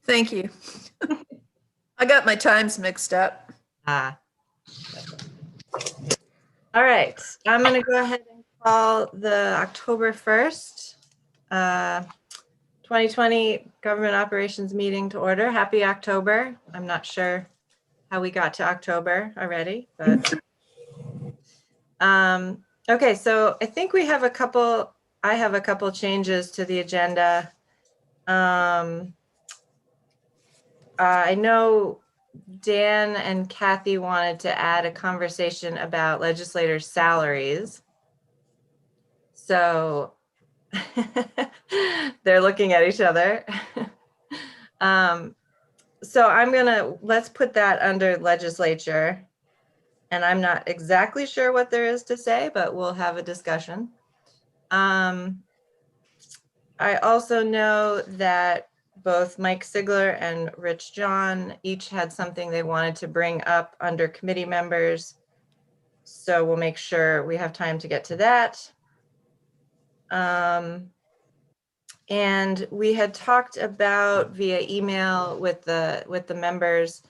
Thank you. I got my times mixed up. Ah. All right, I'm going to go ahead and call the October 1st, 2020 Government Operations meeting to order. Happy October. I'm not sure how we got to October already, but okay, so I think we have a couple, I have a couple changes to the agenda. I know Dan and Kathy wanted to add a conversation about legislators' salaries. So they're looking at each other. So let's put that under legislature. And I'm not exactly sure what there is to say, but we'll have a discussion. I also know that both Mike Sigler and Rich John each had something they wanted to bring up under committee members. So we'll make sure we have time to get to that. And we had talked about via email with the members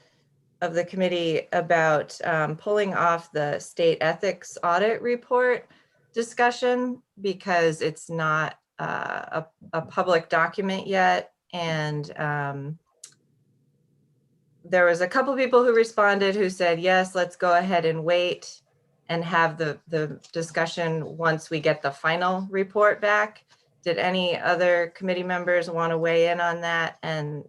of the committee about pulling off the state ethics audit report discussion because it's not a public document yet. And there was a couple people who responded who said, yes, let's go ahead and wait and have the discussion once we get the final report back. Did any other committee members want to weigh in on that and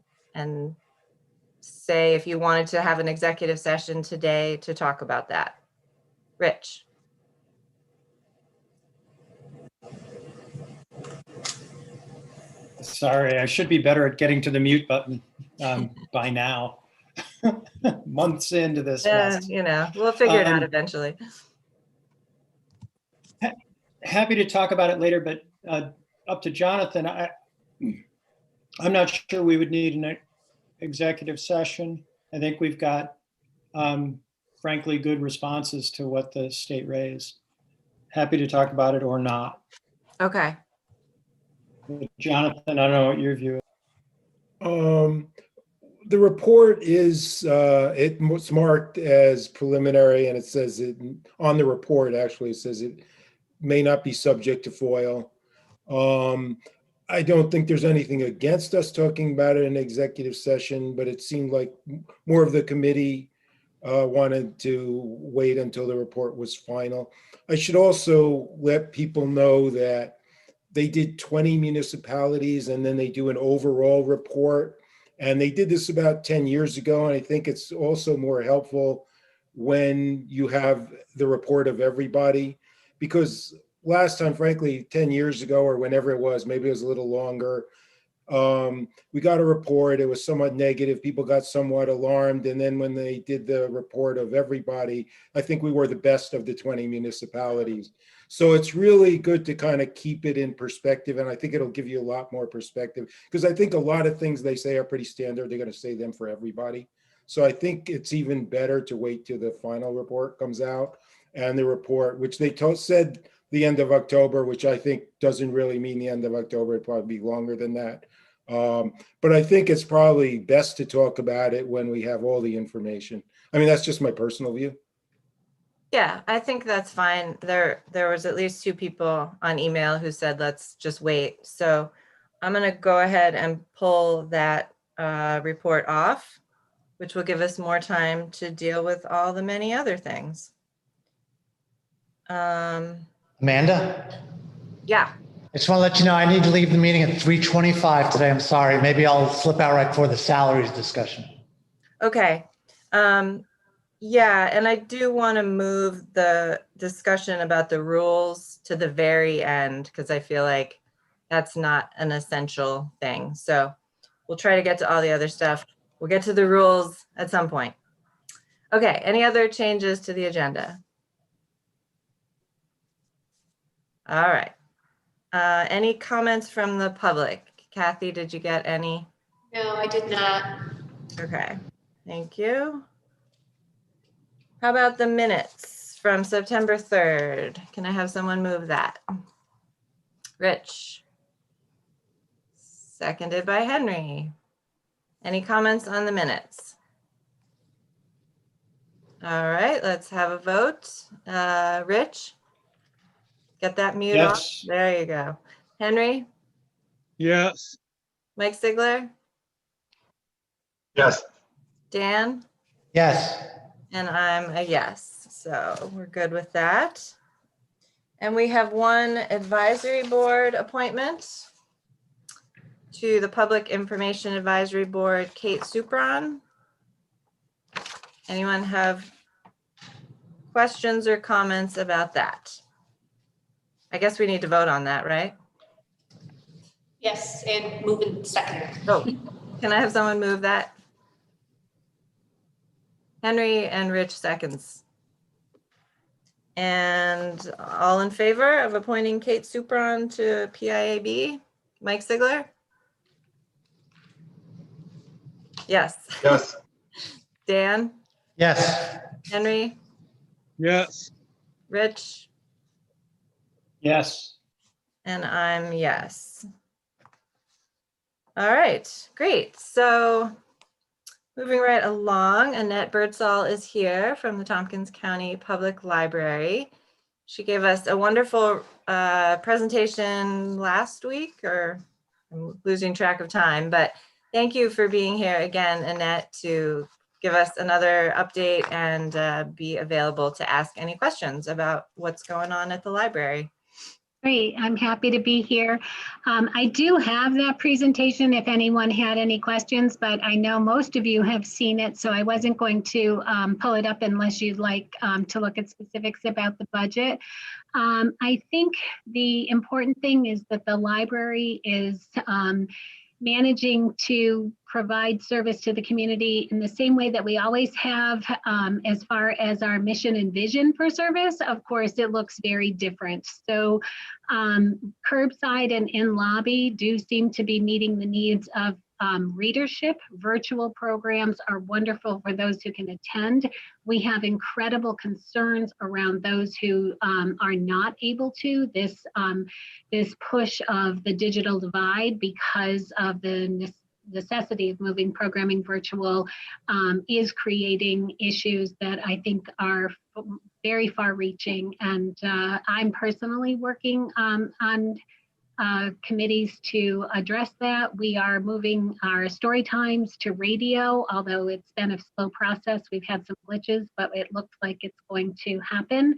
say if you wanted to have an executive session today to talk about that? Rich. Sorry, I should be better at getting to the mute button by now. Months into this. You know, we'll figure it out eventually. Happy to talk about it later, but up to Jonathan. I'm not sure we would need an executive session. I think we've got, frankly, good responses to what the state raised. Happy to talk about it or not. Okay. Jonathan, I don't know what your view is. The report is, it's marked as preliminary, and it says it on the report, actually, it says it may not be subject to FOIL. I don't think there's anything against us talking about it in executive session, but it seemed like more of the committee wanted to wait until the report was final. I should also let people know that they did 20 municipalities and then they do an overall report. And they did this about 10 years ago. And I think it's also more helpful when you have the report of everybody, because last time, frankly, 10 years ago or whenever it was, maybe it was a little longer, we got a report, it was somewhat negative, people got somewhat alarmed, and then when they did the report of everybody, I think we were the best of the 20 municipalities. So it's really good to kind of keep it in perspective, and I think it'll give you a lot more perspective, because I think a lot of things they say are pretty standard, they're going to say them for everybody. So I think it's even better to wait till the final report comes out, and the report, which they said the end of October, which I think doesn't really mean the end of October, it'd probably be longer than that. But I think it's probably best to talk about it when we have all the information. I mean, that's just my personal view. Yeah, I think that's fine. There was at least 2 people on email who said, let's just wait. So I'm going to go ahead and pull that report off, which will give us more time to deal with all the many other things. Amanda? Yeah. I just want to let you know I need to leave the meeting at 3:25 today. I'm sorry. Maybe I'll slip out right before the salaries discussion. Okay. Yeah, and I do want to move the discussion about the rules to the very end because I feel like that's not an essential thing. So we'll try to get to all the other stuff. We'll get to the rules at some point. Okay, any other changes to the agenda? All right. Any comments from the public? Kathy, did you get any? No, I did not. Okay, thank you. How about the minutes from September 3rd? Can I have someone move that? Rich. Seconded by Henry. Any comments on the minutes? All right, let's have a vote. Rich? Get that mute off. Yes. There you go. Henry? Yes. Mike Sigler? Yes. Dan? Yes. And I'm a yes, so we're good with that. And we have one advisory board appointment to the Public Information Advisory Board, Kate Supron. Anyone have questions or comments about that? I guess we need to vote on that, right? Yes, and moving second. Oh, can I have someone move that? Henry and Rich seconds. And all in favor of appointing Kate Supron to PIAB? Mike Sigler? Yes. Yes. Dan? Yes. Henry? Yes. Rich? Yes. And I'm yes. All right, great. So moving right along, Annette Birdsall is here from the Tompkins County Public Library. She gave us a wonderful presentation last week, or I'm losing track of time, but thank you for being here again, Annette, to give us another update and be available to ask any questions about what's going on at the library. Great, I'm happy to be here. I do have that presentation if anyone had any questions, but I know most of you have seen it, so I wasn't going to pull it up unless you'd like to look at specifics about the budget. I think the important thing is that the library is managing to provide service to the community in the same way that we always have. As far as our mission and vision for service, of course, it looks very different. So curbside and in lobby do seem to be meeting the needs of readership. Virtual programs are wonderful for those who can attend. We have incredible concerns around those who are not able to. This push of the digital divide because of the necessity of moving programming virtual is creating issues that I think are very far-reaching. And I'm personally working on committees to address that. We are moving our story times to radio, although it's been a slow process. We've had some glitches, but it looks like it's going to happen.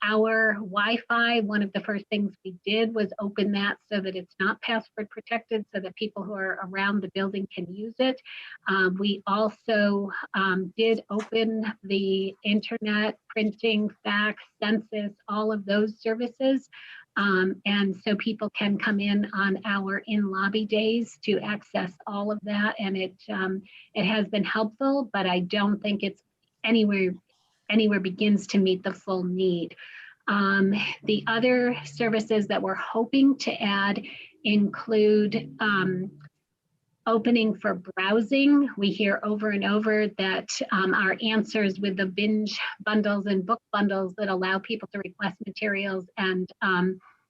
Our Wi-Fi, one of the first things we did was open that so that it's not password protected, so that people who are around the building can use it. We also did open the internet, printing, fax, census, all of those services. And so people can come in on our in-lobby days to access all of that. And it has been helpful, but I don't think it's anywhere begins to meet the full need. The other services that we're hoping to add include opening for browsing. We hear over and over that our answers with the binge bundles and book bundles that allow people to request materials and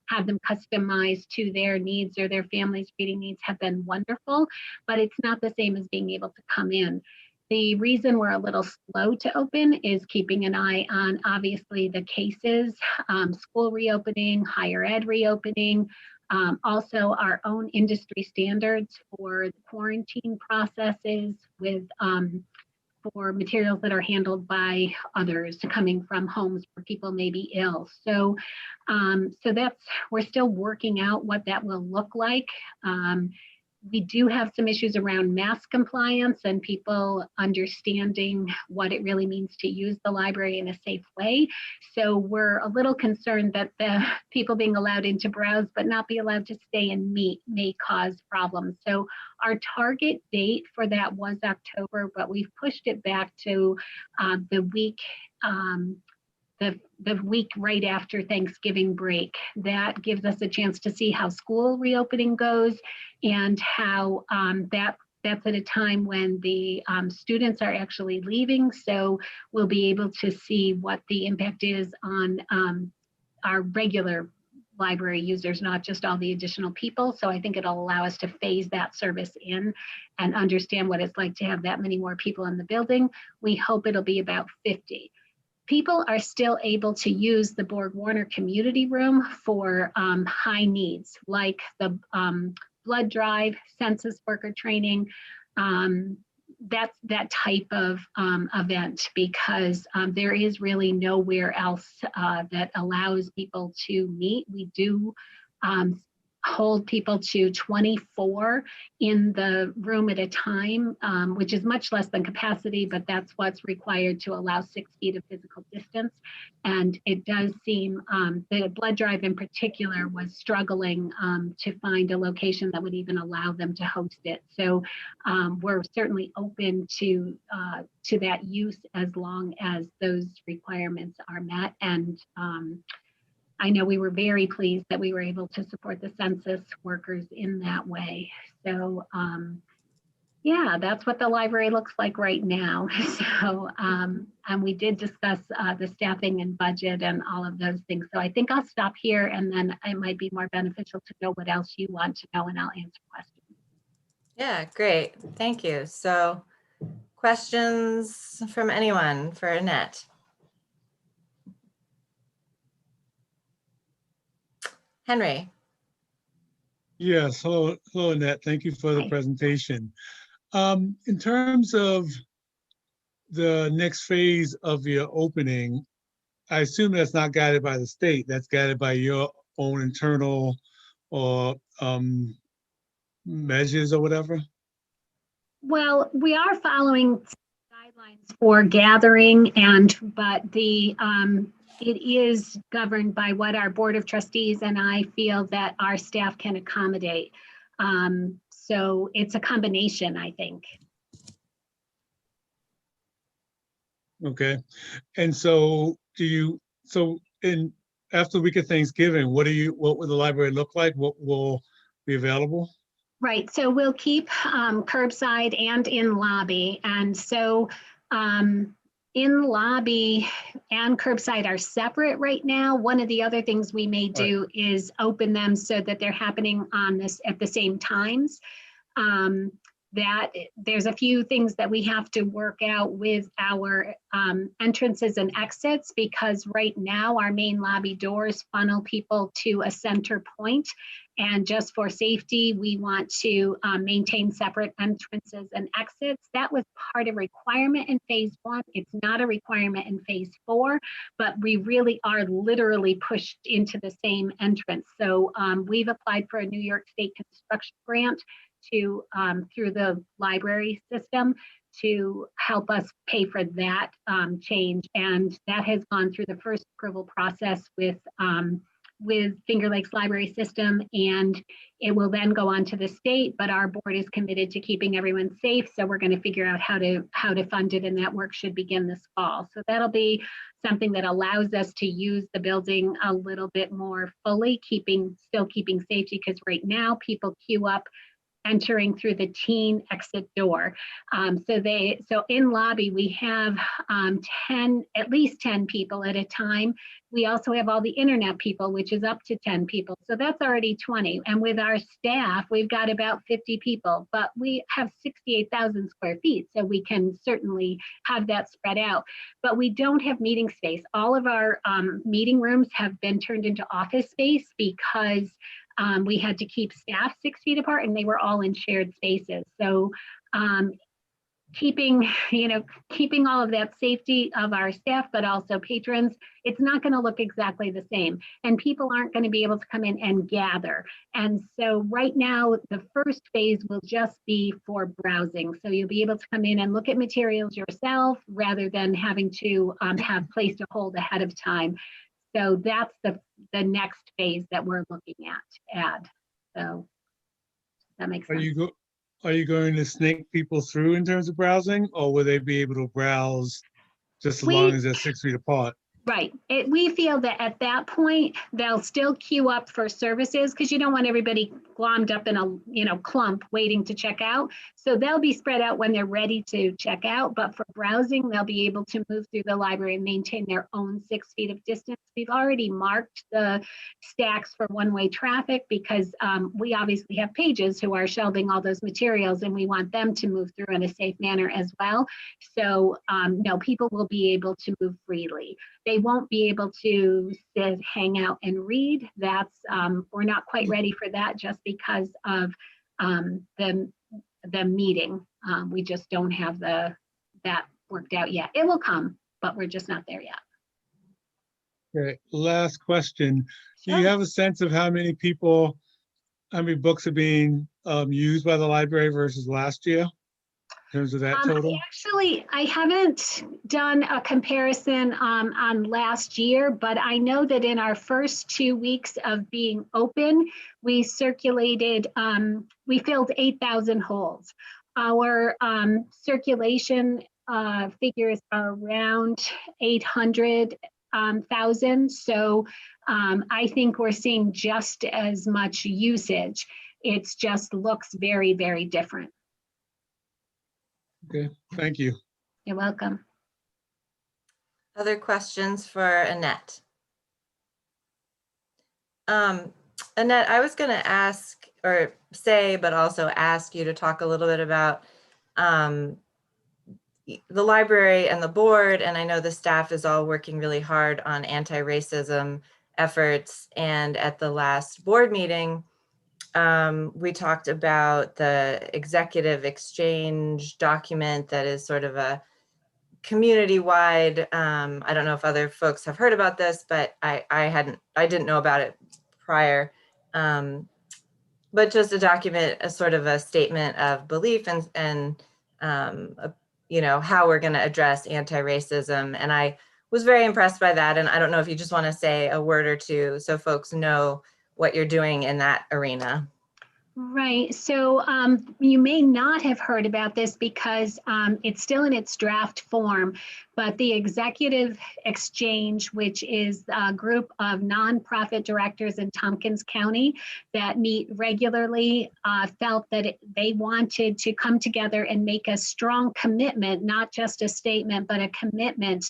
have them customized to their needs or their family's reading needs have been wonderful, but it's not the same as being able to come in. The reason we're a little slow to open is keeping an eye on, obviously, the cases, school reopening, higher ed reopening, also our own industry standards for the quarantine processes with for materials that are handled by others coming from homes where people may be ill. So, we're still working out what that will look like. We do have some issues around mask compliance and people understanding what it really means to use the library in a safe way. So we're a little concerned that the people being allowed in to browse but not be allowed to stay and meet may cause problems. So our target date for that was October, but we've pushed it back to the week right after Thanksgiving break. That gives us a chance to see how school reopening goes and how that's at a time when the students are actually leaving. So we'll be able to see what the impact is on our regular library users, not just all the additional people. So I think it'll allow us to phase that service in and understand what it's like to have that many more people in the building. We hope it'll be about 50. People are still able to use the Borg Warner community room for high needs, like the blood drive, census worker training, that type of event, because there is really nowhere else that allows people to meet. We do hold people to 24 in the room at a time, which is much less than capacity, but that's what's required to allow 6 feet of physical distance. And it does seem the blood drive in particular was struggling to find a location that would even allow them to host it. So we're certainly open to that use as long as those requirements are met. And I know we were very pleased that we were able to support the census workers in that way. So yeah, that's what the library looks like right now. So and we did discuss the staffing and budget and all of those things. So I think I'll stop here, and then it might be more beneficial to know what else you want to know, and I'll answer questions. Yeah, great. Thank you. So questions from anyone for Annette? Henry? Yes, hello, Annette. Thank you for the Hi. presentation. In terms of the next phase of your opening, I assume that's not guided by the state, that's guided by your own internal or measures or whatever? Well, we are following guidelines for gathering, but it is governed by what our Board of Trustees and I feel that our staff can accommodate. So it's a combination, I think. Okay. And so after the week of Thanksgiving, what will the library look like? What will be available? Right, so we'll keep curbside and in lobby. And so in lobby and curbside are separate right now. One of the other things we may do is open them so that they're happening at the same times. That there's a few things that we have to work out with our entrances and exits, because right now our main lobby doors funnel people to a center point. And just for safety, we want to maintain separate entrances and exits. That was part of requirement in phase 1. It's not a requirement in phase 4, but we really are literally pushed into the same entrance. So we've applied for a New York State construction grant to through the library system to help us pay for that change. And that has gone through the first approval process with Finger Lakes Library System, and it will then go on to the state, but our board is committed to keeping everyone safe. So we're going to figure out how to fund it, and that work should begin this fall. So that'll be something that allows us to use the building a little bit more fully, still keeping safety, because right now people queue up entering through the teen exit door. So in lobby, we have at least 10 people at a time. We also have all the internet people, which is up to 10 people. So that's already 20. And with our staff, we've got about 50 people, but we have 68,000 square feet. So we can certainly have that spread out, but we don't have meeting space. All of our meeting rooms have been turned into office space because we had to keep staff 6 feet apart, and they were all in shared spaces. So keeping all of that safety of our staff, but also patrons, it's not going to look exactly the same. And people aren't going to be able to come in and gather. And so right now, the first phase will just be for browsing. So you'll be able to come in and look at materials yourself rather than having to have place to hold ahead of time. So that's the next phase that we're looking at add. So that makes sense. Are you going to snake people through in terms of browsing, or will they be able to browse just as long as they're 6 feet apart? Right. We feel that at that point, they'll still queue up for services because you don't want everybody glommed up in a, clump waiting to check out. So they'll be spread out when they're ready to check out. But for browsing, they'll be able to move through the library and maintain their own 6 feet of distance. We've already marked the stacks for one-way traffic because we obviously have pages who are shelving all those materials and we want them to move through in a safe manner as well. So no, people will be able to move freely. They won't be able to sit, hang out and read. That's we're not quite ready for that just because of the meeting. We just don't have that worked out yet. It will come, but we're just not there yet. Okay, last question. Do you Sure. have a sense of how many books are being used by the library versus last year? In terms of that total? I haven't done a comparison on last year, but I know that in our first 2 weeks of being open, we circulated, we filled 8,000 holes. Our circulation figures are around 800,000. So I think we're seeing just as much usage. It just looks very, very different. Okay, thank you. You're welcome. Other questions for Annette? Annette, I was going to ask or say, but also ask you to talk a little bit about the library and the board. And I know the staff is all working really hard on anti-racism efforts. And at the last board meeting, we talked about the executive exchange document that is sort of a community-wide, I don't know if other folks have heard about this, but I didn't know about it prior. But just a document, a sort of a statement of belief and how we're going to address anti-racism. And I was very impressed by that. And I don't know if you just want to say a word or two so folks know what you're doing in that arena. Right. So you may not have heard about this because it's still in its draft form, but the Executive Exchange, which is a group of nonprofit directors in Tompkins County that meet regularly, felt that they wanted to come together and make a strong commitment, not just a statement, but a commitment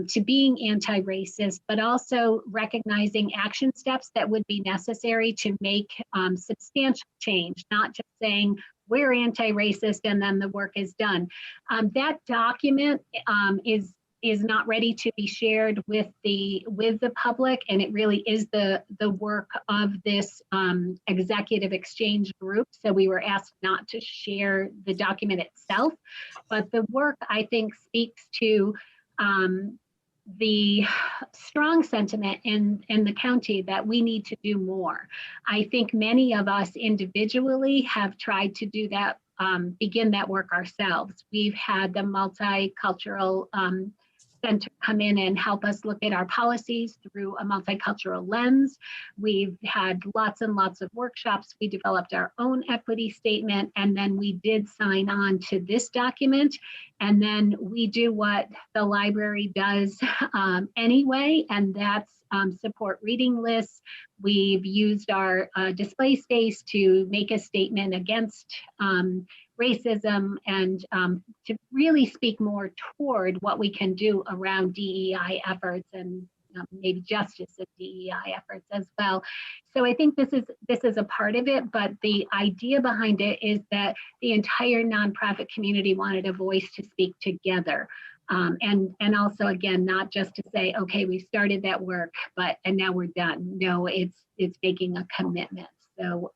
to being anti-racist, but also recognizing action steps that would be necessary to make substantial change, not just saying we're anti-racist and then the work is done. That document is not ready to be shared with the public, and it really is the work of this executive exchange group. So we were asked not to share the document itself, but the work I think speaks to the strong sentiment in the county that we need to do more. I think many of us individually have tried to do that, begin that work ourselves. We've had the multicultural center come in and help us look at our policies through a multicultural lens. We've had lots and lots of workshops. We developed our own equity statement, and then we did sign on to this document. And then we do what the library does anyway, and that's support reading lists. We've used our display space to make a statement against racism and to really speak more toward what we can do around DEI efforts and maybe justice and DEI efforts as well. So I think this is a part of it, but the idea behind it is that the entire nonprofit community wanted a voice to speak together. And also, again, not just to say, okay, we started that work, and now we're done. No, it's making a commitment. So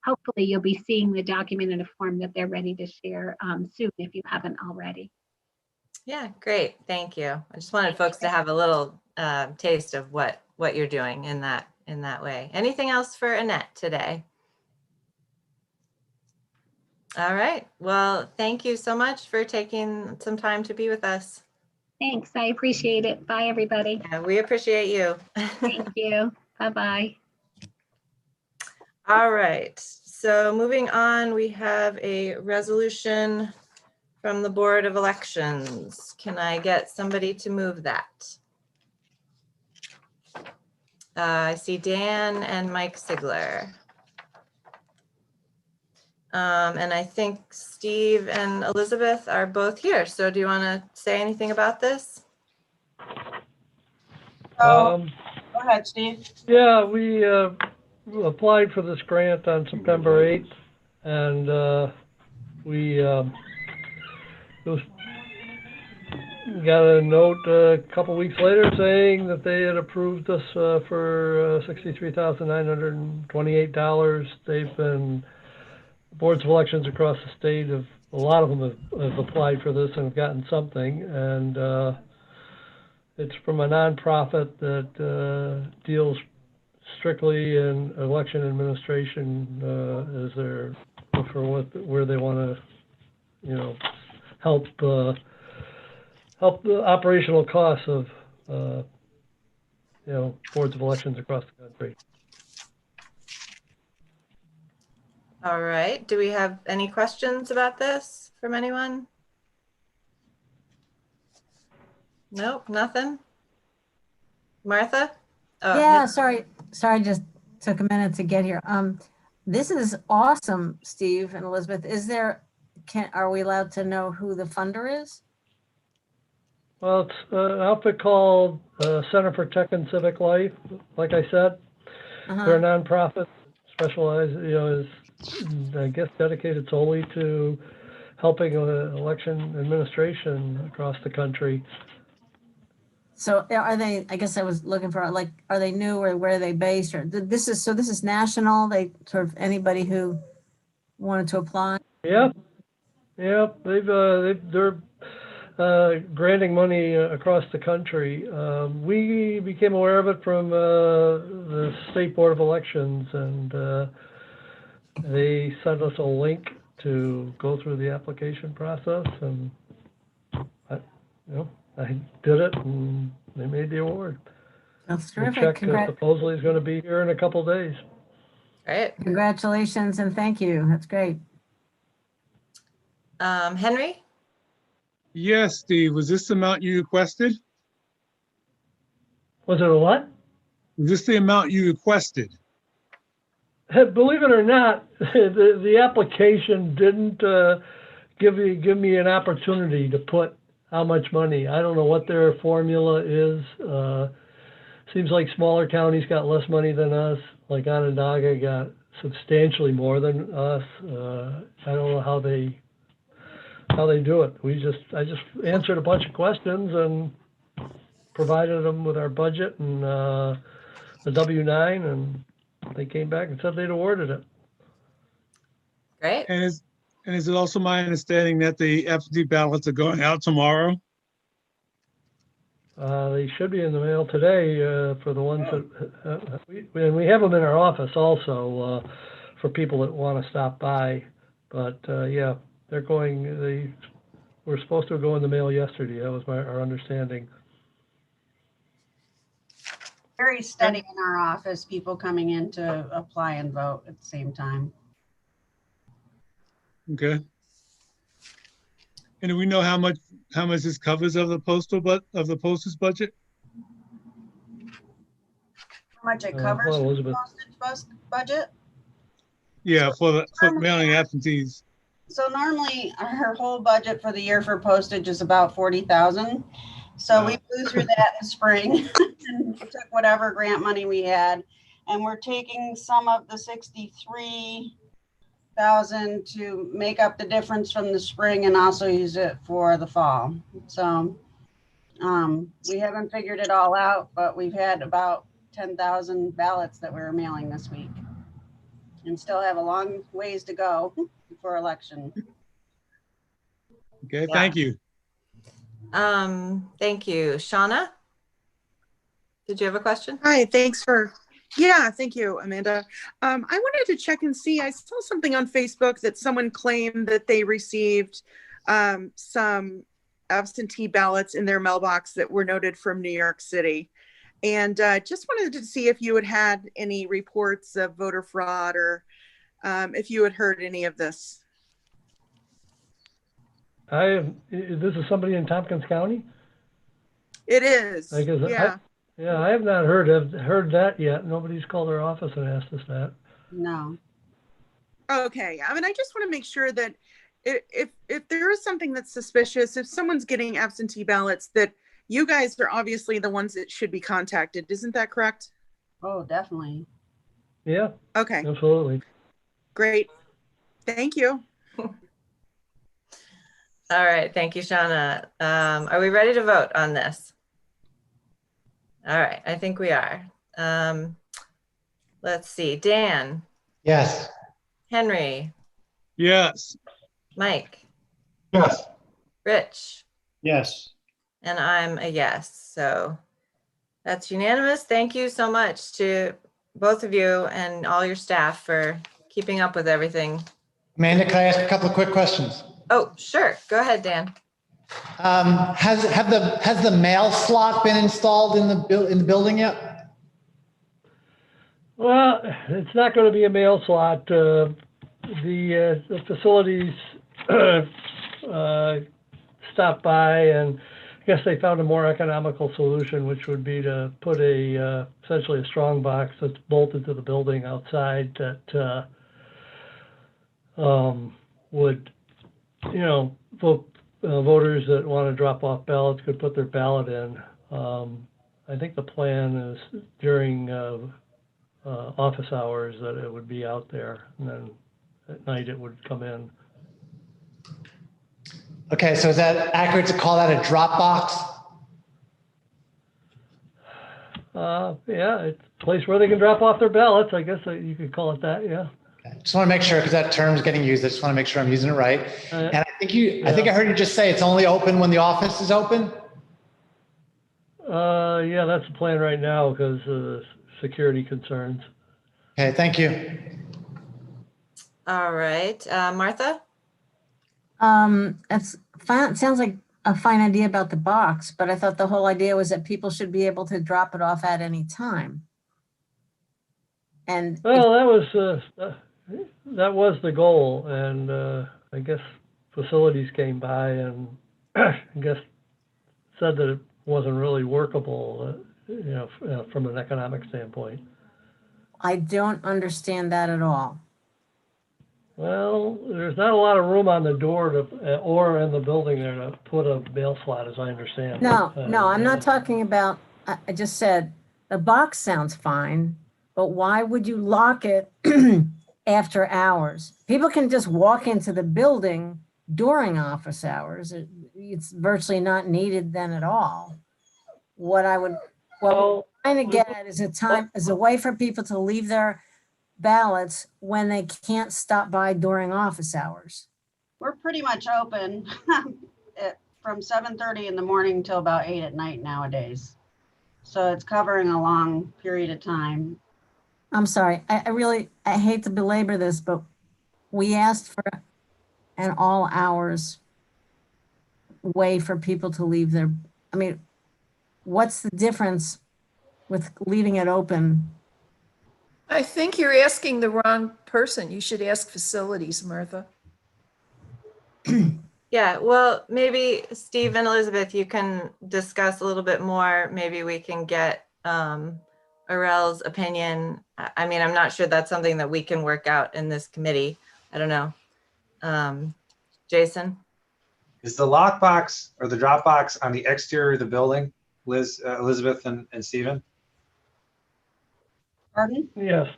hopefully you'll be seeing the document in a form that they're ready to share soon if you haven't already. Yeah, great. Thank you. I just wanted folks to have a little taste of what you're doing in that way. Anything else for Annette today? All right. Well, thank you so much for taking some time to be with us. Thanks. I appreciate it. Bye, everybody. Yeah, we appreciate you. Thank you. Bye-bye. All right. So moving on, we have a resolution from the Board of Elections. Can I get somebody to move that? I see Dan and Mike Sigler. And I think Steve and Elizabeth are both here. So do you want to say anything about this? Go ahead, Steve. Yeah, we applied for this grant on September 8th, and we got a note a couple weeks later saying that they had approved us for $63,928. They've been boards of elections across the state a lot of them have applied for this and have gotten something, and it's from a nonprofit that deals strictly in election administration as their where they want to, help the operational costs of boards of elections across the country. All right. Do we have any questions about this from anyone? Nope, nothing. Martha? Oh, Yeah, sorry, just took a minute to get here. This is awesome, Steve and Elizabeth. Are we allowed to know who the funder is? Well, it's an outfit called Center for Tech and Civic Life. Like I said, they're a nonprofit, specialized, is, I guess, dedicated solely to helping election administration across the country. So are they, I guess I was looking for, like, are they new or where are they based? Or this is national, they sort of anybody who wanted to apply? Yep. They're granting money across the country. We became aware of it from the State Board of Elections, and they sent us a link to go through the application process, and I did it, and they made the award. That's The terrific. check supposedly is going to be here in a couple days. great. Congratulations and thank you. That's great. Henry? Yes, Steve, was this the amount you requested? Was it a what? Was this the amount you requested? Believe it or not, the application didn't give me an opportunity to put how much money. I don't know what their formula is. Seems like smaller counties got less money than us. Like Onondaga got substantially more than us. I don't know how they do it. I just answered a bunch of questions and provided them with our budget and the W-9, and they came back and said they'd awarded it. Great. And is it also my understanding that the absentee ballots are going out tomorrow? They should be in the mail today for the ones that we have them in our office also for people that want to stop by. But yeah, they're going. They were supposed to go in the mail yesterday. That was our understanding. Very steady in our office, people coming in to apply and vote at the same time. Okay. And do we know how much this covers of the postage budget? How much it covers well, for the Elizabeth. postage budget? Yeah, for mailing absentees. So normally our whole budget for the year for postage is about 40,000. So we blew through that in the spring and took whatever grant money we had. And we're taking some of the 63,000 to make up the difference from the spring and also use it for the fall. So we haven't figured it all out, but we've had about 10,000 ballots that we were mailing this week and still have a long ways to go for election. Okay, thank you. Thank you. Shauna? Did you have a question? Hi, thank you, Amanda. I wanted to check and see, I saw something on Facebook that someone claimed that they received some absentee ballots in their mailbox that were noted from New York City. And just wanted to see if you had any reports of voter fraud or if you had heard any of this. This is somebody in Tompkins County? It is, I guess yeah. Yeah, I have not heard that yet. Nobody's called our office and asked us that. No. Okay, I mean, I just want to make sure that if there is something that's suspicious, if someone's getting absentee ballots, that you guys are obviously the ones that should be contacted. Isn't that correct? Oh, definitely. Yeah, Okay, absolutely. great. Thank you. All right, thank you, Shauna. Are we ready to vote on this? All right, I think we are. Let's see, Dan, Yes. Henry, Yes. Mike, Yes. Rich, Yes. and I'm a yes. So that's unanimous. Thank you so much to both of you and all your staff for keeping up with everything. Amanda, can I ask a couple of quick questions? Oh, sure. Go ahead, Dan. Has the mail slot been installed in the building yet? Well, it's not going to be a mail slot. The facilities stopped by, and I guess they found a more economical solution, which would be to put essentially a strong box that's bolted to the building outside that would, voters that want to drop off ballots could put their ballot in. I think the plan is during office hours that it would be out there, and then at night it would come in. Okay, so is that accurate to call that a drop box? Yeah, it's a place where they can drop off their ballots. I guess you could call it that. Yeah. Just want to make sure, because that term is getting used. I just want to make sure I'm using it right. And I think I heard you just say it's only open when the office is open. Yeah, that's the plan right now because of security concerns. Okay, thank you. All right, Martha? It's fine. It sounds like a fine idea about the box, but I thought the whole idea was that people should be able to drop it off at any time. And Well, that was the goal, and I guess facilities came by and I guess said that it wasn't really workable, from an economic standpoint. I don't understand that at all. Well, there's not a lot of room on the door or in the building there to put a mail slot, as I understand. No, I'm not talking about, I just said, the box sounds fine, but why would you lock it after hours? People can just walk into the building during office hours. It's virtually not needed then at all. What we're trying to get at is a way for people to leave their ballots when they can't stop by during office hours. We're pretty much open from 7:30 in the morning till about 8 at night nowadays. So it's covering a long period of time. I'm sorry, I hate to belabor this, but we asked for an all hours way for people to leave their, what's the difference with leaving it open? I think you're asking the wrong person. You should ask facilities, Martha. Yeah, well, maybe Steve and Elizabeth, you can discuss a little bit more. Maybe we can get Arel's opinion. I'm not sure that's something that we can work out in this committee. I don't know. Jason? Is the lockbox or the drop box on the exterior of the building, Elizabeth and Stephen? Pardon? Yes.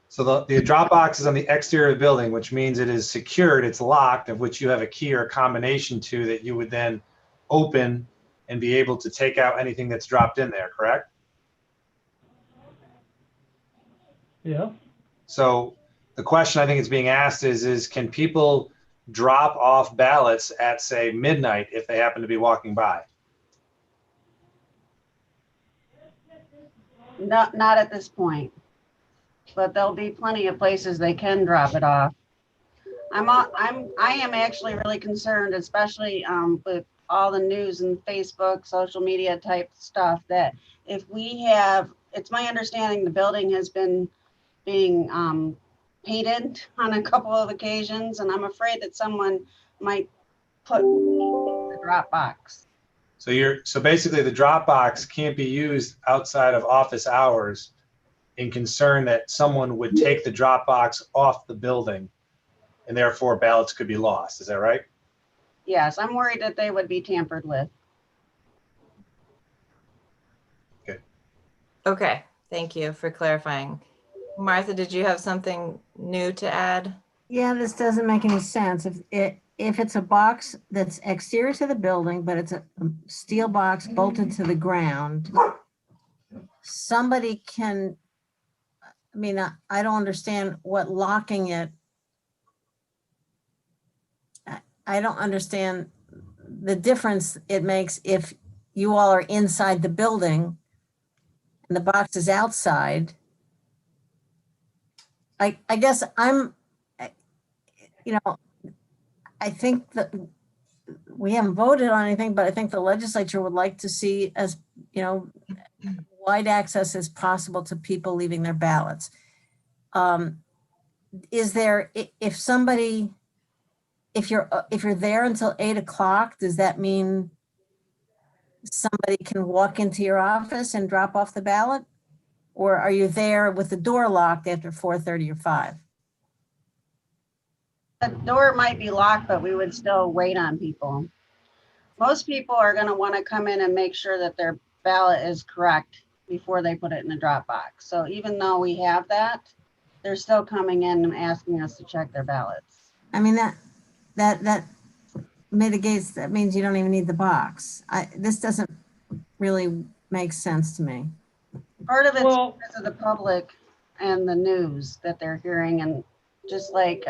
So the drop box is on the exterior of the building, which means it is secured, it's locked, of which you have a key or a combination to that you would then open and be able to take out anything that's dropped in there, correct? Yeah. So the question I think is being asked is can people drop off ballots at, say, midnight if they happen to be walking by? Not at this point, but there'll be plenty of places they can drop it off. I am actually really concerned, especially with all the news and Facebook, social media type stuff, that if we have, it's my understanding the building has been being painted on a couple of occasions, and I'm afraid that someone might put the drop box. So basically the Dropbox can't be used outside of office hours in concern that someone would take the Dropbox off the building and therefore ballots could be lost. Is that right? Yes, I'm worried that they would be tampered with. Okay, thank you for clarifying. Martha, did you have something new to add? Yeah, this doesn't make any sense. If it's a box that's exterior to the building, but it's a steel box bolted to the ground, somebody can, I mean, I don't understand what locking it. I don't understand the difference it makes if you all are inside the building and the box is outside. I guess I'm, you know, I think that we haven't voted on anything, but I think the legislature would like to see as, you know, wide access as possible to people leaving their ballots. Is there, if somebody, if you're there until 8 o'clock, does that mean somebody can walk into your office and drop off the ballot? Or are you there with the door locked after 4:30 or 5? The door might be locked, but we would still wait on people. Most people are going to want to come in and make sure that their ballot is correct before they put it in the drop box. So even though we have that, they're still coming in and asking us to check their ballots. I mean, that mitigates, that means you don't even need the box. This doesn't really make sense to me. Part of it's Well- because of the public and the news that they're hearing, and just like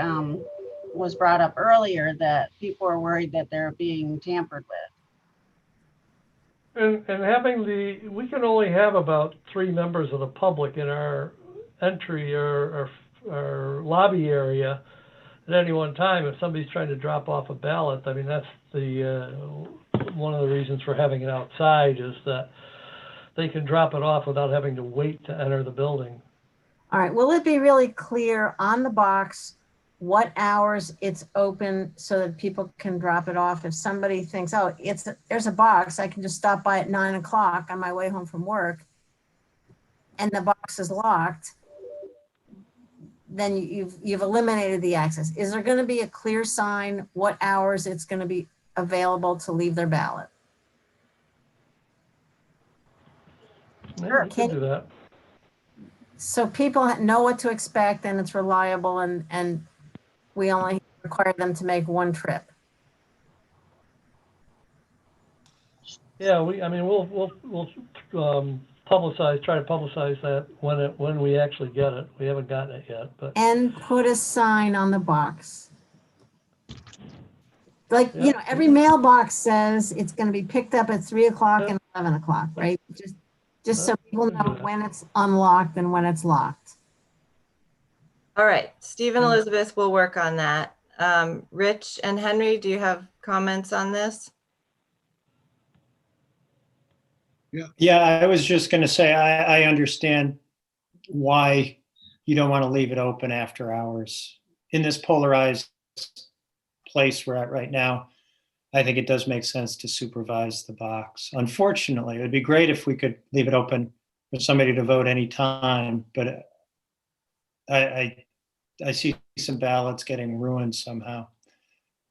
was brought up earlier, that people are worried that they're being tampered with. And having we can only have about 3 members of the public in our entry or lobby area at any one time. If somebody's trying to drop off a ballot, I mean, that's one of the reasons for having it outside, is that they can drop it off without having to wait to enter the building. All right, will it be really clear on the box what hours it's open so that people can drop it off? If somebody thinks, oh, there's a box, I can just stop by at 9 o'clock on my way home from work, and the box is locked, then you've eliminated the access. Is there going to be a clear sign what hours it's going to be available to leave their ballot? Yeah, we can do that. So people know what to expect and it's reliable, and we only require them to make one trip. Yeah, we'll try to publicize that when we actually get it. We haven't gotten it yet, but. And put a sign on the box. Like, Yeah. you know, every mailbox says it's going to be picked up at 3 o'clock and 11 o'clock, right? Just so people know when it's unlocked and when it's locked. All right, Steve and Elizabeth will work on that. Rich and Henry, do you have comments on this? Yeah, I was just going to say, I understand why you don't want to leave it open after hours. In this polarized place we're at right now, I think it does make sense to supervise the box. Unfortunately, it would be great if we could leave it open for somebody to vote anytime, but I see some ballots getting ruined somehow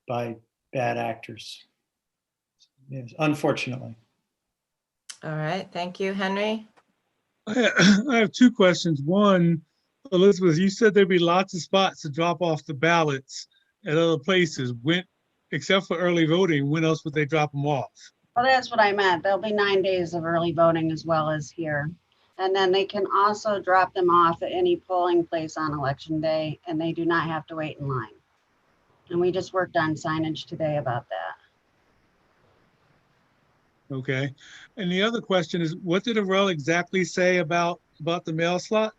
by bad actors. Yes, unfortunately. All right, thank you, Henry. I have 2 questions. One, Elizabeth, you said there'd be lots of spots to drop off the ballots at other places. Except for early voting, when else would they drop them off? Well, that's what I meant. There'll be 9 days of early voting as well as here. And then they can also drop them off at any polling place on election day, and they do not have to wait in line. And we just worked on signage today about that. Okay. And the other question is, what did Arel exactly say about the mail slot?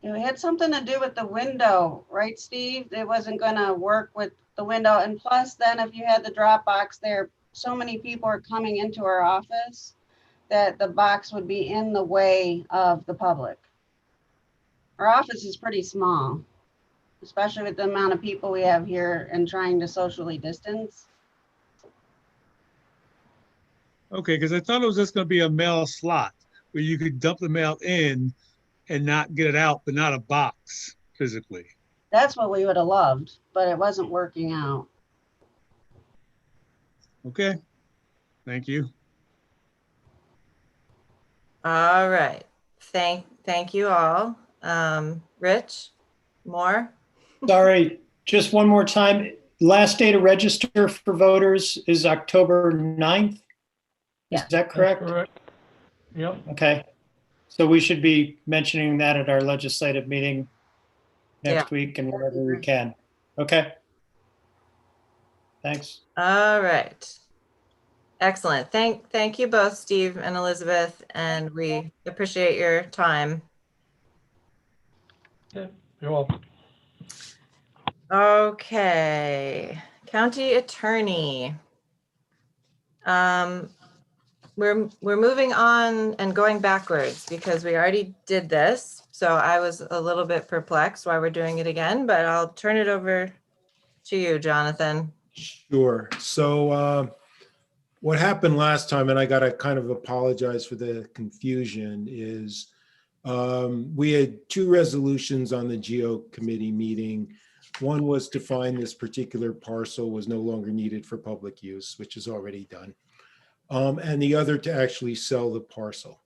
It had something to do with the window, right, Steve? It wasn't going to work with the window. And plus, then if you had the drop box there, so many people are coming into our office that the box would be in the way of the public. Our office is pretty small, especially with the amount of people we have here and trying to socially distance. Okay, because I thought it was just gonna be a mail slot where you could dump the mail in and not get it out, but not a box physically. That's what we would have loved, but it wasn't working out. Okay, thank you. All right. Thank you all. Rich, more? Sorry, just one more time. Last day to register for voters is October 9th. Is that That's correct? correct. Yep. Okay. So we should be mentioning that at our legislative meeting next week and wherever we can. Okay. Thanks. All right. Excellent. Thank you both, Steve and Elizabeth, and we appreciate your time. Yeah, you're welcome. Okay, County Attorney. We're moving on and going backwards because we already did this. So I was a little bit perplexed why we're doing it again, but I'll turn it over to you, Jonathan. Sure. So what happened last time, and I got to kind of apologize for the confusion, is we had two resolutions on the GEO committee meeting. One was to find this particular parcel was no longer needed for public use, which is already done. And the other to actually sell the parcel.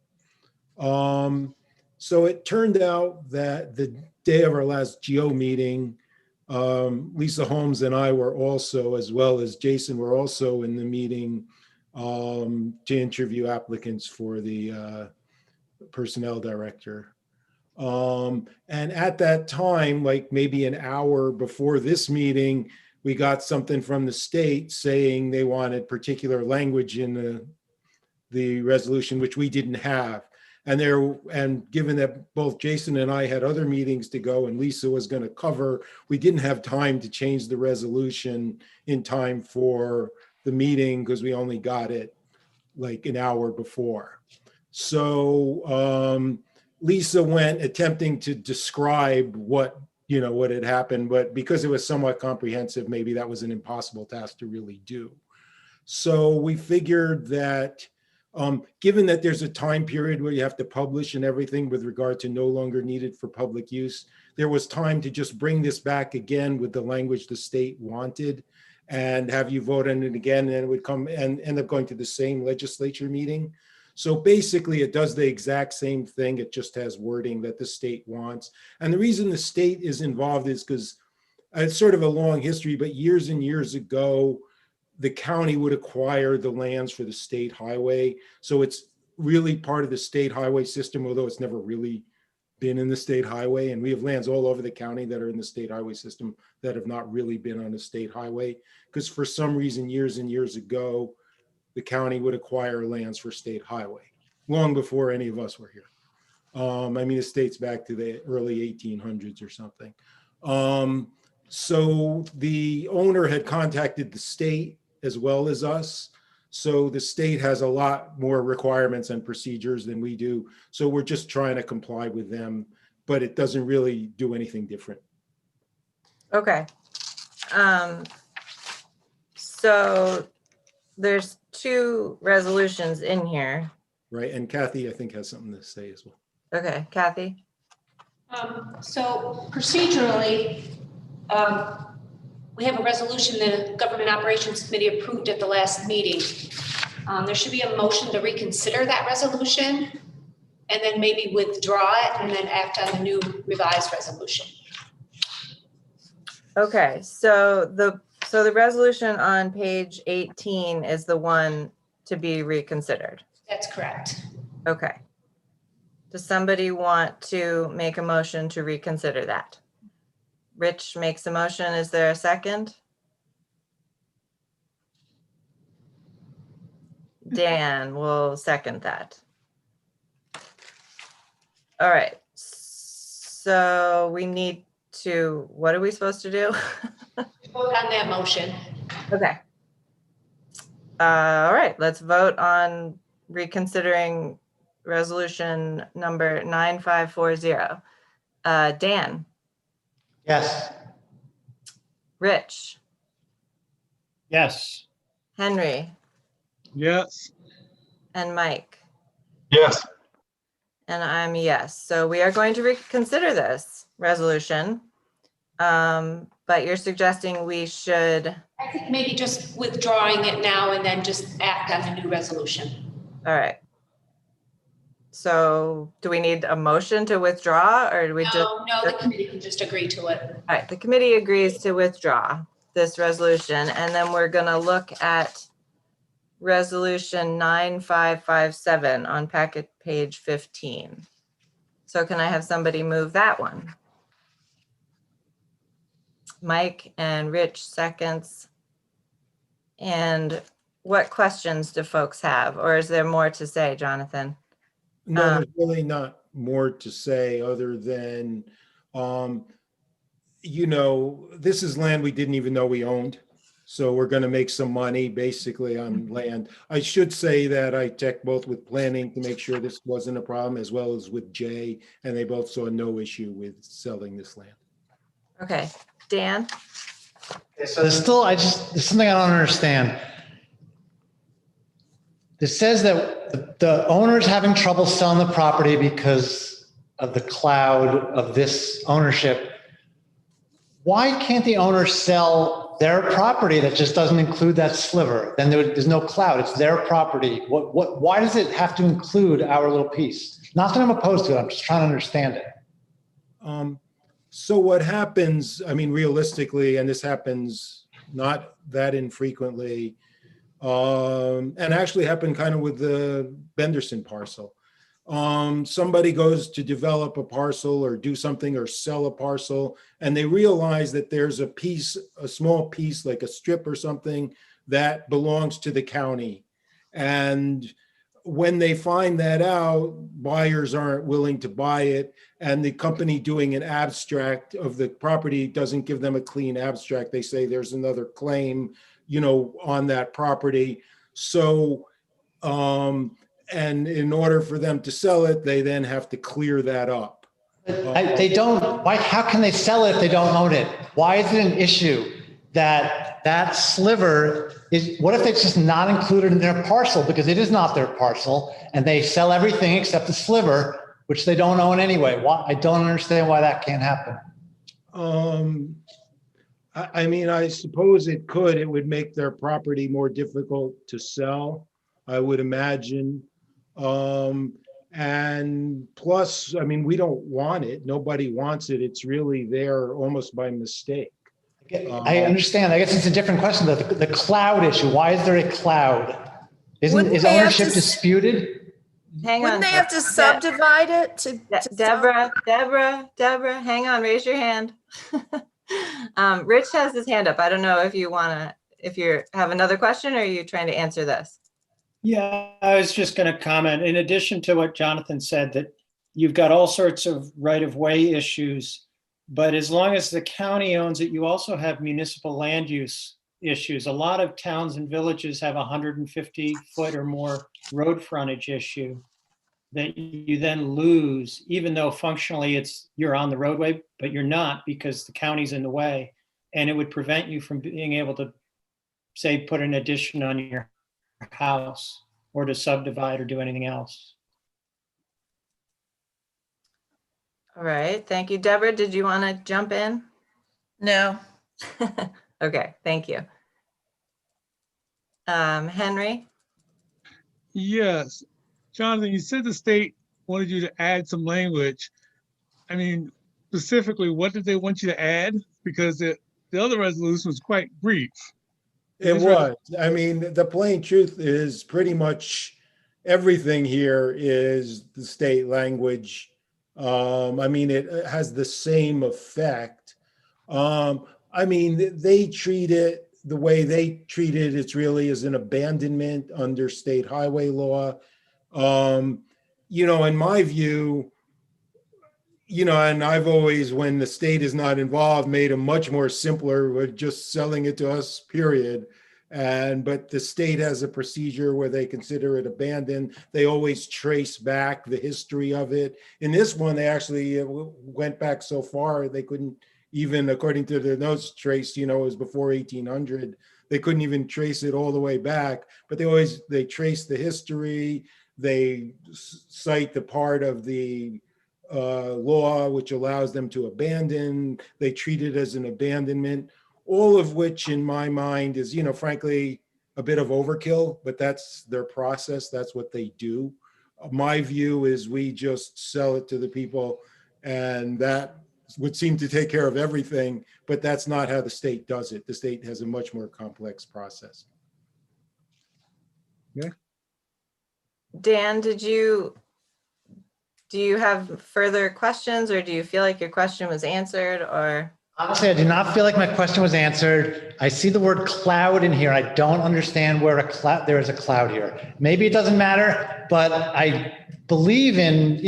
So it turned out that the day of our last GEO meeting, Lisa Holmes and I were also, as well as Jason, were also in the meeting to interview applicants for the personnel director. And at that time, like maybe an hour before this meeting, we got something from the state saying they wanted particular language in the resolution, which we didn't have. And given that both Jason and I had other meetings to go and Lisa was going to cover, we didn't have time to change the resolution in time for the meeting because we only got it like an hour before. So Lisa went attempting to describe what had happened, but because it was somewhat comprehensive, maybe that was an impossible task to really do. So we figured that given that there's a time period where you have to publish and everything with regard to no longer needed for public use, there was time to just bring this back again with the language the state wanted and have you vote on it again, and it would come and end up going to the same legislature meeting. So basically it does the exact same thing. It just has wording that the state wants. And the reason the state is involved is because it's sort of a long history, but years and years ago, the county would acquire the lands for the state highway. So it's really part of the state highway system, although it's never really been in the state highway. And we have lands all over the county that are in the state highway system that have not really been on a state highway. Because for some reason, years and years ago, the county would acquire lands for state highway, long before any of us were here. I mean, it dates back to the early 1800s or something. So the owner had contacted the state as well as us. So the state has a lot more requirements and procedures than we do. So we're just trying to comply with them, but it doesn't really do anything different. Okay. So there's two resolutions in here. Right, and Kathy, I think, has something to say as well. Okay, Kathy? So procedurally, we have a resolution that the Government Operations Committee approved at the last meeting. There should be a motion to reconsider that resolution and then maybe withdraw it and then act on the new revised resolution. Okay, so the resolution on page 18 is the one to be reconsidered. That's correct. Okay. Does somebody want to make a motion to reconsider that? Rich makes a motion. Is there a second? Dan will second that. All right. So we need to, what are we supposed to do? Vote on that motion. Okay. All right, let's vote on reconsidering resolution number 9540. Dan? Yes. Rich? Yes. Henry? Yes. and Mike. Yes. And I'm yes. So we are going to reconsider this resolution. But you're suggesting we should, I think maybe just withdrawing it now and then just act on the new resolution. all right. So do we need a motion to withdraw or do we just? No, the committee can just agree to it. All right, the committee agrees to withdraw this resolution, and then we're gonna look at resolution 9557 on packet page 15. So can I have somebody move that one? Mike and Rich seconds. And what questions do folks have, or is there more to say, Jonathan? No, there's really not more to say other than, this is land we didn't even know we owned. So we're going to make some money basically on land. I should say that I checked both with planning to make sure this wasn't a problem, as well as with Jay, and they both saw no issue with selling this land. Okay, Dan? So there's something I don't understand. It says that the owner's having trouble selling the property because of the cloud of this ownership. Why can't the owner sell their property that just doesn't include that sliver? Then there's no cloud, it's their property. Why does it have to include our little piece? Not that I'm opposed to it, I'm just trying to understand it. So what happens, I mean, realistically, and this happens not that infrequently, and actually happened kind of with the Benderson parcel. Somebody goes to develop a parcel or do something or sell a parcel, and they realize that there's a small piece, like a strip or something, that belongs to the county. And when they find that out, buyers aren't willing to buy it, and the company doing an abstract of the property doesn't give them a clean abstract. They say there's another claim, on that property. So, and in order for them to sell it, they then have to clear that up. They don't, how can they sell it if they don't own it? Why is it an issue that sliver is, what if it's just not included in their parcel because it is not their parcel and they sell everything except the sliver, which they don't own anyway? I don't understand why that can't happen. I mean, I suppose it could. It would make their property more difficult to sell, I would imagine. And plus, I mean, we don't want it. Nobody wants it. It's really there almost by mistake. I understand. I guess it's a different question. The cloud issue. Why is there a cloud? Is ownership disputed? Hang on. Wouldn't they have to subdivide it to Deborah, hang on, raise your hand. Rich has his hand up. I don't know if you have another question or are you trying to answer this? Yeah, I was just going to comment, in addition to what Jonathan said, that you've got all sorts of right-of-way issues, but as long as the county owns it, you also have municipal land use issues. A lot of towns and villages have 150-foot or more road frontage issue that you then lose, even though functionally you're on the roadway, but you're not because the county's in the way. And it would prevent you from being able to, say, put an addition on your house or to subdivide or do anything else. All right, thank you. Deborah, did you want to jump in? No. Okay, thank you. Henry? Yes. Jonathan, you said the state wanted you to add some language. I mean, specifically, what did they want you to add? Because the other resolution was quite brief. It was. I mean, the plain truth is pretty much everything here is the state language. I mean, it has the same effect. I mean, they treat it the way they treat it. It's really as an abandonment under state highway law. In my view, and I've always, when the state is not involved, made it much more simpler with just selling it to us, period. But the state has a procedure where they consider it abandoned. They always trace back the history of it. In this one, they actually went back so far they couldn't even according to the notes traced, it was before 1800. They couldn't even trace it all the way back, but they trace the history. They cite the part of the law which allows them to abandon. They treat it as an abandonment, all of which in my mind is, frankly, a bit of overkill, but that's their process. That's what they do. My view is we just sell it to the people, and that would seem to take care of everything, but that's not how the state does it. The state has a much more complex process. Yeah. Dan, do you have further questions, or do you feel like your question was answered, or? Honestly, I do not feel like my question was answered. I see the word cloud in here. I don't understand where there is a cloud here. Maybe it doesn't matter, but I believe in,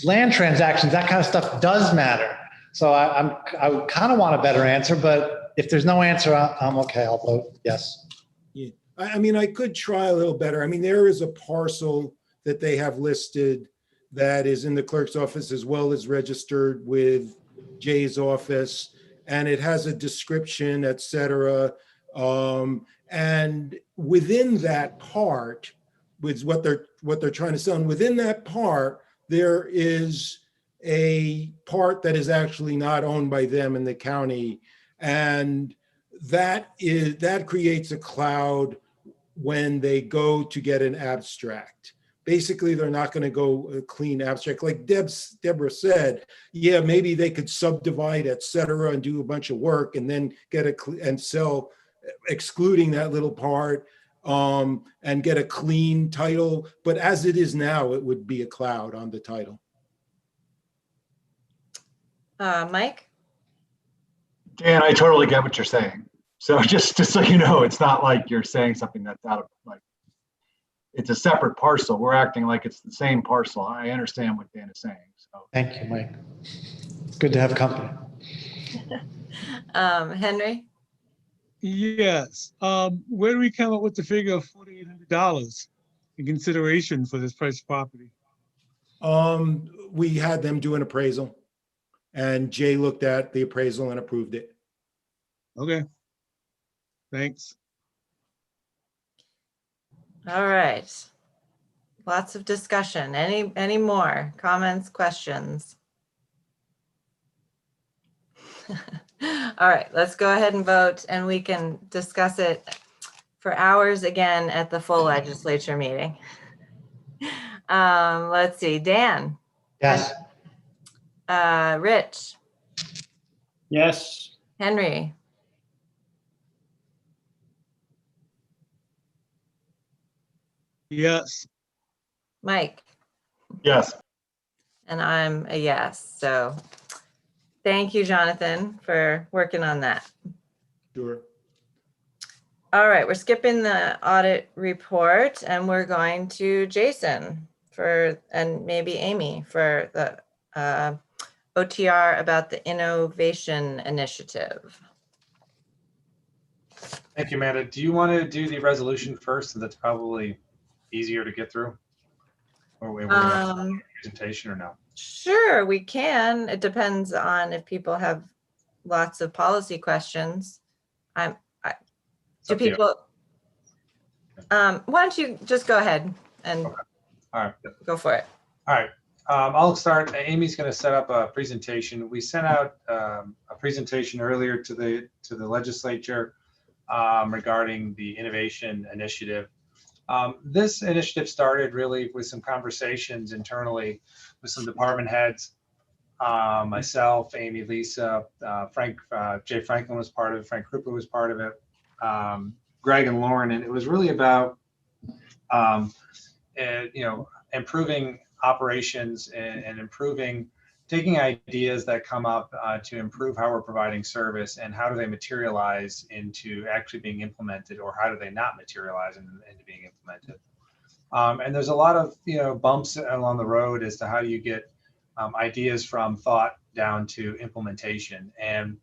land transactions, that kind of stuff does matter. So I would kind of want a better answer, but if there's no answer, I'm okay. I'll vote yes. Yeah. I could try a little better. There is a parcel that they have listed that is in the clerk's office as well as registered with Jay's office, and it has a description, et cetera. And within that part, with what they're trying to sell, and within that part, there is a part that is actually not owned by them in the county, and that creates a cloud when they go to get an abstract. Basically, they're not going to go a clean abstract. Like Deborah said, yeah, maybe they could subdivide, et cetera, and do a bunch of work and then and sell, excluding that little part, and get a clean title. But as it is now, it would be a cloud on the title. Mike? Dan, I totally get what you're saying. So just so you know, it's not like you're saying something that's out of, it's a separate parcel. We're acting like it's the same parcel. I understand what Dan is saying. So thank you, Mike. Good to have company. Henry? Yes. Where do we come up with the figure of $4,800 in consideration for this price of property? We had them do an appraisal, and Jay looked at the appraisal and approved it. Okay. Thanks. All right. Lots of discussion. Any more comments, questions? All right, let's go ahead and vote, and we can discuss it for hours again at the full legislature meeting. Let's see, Dan. Yes. Rich. Yes. Henry. Yes. Mike. yes. And I'm a yes. So thank you, Jonathan, for working on that. Sure. All right, we're skipping the audit report, and we're going to Jason and maybe Amy for the OTR about the innovation initiative. Thank you, Amanda. Do you want to do the resolution first? So that's probably easier to get through. Or we presentation or no? Sure, we can. It depends on if people have lots of policy questions. Why don't you just go ahead and okay. All right. Go for it. All right. I'll start. Amy's going to set up a presentation. We sent out a presentation earlier to the legislature regarding the innovation initiative. This initiative started really with some conversations internally with some department heads. Myself, Amy, Lisa, Frank, Jay Franklin was part of it. Frank Krupa was part of it. Greg and Lauren, and it was really about improving operations and improving, taking ideas that come up to improve how we're providing service and how do they materialize into actually being implemented, or how do they not materialize into being implemented. And there's a lot of bumps along the road as to how do you get ideas from thought down to implementation. And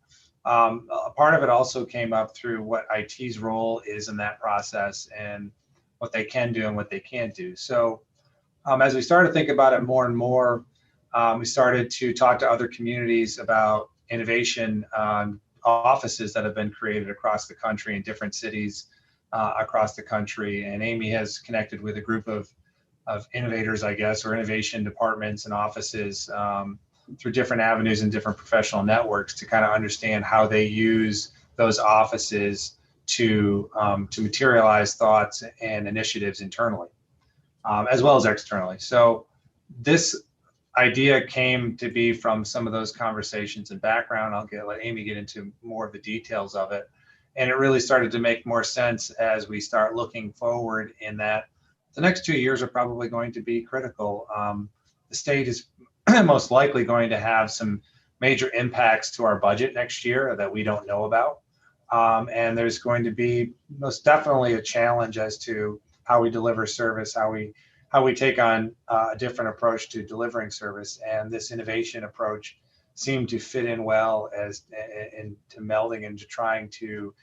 a part of it also came up through what IT's role is in that process and what they can do and what they can't do. So as we started to think about it more and more, we started to talk to other communities about innovation offices that have been created across the country in different cities across the country. And Amy has connected with a group of innovators, I guess, or innovation departments and offices through different avenues and different professional networks to kind of understand how they use those offices to materialize thoughts and initiatives internally, as well as externally. So this idea came to be from some of those conversations and background. Let Amy get into more of the details of it. And it really started to make more sense as we start looking forward in that the next 2 years are probably going to be critical. The state is most likely going to have some major impacts to our budget next year that we don't know about. And there's going to be most definitely a challenge as to how we deliver service, how we take on a different approach to delivering service. And this innovation approach seemed to fit in well as into melding and to trying to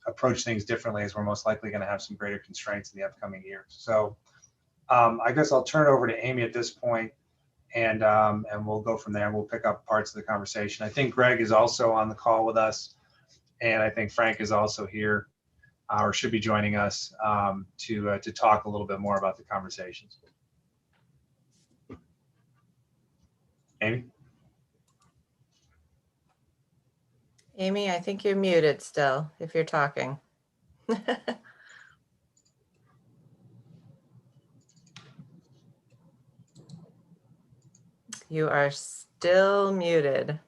approach things differently, as we're most likely going to have some greater constraints in the upcoming years. So I guess I'll turn it over to Amy at this point, and we'll go from there. We'll pick up parts of the conversation. I think Greg is also on the call with us, and I think Frank is also here or should be joining us to talk a little bit more about the conversations. Amy? Amy, I think you're muted still if you're talking. You are still muted.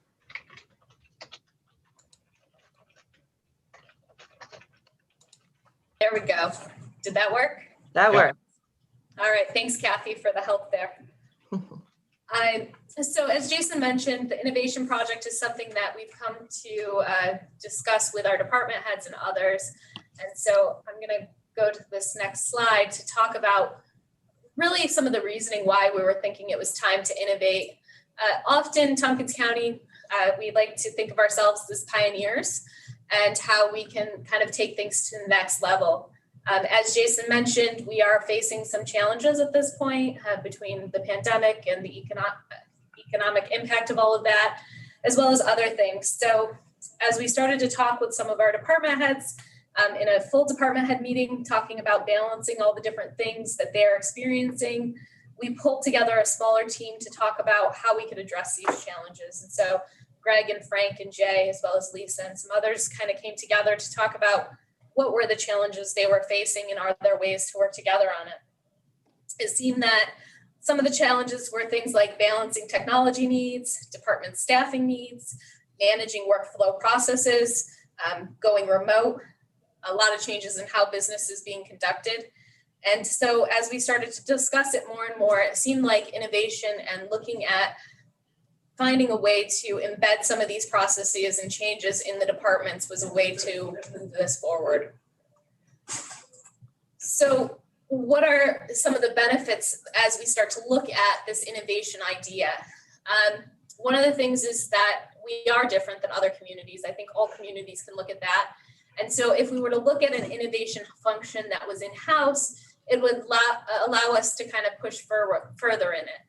There we go. Did that work? That worked. All right. Thanks, Kathy, for the help there. So as Jason mentioned, the innovation project is something that we've come to discuss with our department heads and others. And so I'm going to go to this next slide to talk about really some of the reasoning why we were thinking it was time to innovate. Often Tompkins County, we like to think of ourselves as pioneers and how we can kind of take things to the next level. As Jason mentioned, we are facing some challenges at this point between the pandemic and the economic impact of all of that, as well as other things. So as we started to talk with some of our department heads in a full department head meeting, talking about balancing all the different things that they're experiencing, we pulled together a smaller team to talk about how we could address these challenges. And so Greg and Frank and Jay, as well as Lisa and some others, kind of came together to talk about what were the challenges they were facing and are there ways to work together on it. It seemed that some of the challenges were things like balancing technology needs, department staffing needs, managing workflow processes, going remote, a lot of changes in how business is being conducted. And so as we started to discuss it more and more, it seemed like innovation and looking at finding a way to embed some of these processes and changes in the departments was a way to move this forward. So what are some of the benefits as we start to look at this innovation idea? One of the things is that we are different than other communities. I think all communities can look at that. And so if we were to look at an innovation function that was in-house, it would allow us to kind of push further in it.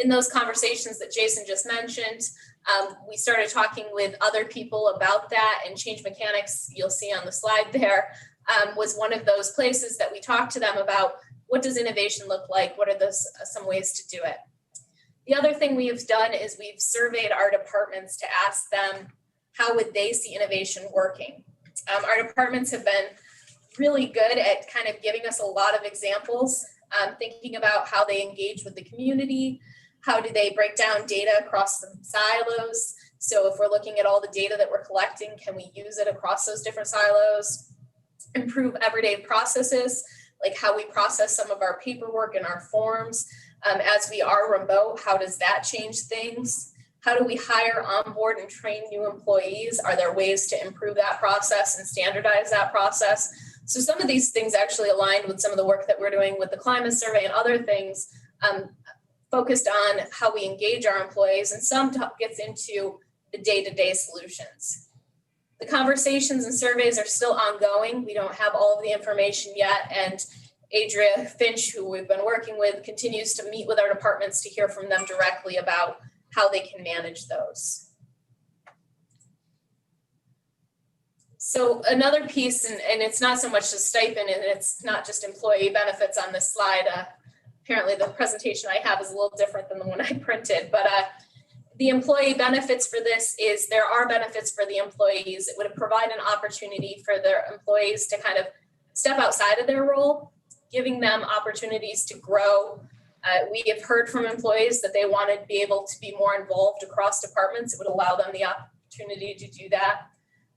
In those conversations that Jason just mentioned, we started talking with other people about that, and Change Mechanics, you'll see on the slide there, was one of those places that we talked to them about what does innovation look like? What are some ways to do it? The other thing we have done is we've surveyed our departments to ask them how would they see innovation working. Our departments have been really good at kind of giving us a lot of examples, thinking about how they engage with the community, how do they break down data across some silos. So if we're looking at all the data that we're collecting, can we use it across those different silos? Improve everyday processes, like how we process some of our paperwork and our forms. As we are remote, how does that change things? How do we hire, onboard, and train new employees? Are there ways to improve that process and standardize that process? So some of these things actually aligned with some of the work that we're doing with the climate survey and other things focused on how we engage our employees, and some gets into the day-to-day solutions. The conversations and surveys are still ongoing. We don't have all of the information yet, and Adria Finch, who we've been working with, continues to meet with our departments to hear from them directly about how they can manage those. So another piece, and it's not so much the stipend, and it's not just employee benefits on this slide. Apparently the presentation I have is a little different than the one I printed, but the employee benefits for this is there are benefits for the employees. It would provide an opportunity for their employees to kind of step outside of their role, giving them opportunities to grow. We have heard from employees that they want to be able to be more involved across departments. It would allow them the opportunity to do that.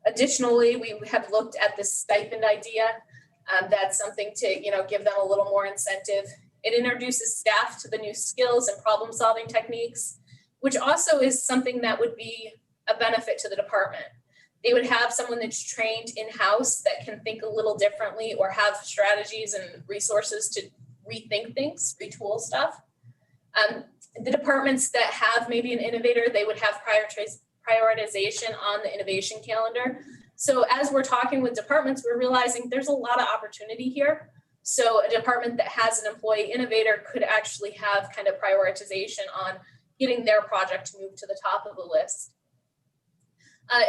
Additionally, we have looked at the stipend idea. That's something to, give them a little more incentive. It introduces staff to the new skills and problem-solving techniques, which also is something that would be a benefit to the department. They would have someone that's trained in-house that can think a little differently or have strategies and resources to rethink things, retool stuff. The departments that have maybe an innovator, they would have prioritization on the innovation calendar. So as we're talking with departments, we're realizing there's a lot of opportunity here. So a department that has an employee innovator could actually have kind of prioritization on getting their project to move to the top of the list.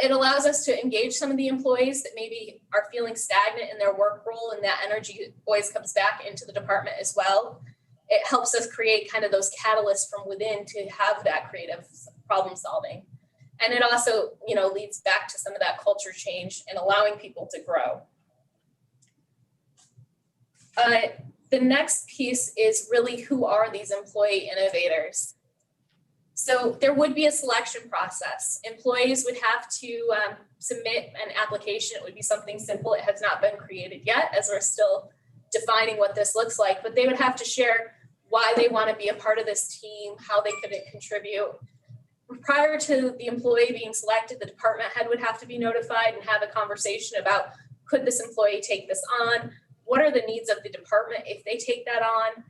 It allows us to engage some of the employees that maybe are feeling stagnant in their work role, and that energy always comes back into the department as well. It helps us create kind of those catalysts from within to have that creative problem solving. And it also, leads back to some of that culture change and allowing people to grow. The next piece is really, who are these employee innovators? So there would be a selection process. Employees would have to submit an application. It would be something simple. It has not been created yet, as we're still defining what this looks like, but they would have to share why they want to be a part of this team, how they could contribute. Prior to the employee being selected, the department head would have to be notified and have a conversation about, could this employee take this on? What are the needs of the department if they take that on?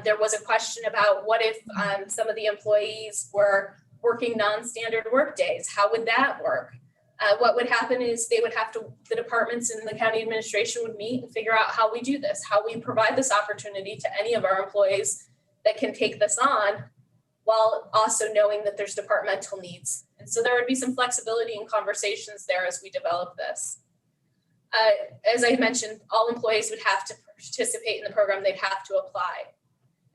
There was a question about what if some of the employees were working non-standard work days? How would that work? What would happen is the departments in the county administration would meet and figure out how we do this, how we provide this opportunity to any of our employees that can take this on, while also knowing that there's departmental needs. And so there would be some flexibility and conversations there as we develop this. As I mentioned, all employees would have to participate in the program. They'd have to apply.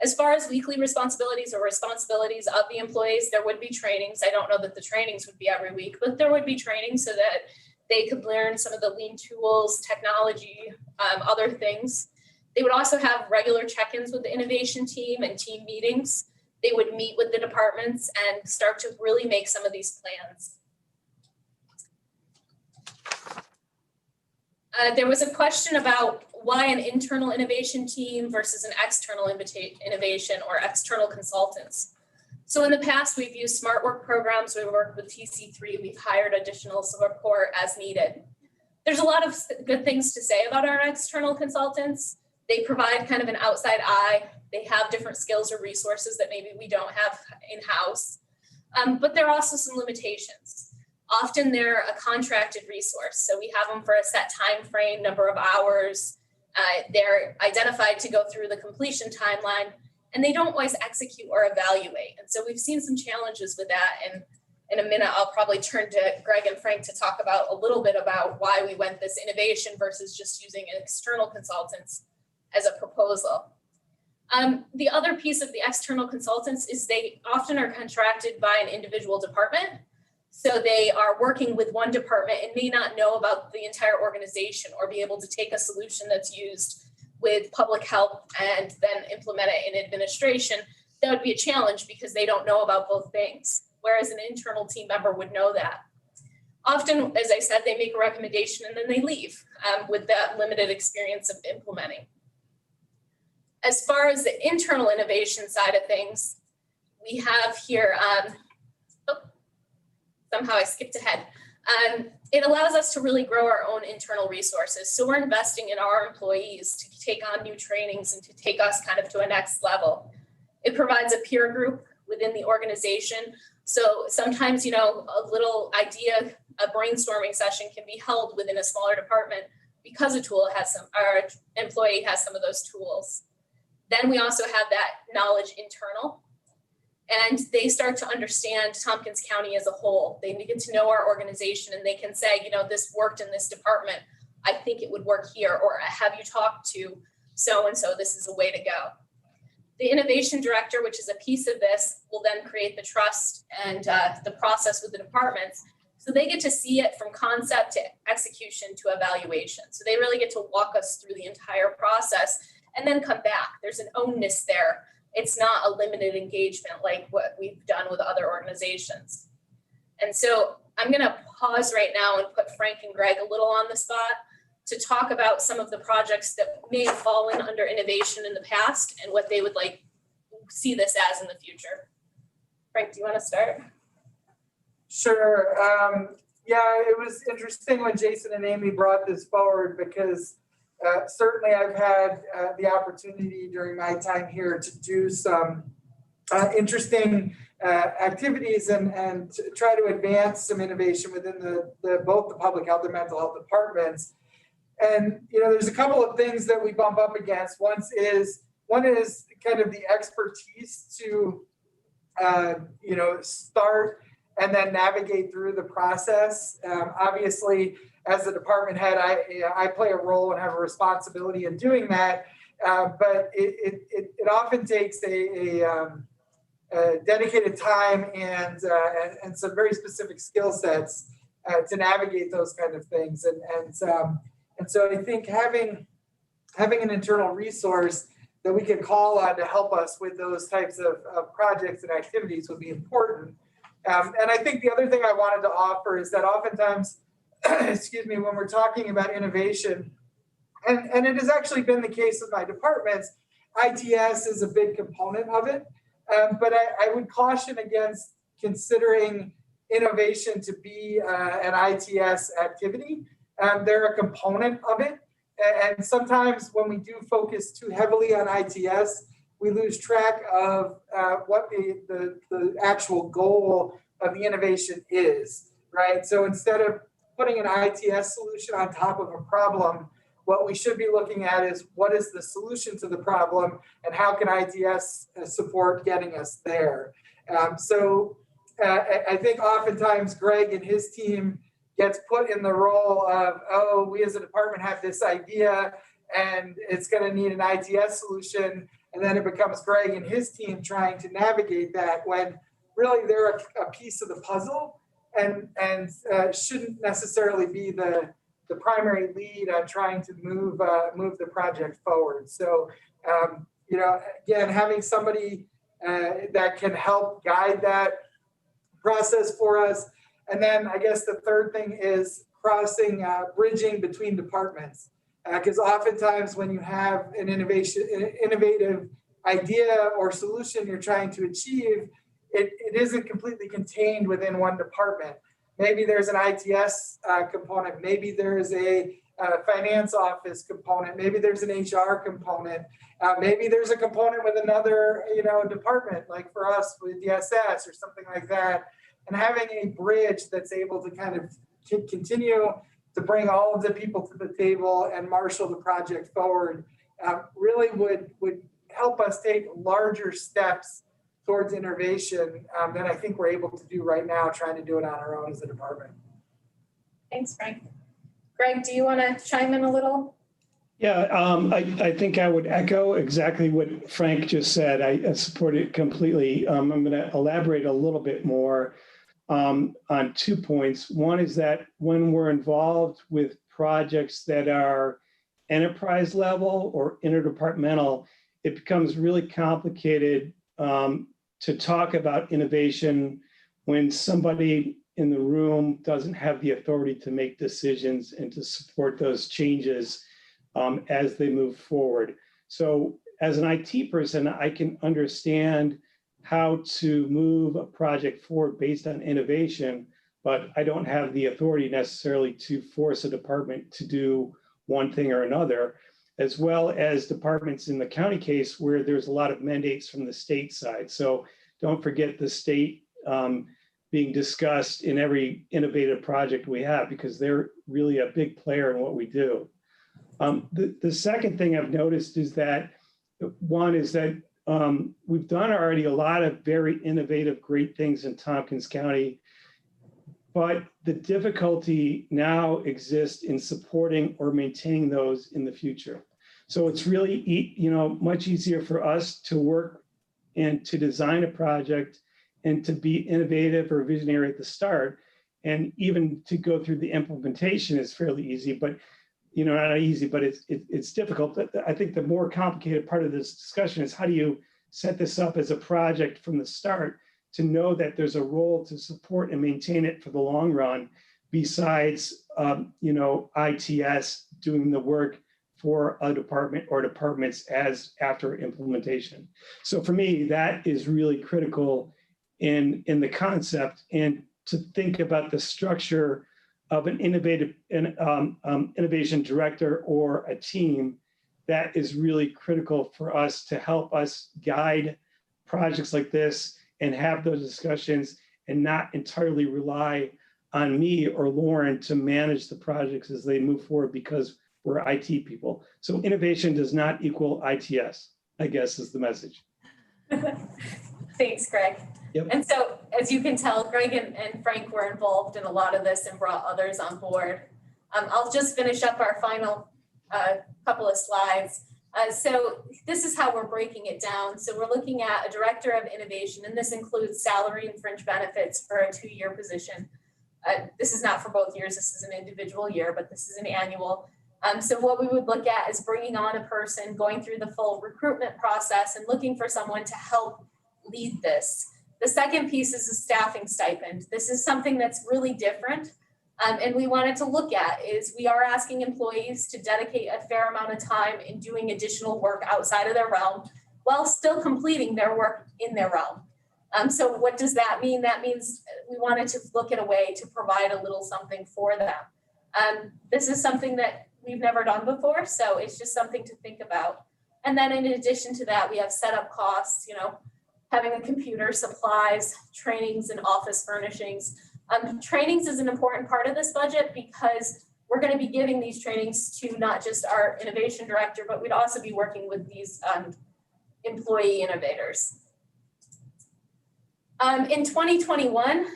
As far as weekly responsibilities or responsibilities of the employees, there would be trainings. I don't know that the trainings would be every week, but there would be training so that they could learn some of the lean tools, technology, other things. They would also have regular check-ins with the innovation team and team meetings. They would meet with the departments and start to really make some of these plans. There was a question about why an internal innovation team versus an external innovation or external consultants. So in the past, we've used smart work programs. We've worked with TC3. We've hired additional support as needed. There's a lot of good things to say about our external consultants. They provide kind of an outside eye. They have different skills or resources that maybe we don't have in-house. But there are also some limitations. Often they're a contracted resource. So we have them for a set time frame, number of hours. They're identified to go through the completion timeline, and they don't always execute or evaluate. And so we've seen some challenges with that. And in a minute, I'll probably turn to Greg and Frank to talk about a little bit about why we went this innovation versus just using external consultants as a proposal. The other piece of the external consultants is they often are contracted by an individual department. So they are working with one department and may not know about the entire organization or be able to take a solution that's used with public health and then implement it in administration. That would be a challenge because they don't know about both things, whereas an internal team member would know that. Often, as I said, they make a recommendation and then they leave with that limited experience of implementing. As far as the internal innovation side of things, we have here, somehow I skipped ahead. It allows us to really grow our own internal resources. So we're investing in our employees to take on new trainings and to take us kind of to a next level. It provides a peer group within the organization. So sometimes, a little idea, a brainstorming session can be held within a smaller department because our employee has some of those tools. Then we also have that knowledge internal. and they start to understand Tompkins County as a whole. They get to know our organization, and they can say, you know, this worked in this department. I think it would work here, or have you talked to so-and-so? This is a way to go. The innovation director, which is a piece of this, will then create the trust and the process with the departments. So they get to see it from concept to execution to evaluation. So they really get to walk us through the entire process and then come back. There's an ownness there. It's not a limited engagement like what we've done with other organizations. And so I'm going to pause right now and put Frank and Greg a little on the spot to talk about some of the projects that may have fallen under innovation in the past and what they would like see this as in the future. Frank, do you want to start? Sure. Yeah, it was interesting when Jason and Amy brought this forward, because certainly I've had the opportunity during my time here to do some interesting activities and to try to advance some innovation within both the public health and mental health departments. And, you know, there's a couple of things that we bump up against. One is kind of the expertise to, you know, start and then navigate through the process. Obviously, as the department head, I play a role and have a responsibility in doing that. But it often takes a dedicated time and some very specific skill sets to navigate those kind of things. And so I think having an internal resource that we can call on to help us with those types of projects and activities would be important. And I think the other thing I wanted to offer is that oftentimes, excuse me, when we're talking about innovation, and it has actually been the case with my departments, ITS is a big component of it. But I would caution against considering innovation to be an ITS activity. They're a component of it. And sometimes when we do focus too heavily on ITS, we lose track of what the actual goal of the innovation is, right? So instead of putting an ITS solution on top of a problem, what we should be looking at is what is the solution to the problem and how can ITS support getting us there? I think oftentimes Greg and his team gets put in the role of, oh, we as a department have this idea and it's going to need an ITS solution. And then it becomes Greg and his team trying to navigate that when really they're a piece of the puzzle and shouldn't necessarily be the primary lead on trying to move the project forward. So, you know, again, having somebody that can help guide that process for us. And then I guess the third thing is bridging between departments. Because oftentimes when you have an innovative idea or solution you're trying to achieve, it isn't completely contained within one department. Maybe there's an ITS component. Maybe there's a finance office component. Maybe there's an HR component. Maybe there's a component with another, you know, department, like for us with DSS or something like that. And having a bridge that's able to kind of continue to bring all of the people to the table and marshal the project forward really would help us take larger steps towards innovation than I think we're able to do right now, trying to do it on our own as a department. Thanks, Frank. Greg, do you want to chime in a little? Yeah, I think I would echo exactly what Frank just said. I support it completely. I'm going to elaborate a little bit more on 2 points. One is that when we're involved with projects that are enterprise level or interdepartmental, it becomes really complicated to talk about innovation when somebody in the room doesn't have the authority to make decisions and to support those changes as they move forward. So as an IT person, I can understand how to move a project forward based on innovation, but I don't have the authority necessarily to force a department to do one thing or another, as well as departments in the county case where there's a lot of mandates from the state side. So don't forget the state being discussed in every innovative project we have, because they're really a big player in what we do. The second thing I've noticed is that one is that we've done already a lot of very innovative, great things in Tompkins County, but the difficulty now exists in supporting or maintaining those in the future. So it's really, much easier for us to work and to design a project and to be innovative or visionary at the start. And even to go through the implementation is fairly easy, but not easy, but it's difficult. I think the more complicated part of this discussion is how do you set this up as a project from the start to know that there's a role to support and maintain it for the long run, besides, ITS doing the work for a department or departments as after implementation. So for me, that is really critical in the concept, and to think about the structure of an innovation director or a team. That is really critical for us to help us guide projects like this and have those discussions and not entirely rely on me or Lauren to manage the projects as they move forward, because we're IT people. So innovation does not equal ITS, I guess, is the message. Thanks, Greg. Yep. And so, as you can tell, Greg and Frank were involved in a lot of this and brought others on board. I'll just finish up our final couple of slides. So this is how we're breaking it down. So we're looking at a director of innovation, and this includes salary and fringe benefits for a 2-year position. This is not for both years. This is an individual year, but this is an annual. So what we would look at is bringing on a person, going through the full recruitment process and looking for someone to help lead this. The second piece is a staffing stipend. This is something that's really different. And we wanted to look at is we are asking employees to dedicate a fair amount of time in doing additional work outside of their realm while still completing their work in their realm. So what does that mean? That means we wanted to look at a way to provide a little something for them. This is something that we've never done before, so it's just something to think about. And then in addition to that, we have setup costs, having a computer, supplies, trainings, and office furnishings. Trainings is an important part of this budget because we're going to be giving these trainings to not just our innovation director, but we'd also be working with these employee innovators. In 2021,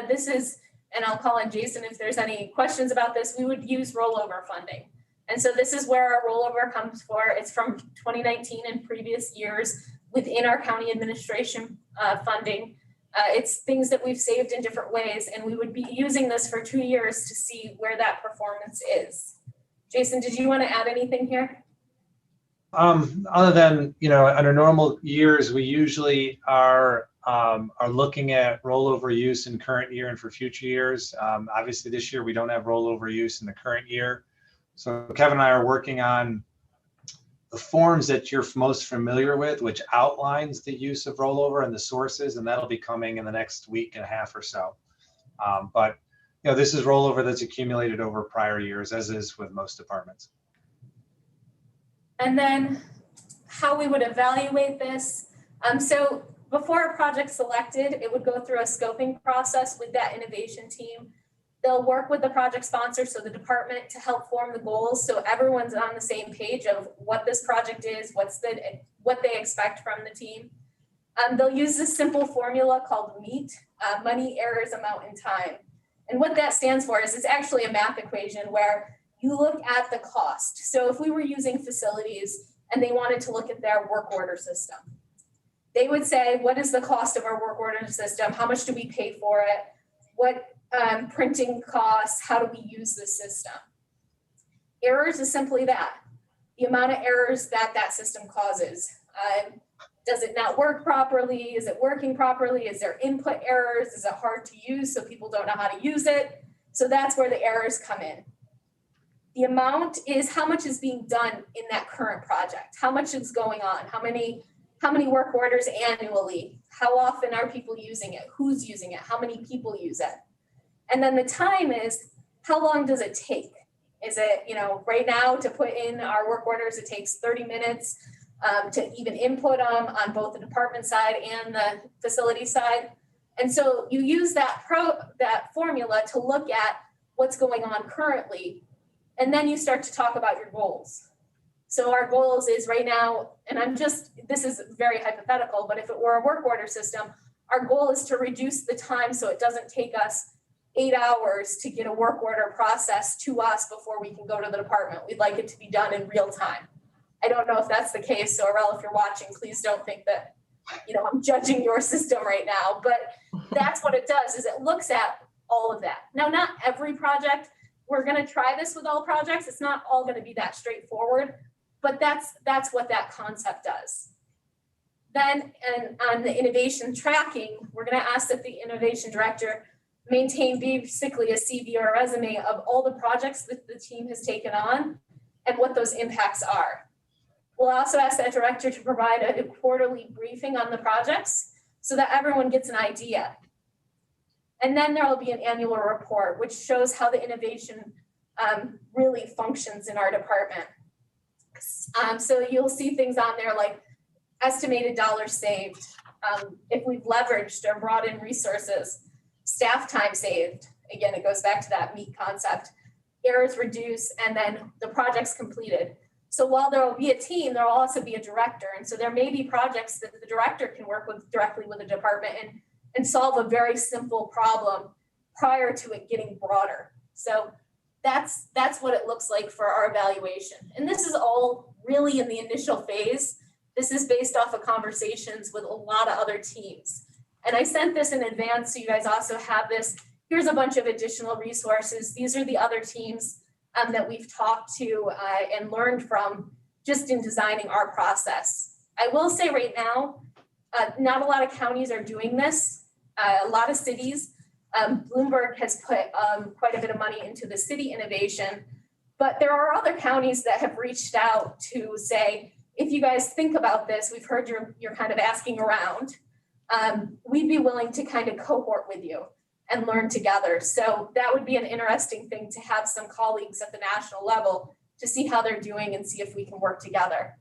this is, and I'll call on Jason if there's any questions about this, we would use rollover funding. And so this is where our rollover comes for. It's from 2019 and previous years within our county administration funding. It's things that we've saved in different ways, and we would be using this for 2 years to see where that performance is. Jason, did you want to add anything here? Other than, under normal years, we usually are looking at rollover use in current year and for future years. Obviously this year we don't have rollover use in the current year. So Kevin and I are working on the forms that you're most familiar with, which outlines the use of rollover and the sources, and that'll be coming in the next week and a half or so. But this is rollover that's accumulated over prior years, as is with most departments. And then how we would evaluate this. So before a project's selected, it would go through a scoping process with that innovation team. They'll work with the project sponsor, so the department, to help form the goals so everyone's on the same page of what this project is, what they expect from the team. They'll use this simple formula called MEAT, money, errors, amount, and time. And what that stands for is it's actually a math equation where you look at the cost. So if we were using facilities and they wanted to look at their work order system, they would say, what is the cost of our work order system? How much do we pay for it? What printing costs? How do we use the system? Errors is simply that, the amount of errors that system causes. Does it not work properly? Is it working properly? Is there input errors? Is it hard to use so people don't know how to use it? So that's where the errors come in. The amount is how much is being done in that current project. How much is going on? How many work orders annually? How often are people using it? Who's using it? How many people use it? And then the time is, how long does it take? Is it, right now to put in our work orders, it takes 30 minutes to even input them on both the department side and the facility side. And so you use that formula to look at what's going on currently, and then you start to talk about your goals. So our goals is right now, and this is very hypothetical, but if it were a work order system, our goal is to reduce the time so it doesn't take us 8 hours to get a work order process to us before we can go to the department. We'd like it to be done in real time. I don't know if that's the case. So Arel, if you're watching, please don't think that, I'm judging your system right now, but that's what it does, is it looks at all of that. Now, not every project, we're going to try this with all projects. It's not all going to be that straightforward, but that's what that concept does. Then, and on the innovation tracking, we're going to ask that the innovation director maintain basically a CV or a resume of all the projects that the team has taken on and what those impacts are. We'll also ask that director to provide a quarterly briefing on the projects so that everyone gets an idea. And then there will be an annual report, which shows how the innovation really functions in our department. So you'll see things on there like estimated dollars saved, if we've leveraged or brought in resources, staff time saved. Again, it goes back to that MEET concept. Errors reduced, and then the project's completed. So while there will be a team, there will also be a director. And so there may be projects that the director can work with directly with the department and solve a very simple problem prior to it getting broader. So that's what it looks like for our evaluation. And this is all really in the initial phase. This is based off of conversations with a lot of other teams. And I sent this in advance so you guys also have this. Here's a bunch of additional resources. These are the other teams that we've talked to and learned from just in designing our process. I will say right now, not a lot of counties are doing this. A lot of cities, Bloomberg has put quite a bit of money into the city innovation, but there are other counties that have reached out to say, if you guys think about this, we've heard you're kind of asking around, we'd be willing to kind of cohort with you and learn together. So that would be an interesting thing to have some colleagues at the national level to see how they're doing and see if we can work together.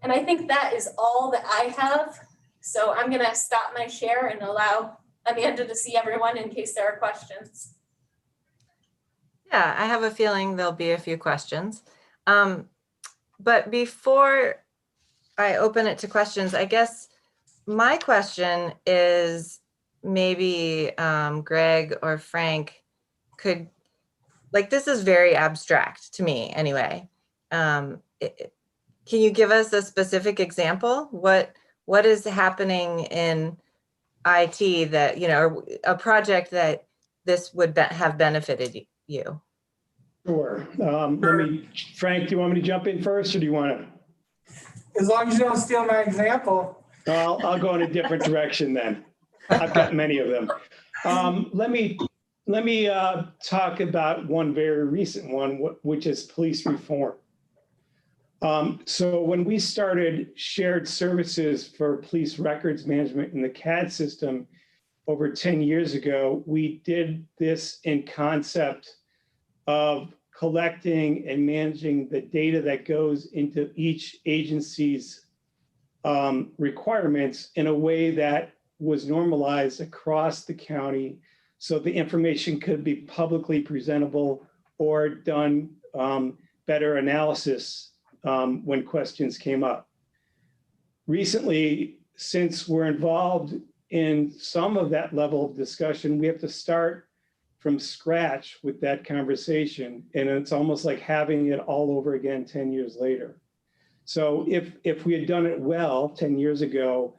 And I think that is all that I have. So I'm gonna stop my share and allow Amanda to see everyone in case there are questions. Yeah, I have a feeling there'll be a few questions. But before I open it to questions, I guess my question is maybe Greg or Frank could, this is very abstract to me anyway. Can you give us a specific example? What is happening in IT that, or a project that this would have benefited you? Sure. Frank, do you want me to jump in first or do you want to? As long as you don't steal my example. I'll go in a different direction then. I've got many of them. Let me talk about one very recent one, which is police reform. So when we started shared services for police records management in the CAD system over 10 years ago, we did this in concept of collecting and managing the data that goes into each agency's requirements in a way that was normalized across the county so the information could be publicly presentable or done better analysis when questions came up. Recently, since we're involved in some of that level of discussion, we have to start from scratch with that conversation. And it's almost like having it all over again 10 years later. So if we had done it well 10 years ago,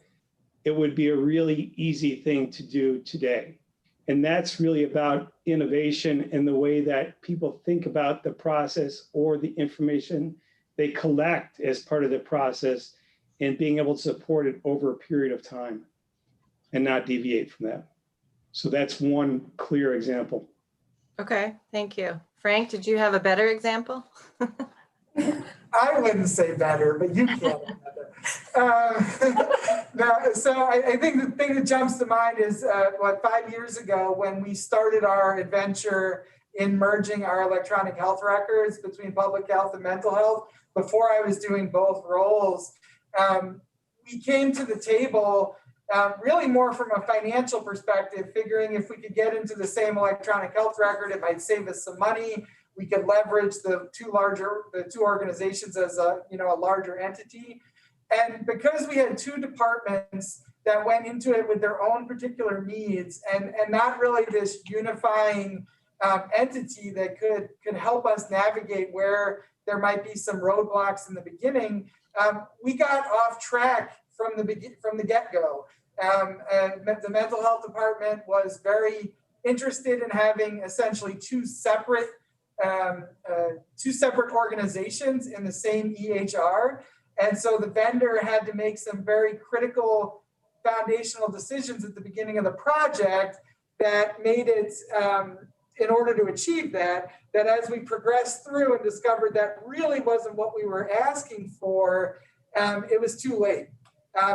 it would be a really easy thing to do today. And that's really about innovation and the way that people think about the process or the information they collect as part of the process and being able to support it over a period of time and not deviate from that. So that's one clear example. Okay, thank you. Frank, did you have a better example? I wouldn't say better, but you can. So I think the thing that jumps to mind is 5 years ago when we started our adventure in merging our electronic health records between public health and mental health. Before I was doing both roles, we came to the table really more from a financial perspective, figuring if we could get into the same electronic health record, it might save us some money. we could leverage the two organizations as a larger entity. And because we had two departments that went into it with their own particular needs and not really this unifying entity that could help us navigate where there might be some roadblocks in the beginning, we got off track from the get-go. The mental health department was very interested in having essentially two separate organizations in the same EHR. And so the vendor had to make some very critical foundational decisions at the beginning of the project that made it, in order to achieve that as we progressed through and discovered that really wasn't what we were asking for, it was too late.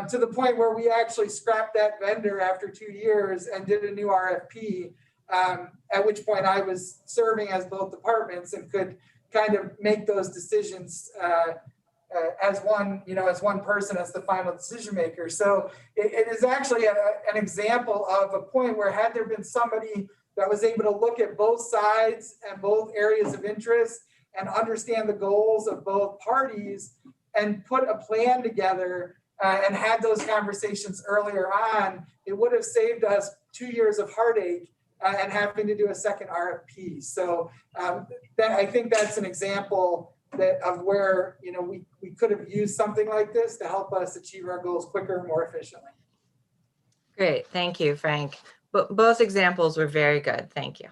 To the point where we actually scrapped that vendor after 2 years and did a new RFP, at which point I was serving as both departments and could kind of make those decisions as one person, as the final decision maker. So it is actually an example of a point where had there been somebody that was able to look at both sides and both areas of interest and understand the goals of both parties and put a plan together and had those conversations earlier on, it would have saved us 2 years of heartache and having to do a second RFP. So I think that's an example of where we could have used something like this to help us achieve our goals quicker and more efficiently. Great, thank you, Frank. Both examples were very good, thank you.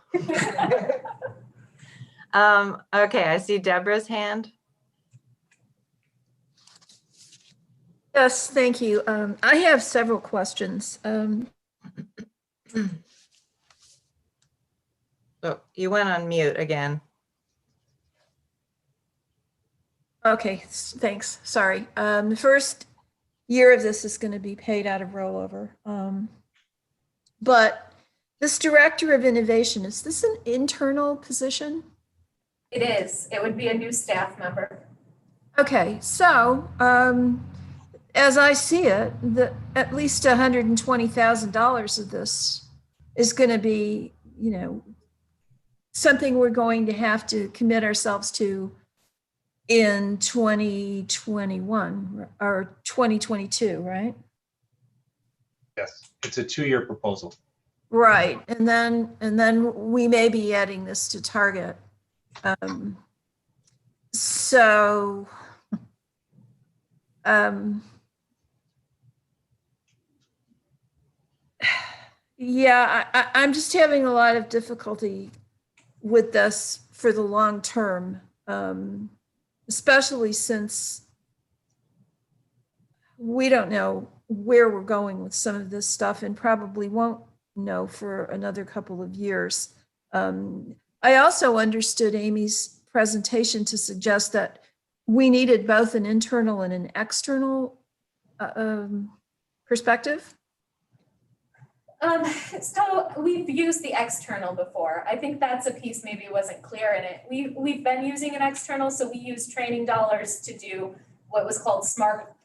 Okay, I see Deborah's hand. Yes, thank you. I have several questions. Oh, you went on mute again. Okay, thanks. Sorry. The first year of this is going to be paid out of rollover. But this Director of Innovation, is this an internal position? It is. It would be a new staff member. Okay, so as I see it, at least $120,000 of this is going to be, something we're going to have to commit ourselves to in 2021 or 2022, right? Yes, it's a 2-year proposal. Right, and then we may be adding this to target. Yeah, I'm just having a lot of difficulty with this for the long term, especially since we don't know where we're going with some of this stuff and probably won't know for another couple of years. I also understood Amy's presentation to suggest that we needed both an internal and an external perspective. So we've used the external before. I think that's a piece maybe wasn't clear in it. We've been using an external, so we use training dollars to do what was called smart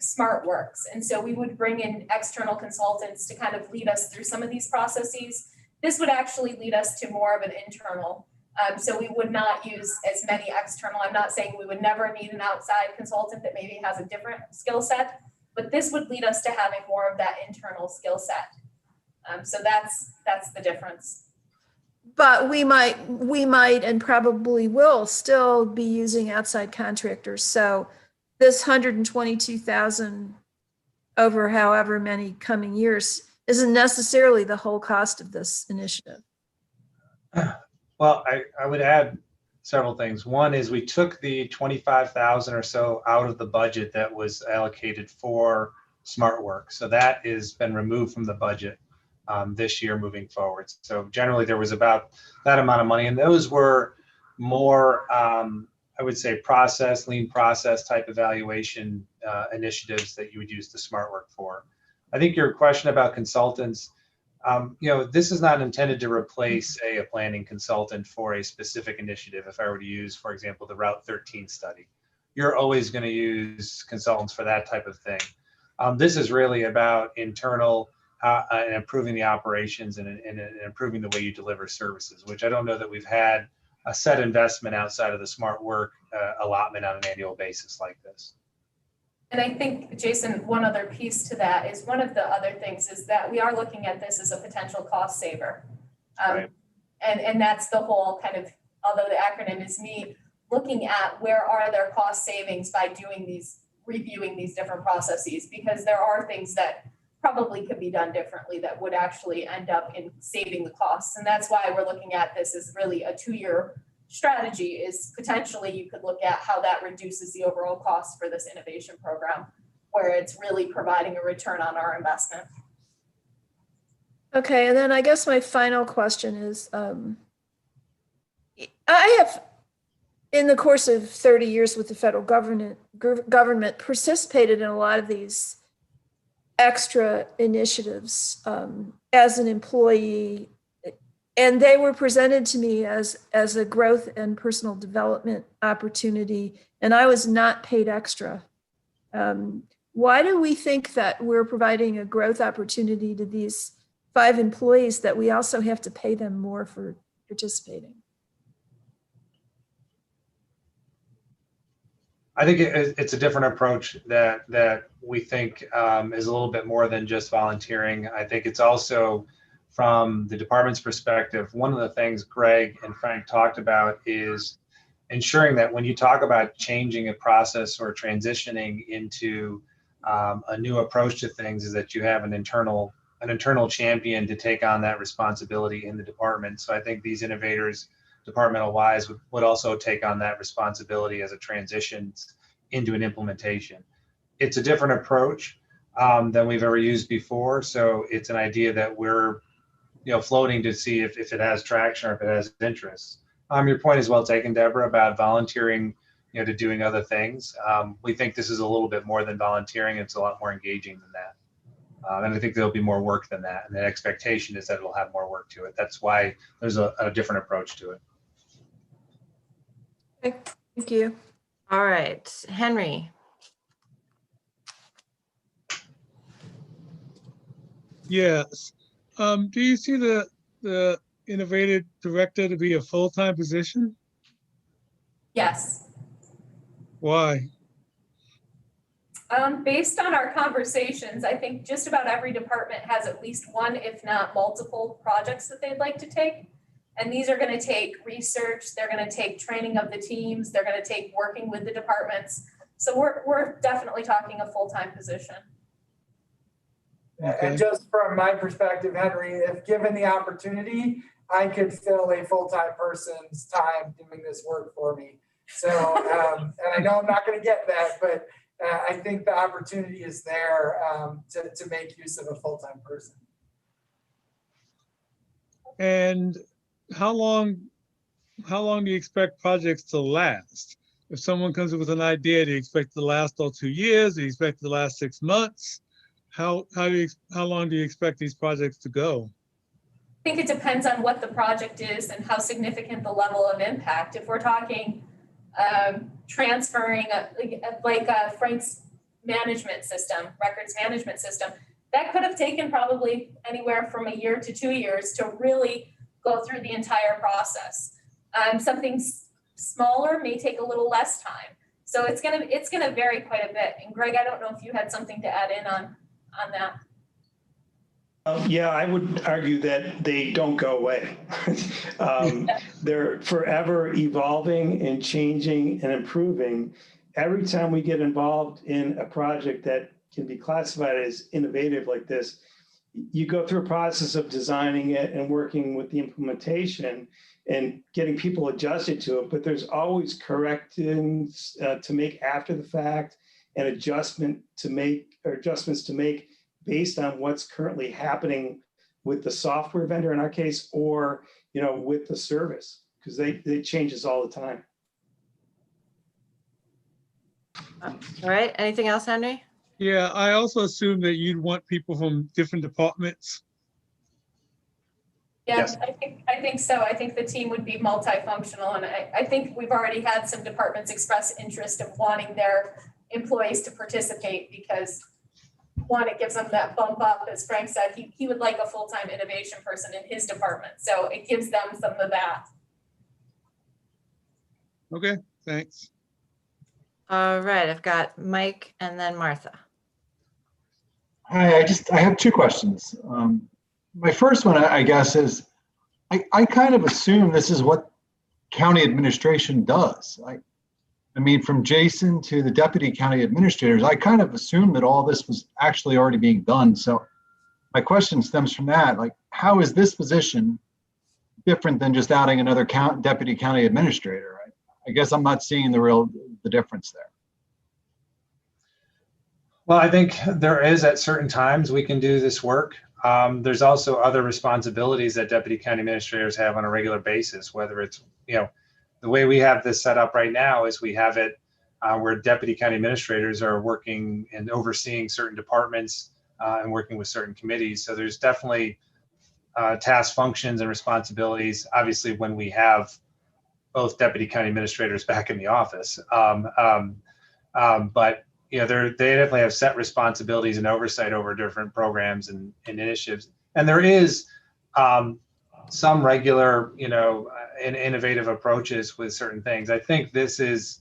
works. And so we would bring in external consultants to kind of lead us through some of these processes. This would actually lead us to more of an internal. So we would not use as many external. I'm not saying we would never need an outside consultant that maybe has a different skill set, but this would lead us to having more of that internal skill set. So that's the difference. But we might and probably will still be using outside contractors. So this 122,000 over however many coming years isn't necessarily the whole cost of this initiative. Well, I would add several things. One is we took the 25,000 or so out of the budget that was allocated for smart work. So that has been removed from the budget this year moving forward. So generally there was about that amount of money, and those were more, I would say, lean process type evaluation initiatives that you would use the smart work for. I think your question about consultants, this is not intended to replace, say, a planning consultant for a specific initiative. If I were to use, for example, the Route 13 study, you're always going to use consultants for that type of thing. This is really about internal and improving the operations and improving the way you deliver services, which I don't know that we've had a set investment outside of the smart work allotment on an annual basis like this. And I think, Jason, one other piece to that is one of the other things is that we are looking at this as a potential cost saver. Right. And that's the whole kind of, although the acronym is me, looking at where are there cost savings by doing these, reviewing these different processes, because there are things that probably could be done differently that would actually end up in saving the costs. And that's why we're looking at this as really a 2-year strategy. Is potentially you could look at how that reduces the overall cost for this innovation program, where it's really providing a return on our investment. Okay, and then I guess my final question is, I have, in the course of 30 years with the federal government, participated in a lot of these extra initiatives as an employee, and they were presented to me as a growth and personal development opportunity, and I was not paid extra. Why do we think that we're providing a growth opportunity to these 5 employees that we also have to pay them more for participating? I think it's a different approach that we think is a little bit more than just volunteering. I think it's also, from the department's perspective, one of the things Greg and Frank talked about is ensuring that when you talk about changing a process or transitioning into a new approach to things, is that you have an internal champion to take on that responsibility in the department. So I think these innovators, departmental wise, would also take on that responsibility as a transition into an implementation. It's a different approach than we've ever used before. So it's an idea that we're floating to see if it has traction or if it has interest. Your point is well taken, Deborah, about volunteering, to doing other things. We think this is a little bit more than volunteering. It's a lot more engaging than that. And I think there'll be more work than that. And the expectation is that it'll have more work to it. That's why there's a different approach to it. Okay, thank you. All right, Henry. Yes. Do you see the innovative director to be a full-time position? Yes. Why? Based on our conversations, I think just about every department has at least one, if not multiple, projects that they'd like to take. And these are going to take research, they're going to take training of the teams, they're going to take working with the departments. So we're definitely talking a full-time position. And just from my perspective, Henry, if given the opportunity, I could fill a full-time person's time doing this work for me. So, and I know I'm not going to get that, but I think the opportunity is there to make use of a full-time person. And how long do you expect projects to last? If someone comes up with an idea, do you expect it to last all 2 years? Do you expect it to last 6 months? How long do you expect these projects to go? I think it depends on what the project is and how significant the level of impact. If we're talking transferring like Frank's management system, records management system, that could have taken probably anywhere from 1 year to 2 years to really go through the entire process. Something smaller may take a little less time. So it's gonna vary quite a bit. And Greg, I don't know if you had something to add in on that. Yeah, I would argue that they don't go away. They're forever evolving and changing and improving. Every time we get involved in a project that can be classified as innovative like this, you go through a process of designing it and working with the implementation and getting people adjusted to it, but there's always corrections to make after the fact and adjustments to make based on what's currently happening with the software vendor in our case, or with the service, because it changes all the time. All right, anything else, Henry? Yeah, I also assume that you'd want people from different departments. Yeah, Yes. I think so. I think the team would be multifunctional, and I think we've already had some departments express interest of wanting their employees to participate because one, it gives them that bump up. As Frank said, he would like a full-time innovation person in his department. So it gives them some of that. Okay, thanks. All right, I've got Mike and then Martha. Hi, I have two questions. My first one, I guess, is I kind of assume this is what county administration does. I mean, from Jason to the deputy county administrators, I kind of assumed that all this was actually already being done. So my question stems from that, like, how is this position different than just adding another deputy county administrator? I guess I'm not seeing the difference there. Well, I think there is at certain times we can do this work. There's also other responsibilities that deputy county administrators have on a regular basis, whether it's, the way we have this set up right now is we have it where deputy county administrators are working and overseeing certain departments and working with certain committees. So there's definitely task functions and responsibilities, obviously, when we have both deputy county administrators back in the office. But they definitely have set responsibilities and oversight over different programs and initiatives. And there is some regular, and innovative approaches with certain things. I think this is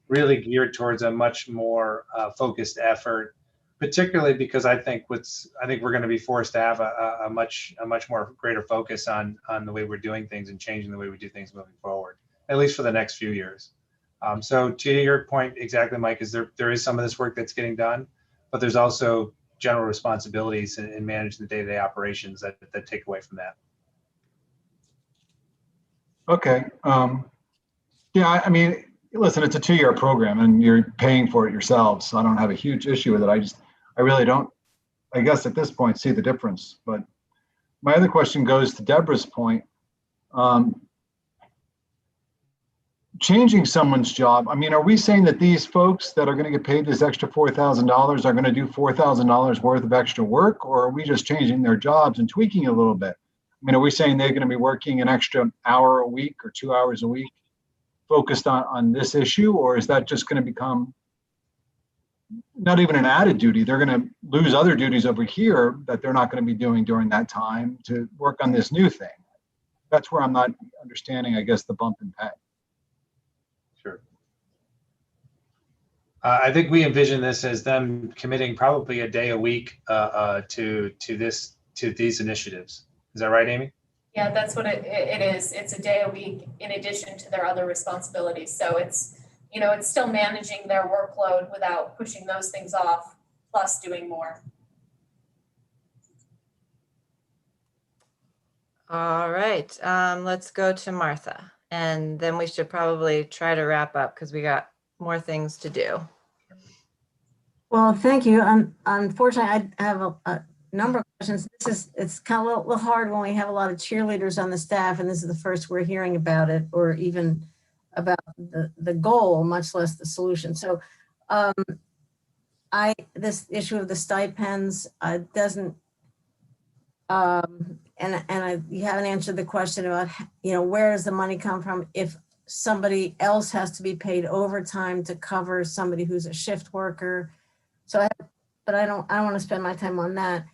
really geared towards a much more focused effort, particularly because I think we're going to be forced to have a much more greater focus on the way we're doing things and changing the way we do things moving forward, at least for the next few years. So to your point exactly, Mike, is there is some of this work that's getting done, but there's also general responsibilities in managing the day-to-day operations that take away from that. Okay. Yeah, I mean, listen, it's a 2-year program and you're paying for it yourselves. So I don't have a huge issue with it. I really don't, I guess at this point, see the difference. But my other question goes to Deborah's point. Changing someone's job. I mean, are we saying that these folks that are going to get paid this extra $4,000 are going to do $4,000 worth of extra work, or are we just changing their jobs and tweaking it a little bit? I mean, are we saying they're going to be working an extra hour a week or 2 hours a week focused on this issue, or is that just going to become not even an added duty? They're going to lose other duties over here that they're not going to be doing during that time to work on this new thing. That's where I'm not understanding, I guess, the bump in pay. Sure. I think we envision this as them committing probably a day a week to these initiatives. Is that right, Amy? Yeah, that's what it is. It's a day a week in addition to their other responsibilities. So it's, it's still managing their workload without pushing those things off, plus doing more. All right, let's go to Martha, and then we should probably try to wrap up because we got more things to do. Well, thank you. Unfortunately, I have a number of questions. It's kind of a little hard when we have a lot of cheerleaders on the staff, and this is the first we're hearing about it, or even about the goal, much less the solution. So this issue of the stipends doesn't, you haven't answered the question about, where does the money come from if somebody else has to be paid overtime to cover somebody who's a shift worker. So, but I don't want to spend my time on that.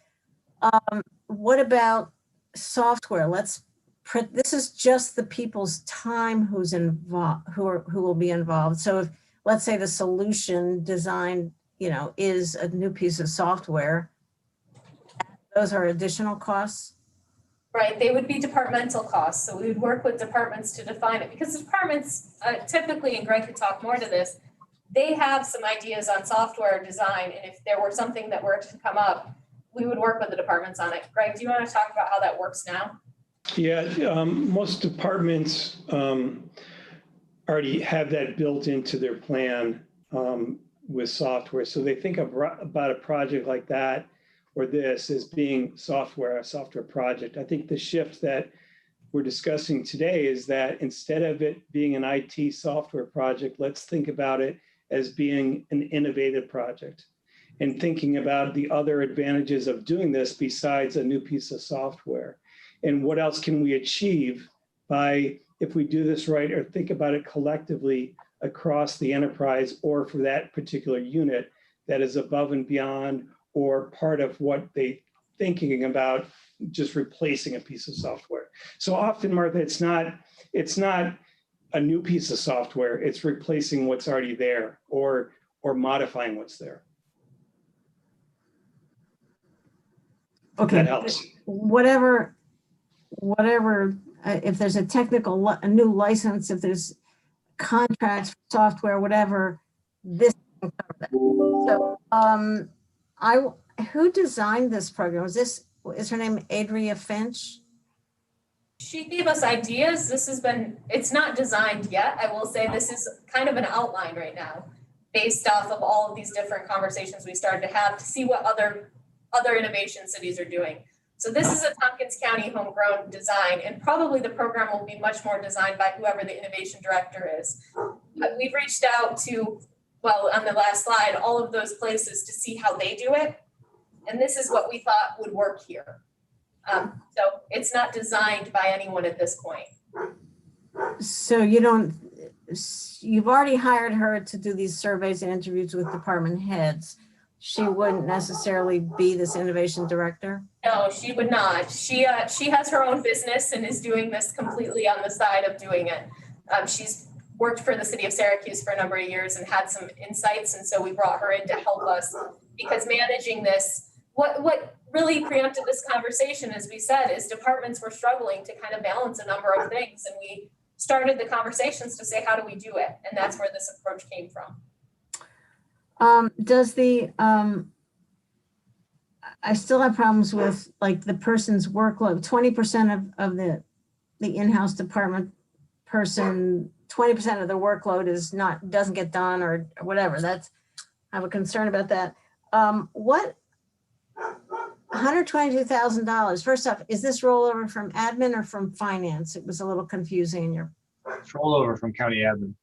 What about software? This is just the people's time who's involved, who will be involved. So if, let's say the solution design, is a new piece of software, those are additional costs? Right, they would be departmental costs. So we would work with departments to define it, because the departments typically, and Greg could talk more to this, they have some ideas on software design. And if there were something that were to come up, we would work with the departments on it. Greg, do you want to talk about how that works now? Yeah, most departments already have that built into their plan with software. So they think about a project like that or this as being a software project. I think the shift that we're discussing today is that instead of it being an IT software project, let's think about it as being an innovative project and thinking about the other advantages of doing this besides a new piece of software. And what else can we achieve by, if we do this right, or think about it collectively across the enterprise, or for that particular unit that is above and beyond or part of what they thinking about just replacing a piece of software. So often, Martha, it's not a new piece of software. It's replacing what's already there or modifying what's there. Okay. That helps. Whatever, if there's a technical, a new license, if there's contracts, software, whatever, this can cover that. So, who designed this program? Is her name Adria Finch? She gave us ideas. It's not designed yet. I will say this is kind of an outline right now based off of all of these different conversations we started to have to see what other innovation cities are doing. So this is a Tompkins County homegrown design, and probably the program will be much more designed by whoever the innovation director is. But we've reached out to, well, on the last slide, all of those places to see how they do it. And this is what we thought would work here. So it's not designed by anyone at this point. So you've already hired her to do these surveys and interviews with department heads. She wouldn't necessarily be this innovation director? No, she would not. She has her own business and is doing this completely on the side of doing it. She's worked for the city of Syracuse for a number of years and had some insights. And so we brought her in to help us because managing this, what really preempted this conversation, as we said, is departments were struggling to kind of balance a number of things. And we started the conversations to say, how do we do it? And that's where this approach came from. I still have problems with like the person's workload. 20% of the in-house department person, 20% of their workload doesn't get done or whatever. I have a concern about that. What $122,000? First off, is this rollover from admin or from finance? It was a little confusing in your. It's rollover from county admin.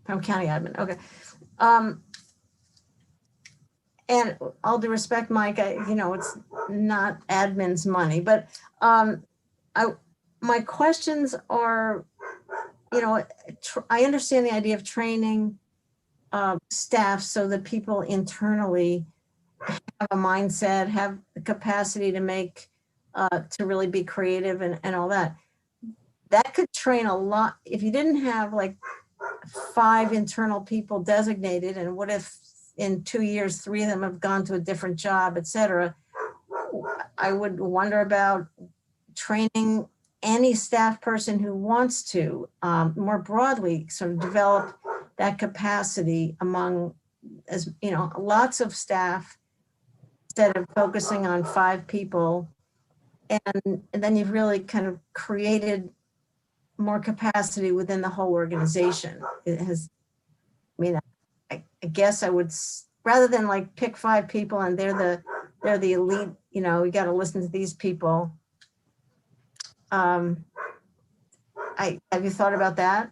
From county admin, okay. And all due respect, Mike, it's not admin's money, but my questions are, I understand the idea of training staff so that people internally have a mindset, have the capacity to make, to really be creative and all that. That could train a lot. If you didn't have like 5 internal people designated, and what if in 2 years, 3 of them have gone to a different job, et cetera, I would wonder about training any staff person who wants to more broadly sort of develop that capacity among, lots of staff instead of focusing on 5 people. And then you've really kind of created more capacity within the whole organization. I guess I would, rather than like pick 5 people and they're the elite, you got to listen to these people. Have you thought about that?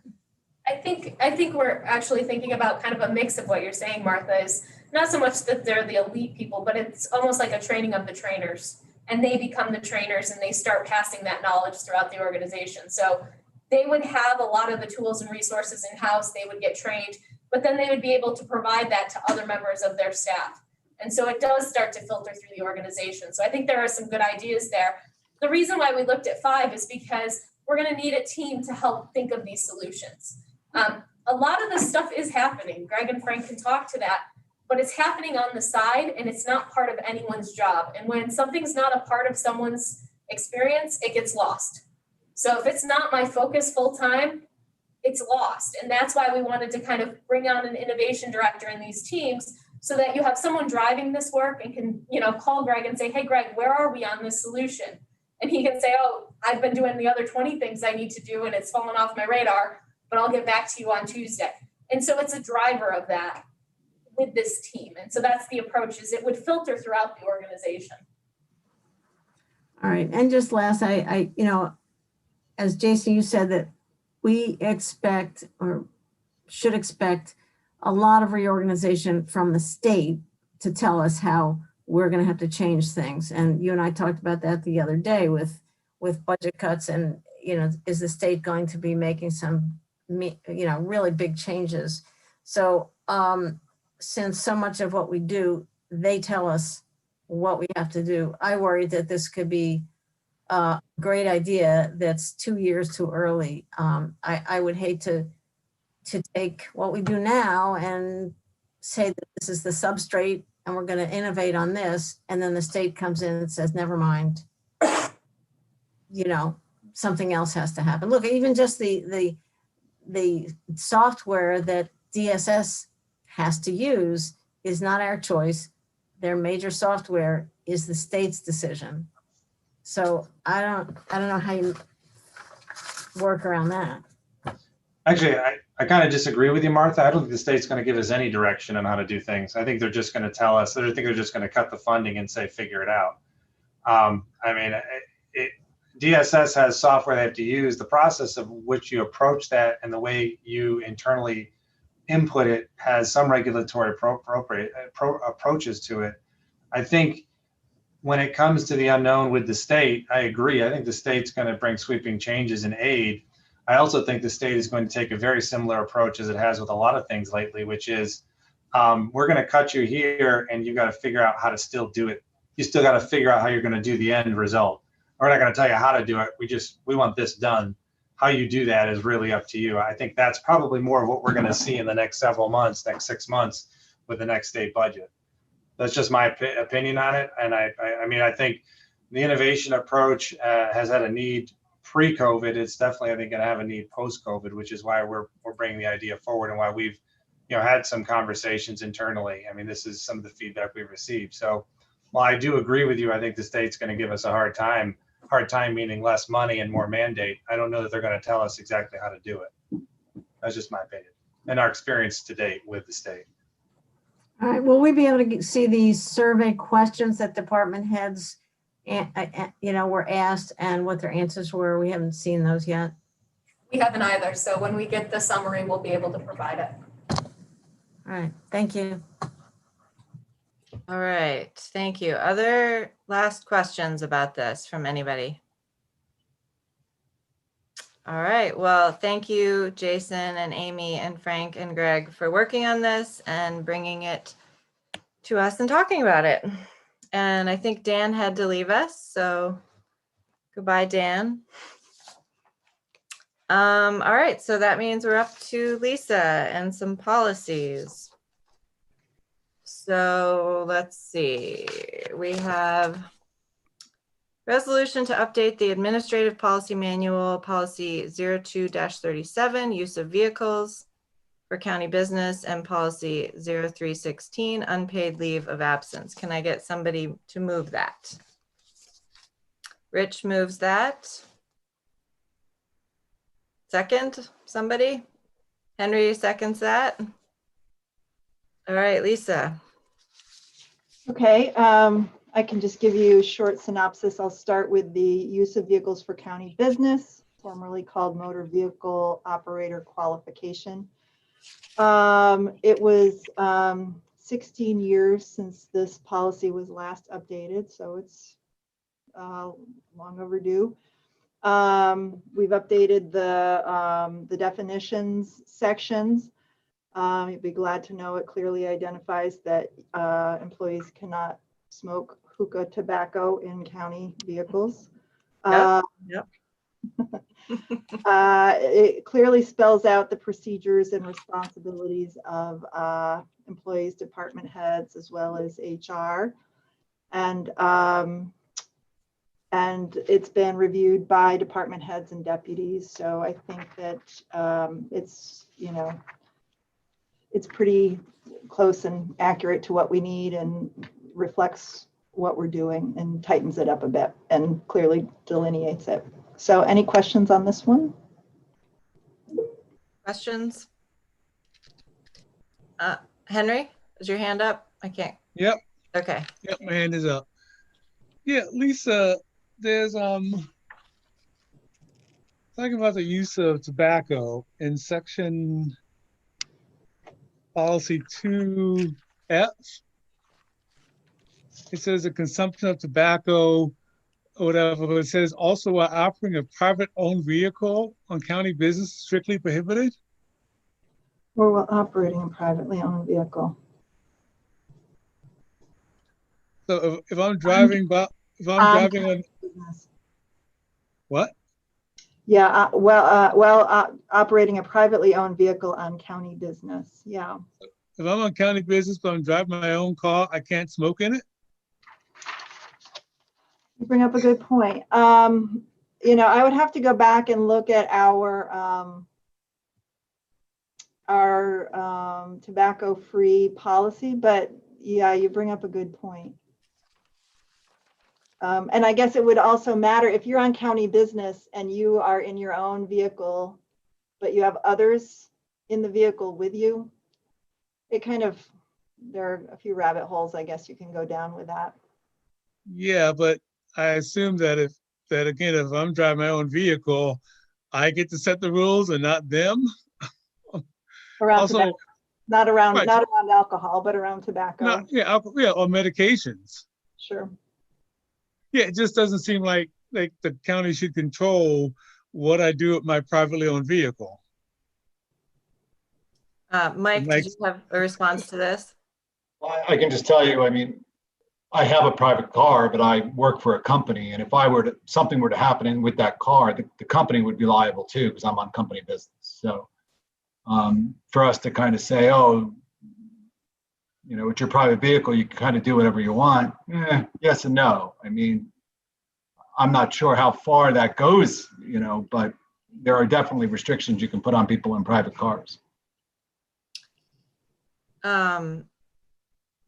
I think we're actually thinking about kind of a mix of what you're saying, Martha, is not so much that they're the elite people, but it's almost like a training of the trainers, and they become the trainers and they start passing that knowledge throughout the organization. So they would have a lot of the tools and resources in-house, they would get trained, but then they would be able to provide that to other members of their staff. And so it does start to filter through the organization. So I think there are some good ideas there. The reason why we looked at 5 is because we're going to need a team to help think of these solutions. A lot of this stuff is happening. Greg and Frank can talk to that, but it's happening on the side and it's not part of anyone's job. And when something's not a part of someone's experience, it gets lost. So if it's not my focus full time, it's lost. And that's why we wanted to kind of bring on an innovation director in these teams so that you have someone driving this work and can, call Greg and say, hey, Greg, where are we on this solution? And he can say, oh, I've been doing the other 20 things I need to do and it's fallen off my radar, but I'll get back to you on Tuesday. And so it's a driver of that with this team. And so that's the approach, is it would filter throughout the organization. All right. And just last, I as Jason, you said that we expect or should expect a lot of reorganization from the state to tell us how we're going to have to change things. And you and I talked about that the other day with budget cuts and, is the state going to be making some, really big changes? So since so much of what we do, they tell us what we have to do, I worry that this could be a great idea that's 2 years too early. I would hate to to take what we do now and say that this is the substrate and we're going to innovate on this, and then the state comes in and says, never mind, you know, something else has to happen. Look, even just the software that DSS has to use is not our choice. Their major software is the state's decision. So I don't know how you work around that. Actually, I kind of disagree with you, Martha. I don't think the state's going to give us any direction on how to do things. I think they're just going to tell us, I think they're just going to cut the funding and say, figure it out. I mean, DSS has software they have to use. The process of which you approach that and the way you internally input it has some regulatory approaches to it. I think when it comes to the unknown with the state, I agree. I think the state's going to bring sweeping changes in aid. I also think the state is going to take a very similar approach as it has with a lot of things lately, which is we're going to cut you here and you've got to figure out how to still do it. You still got to figure out how you're going to do the end result. We're not going to tell you how to do it. We want this done. How you do that is really up to you. I think that's probably more of what we're going to see in the next several months, next 6 months with the next state budget. That's just my opinion on it. And I mean, I think the innovation approach has had a need pre-COVID. It's definitely, I think, going to have a need post-COVID, which is why we're bringing the idea forward and why we've, you know, had some conversations internally. I mean, this is some of the feedback we've received. So while I do agree with you, I think the state's going to give us a hard time meaning less money and more mandate. I don't know that they're going to tell us exactly how to do it. That's just my opinion and our experience to date with the state. All right, will we be able to see these survey questions that department heads, you know, were asked and what their answers were? We haven't seen those yet. We haven't either. So when we get the summary, we'll be able to provide it. All right, thank you. All right, thank you. Other last questions about this from anybody? All right, well, thank you, Jason and Amy and Frank and Greg for working on this and bringing it to us and talking about it. And I think Dan had to leave us, so goodbye, Dan. All right, so that means we're up to Lisa and some policies. So let's see, we have resolution to update the administrative policy manual, policy 02-37, use of vehicles for county business, and policy 0316, unpaid leave of absence. Can I get somebody to move that? Rich moves that. Second, somebody? Henry seconds that. All right, Lisa. Okay, I can just give you a short synopsis. I'll start with the use of vehicles for county business, formerly called motor vehicle operator qualification. It was 16 years since this policy was last updated, so it's long overdue. We've updated the definitions sections. You'd be glad to know it clearly identifies that employees cannot smoke hookah tobacco in county vehicles. Yep. It clearly spells out the procedures and responsibilities of employees, department heads, as well as HR. And it's been reviewed by department heads and deputies. So I think that it's, you know, it's pretty close and accurate to what we need and reflects what we're doing and tightens it up a bit and clearly delineates it. So any questions on this one? Questions? Henry, is your hand up? I can't. Yep. Okay. Yep, my hand is up. Yeah, Lisa, there's talking about the use of tobacco in section policy 2F. It says the consumption of tobacco or whatever, but it says also while operating a private owned vehicle on county business strictly prohibited. Or while operating a privately owned vehicle. So if I'm driving, on what? Yeah, operating a privately owned vehicle on county business. Yeah. If I'm on county business, but I'm driving my own car, I can't smoke in it? You bring up a good point. I would have to go back and look at our tobacco-free policy, but yeah, you bring up a good point. And I guess it would also matter if you're on county business and you are in your own vehicle, but you have others in the vehicle with you. There are a few rabbit holes, I guess, you can go down with that. Yeah, but I assume that if I'm driving my own vehicle, I get to set the rules and not them. Around Also, tobacco. Not around right. not around alcohol, but around tobacco. Or medications. Sure. Yeah, it just doesn't seem like the county should control what I do with my privately owned vehicle. Mike, did you have a response to this? I can just tell you, I mean, I have a private car, but I work for a company. And if something were to happen with that car, the company would be liable too, because I'm on company business. So for us to kind of say, oh, with your private vehicle, you can kind of do whatever you want. Yes and no. I mean, I'm not sure how far that goes, but there are definitely restrictions you can put on people in private cars.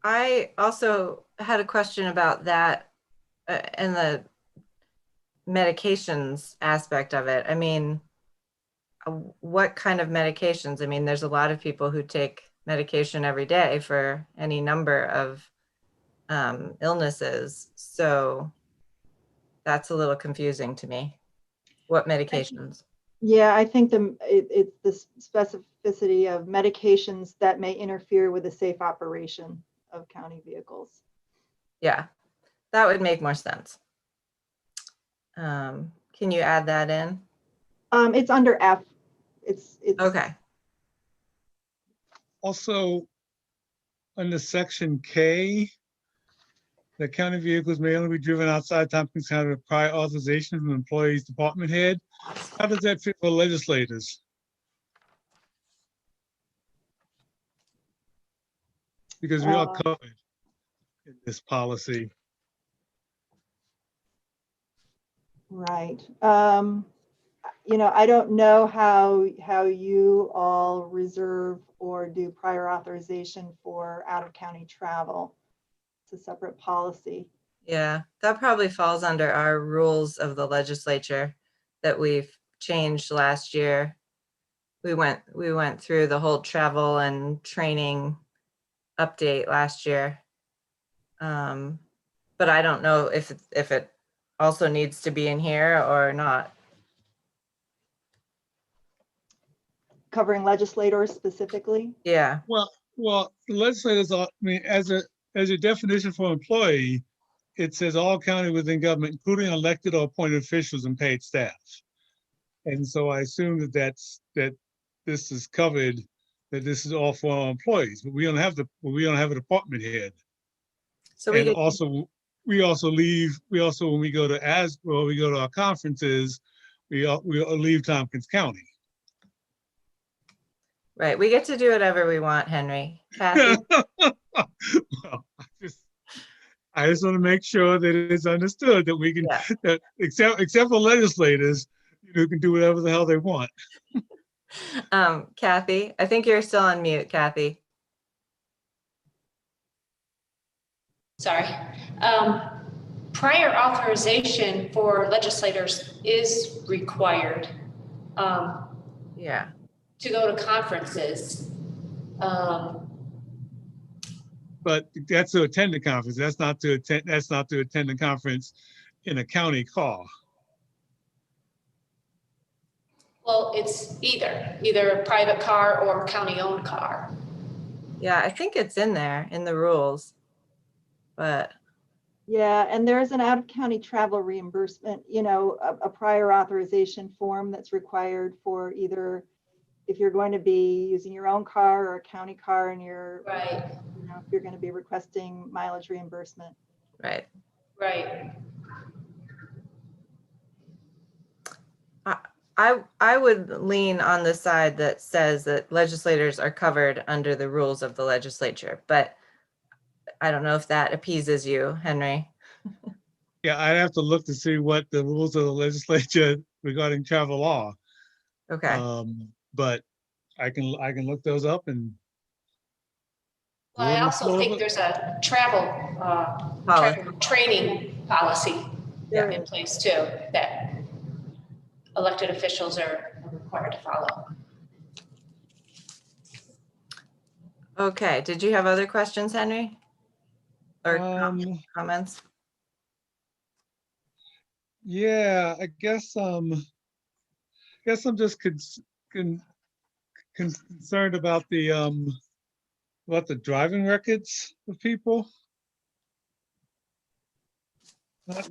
I also had a question about that and the medications aspect of it. I mean, what kind of medications? I mean, there's a lot of people who take medication every day for any number of illnesses. So that's a little confusing to me. What medications? Yeah, I think it's the specificity of medications that may interfere with the safe operation of county vehicles. Yeah, that would make more sense. Can you add that in? It's under F. It's okay. Also, under section K, the county vehicles may only be driven outside Tompkins County with prior authorization from the employee's department head. How does that fit for legislators? Because we are covered in this policy. Right. I don't know how you all reserve or do prior authorization for out-of-county travel. It's a separate policy. Yeah, that probably falls under our rules of the legislature that we've changed last year. We went through the whole travel and training update last year. But I don't know if it also needs to be in here or not. Covering legislators specifically? Yeah. Well, legislators are, I mean, as a definition for employee, it says all county within government, including elected or appointed officials and paid staff. And so I assume that this is covered, that this is all for our employees, but we don't have a department head. So we also when we go to our conferences, we leave Tompkins County. Right, we get to do whatever we want, Henry. Kathy? Well, I just want to make sure that it's understood that we can, that except for legislators, can do whatever the hell they want. Kathy, I think you're still on mute, Kathy. Sorry. Prior authorization for legislators is required. Yeah. To go to conferences. But that's to attend the conference. That's not to attend the conference in a county car. Well, it's either a private car or county-owned car. Yeah, I think it's in there in the rules, but. Yeah, and there's an out-of-county travel reimbursement, a prior authorization form that's required for either if you're going to be using your own car or a county car and you're, right. If you're going to be requesting mileage reimbursement. Right. Right. I would lean on the side that says that legislators are covered under the rules of the legislature, but I don't know if that appeases you, Henry. Yeah, I'd have to look to see what the rules of the legislature regarding travel are. Okay. But I can look those up and. Well, I also think there's a travel training policy in place too, that elected officials are required to follow. Okay, did you have other questions, Henry? Or comments? Yeah, I guess I'm just concerned about the driving records of people.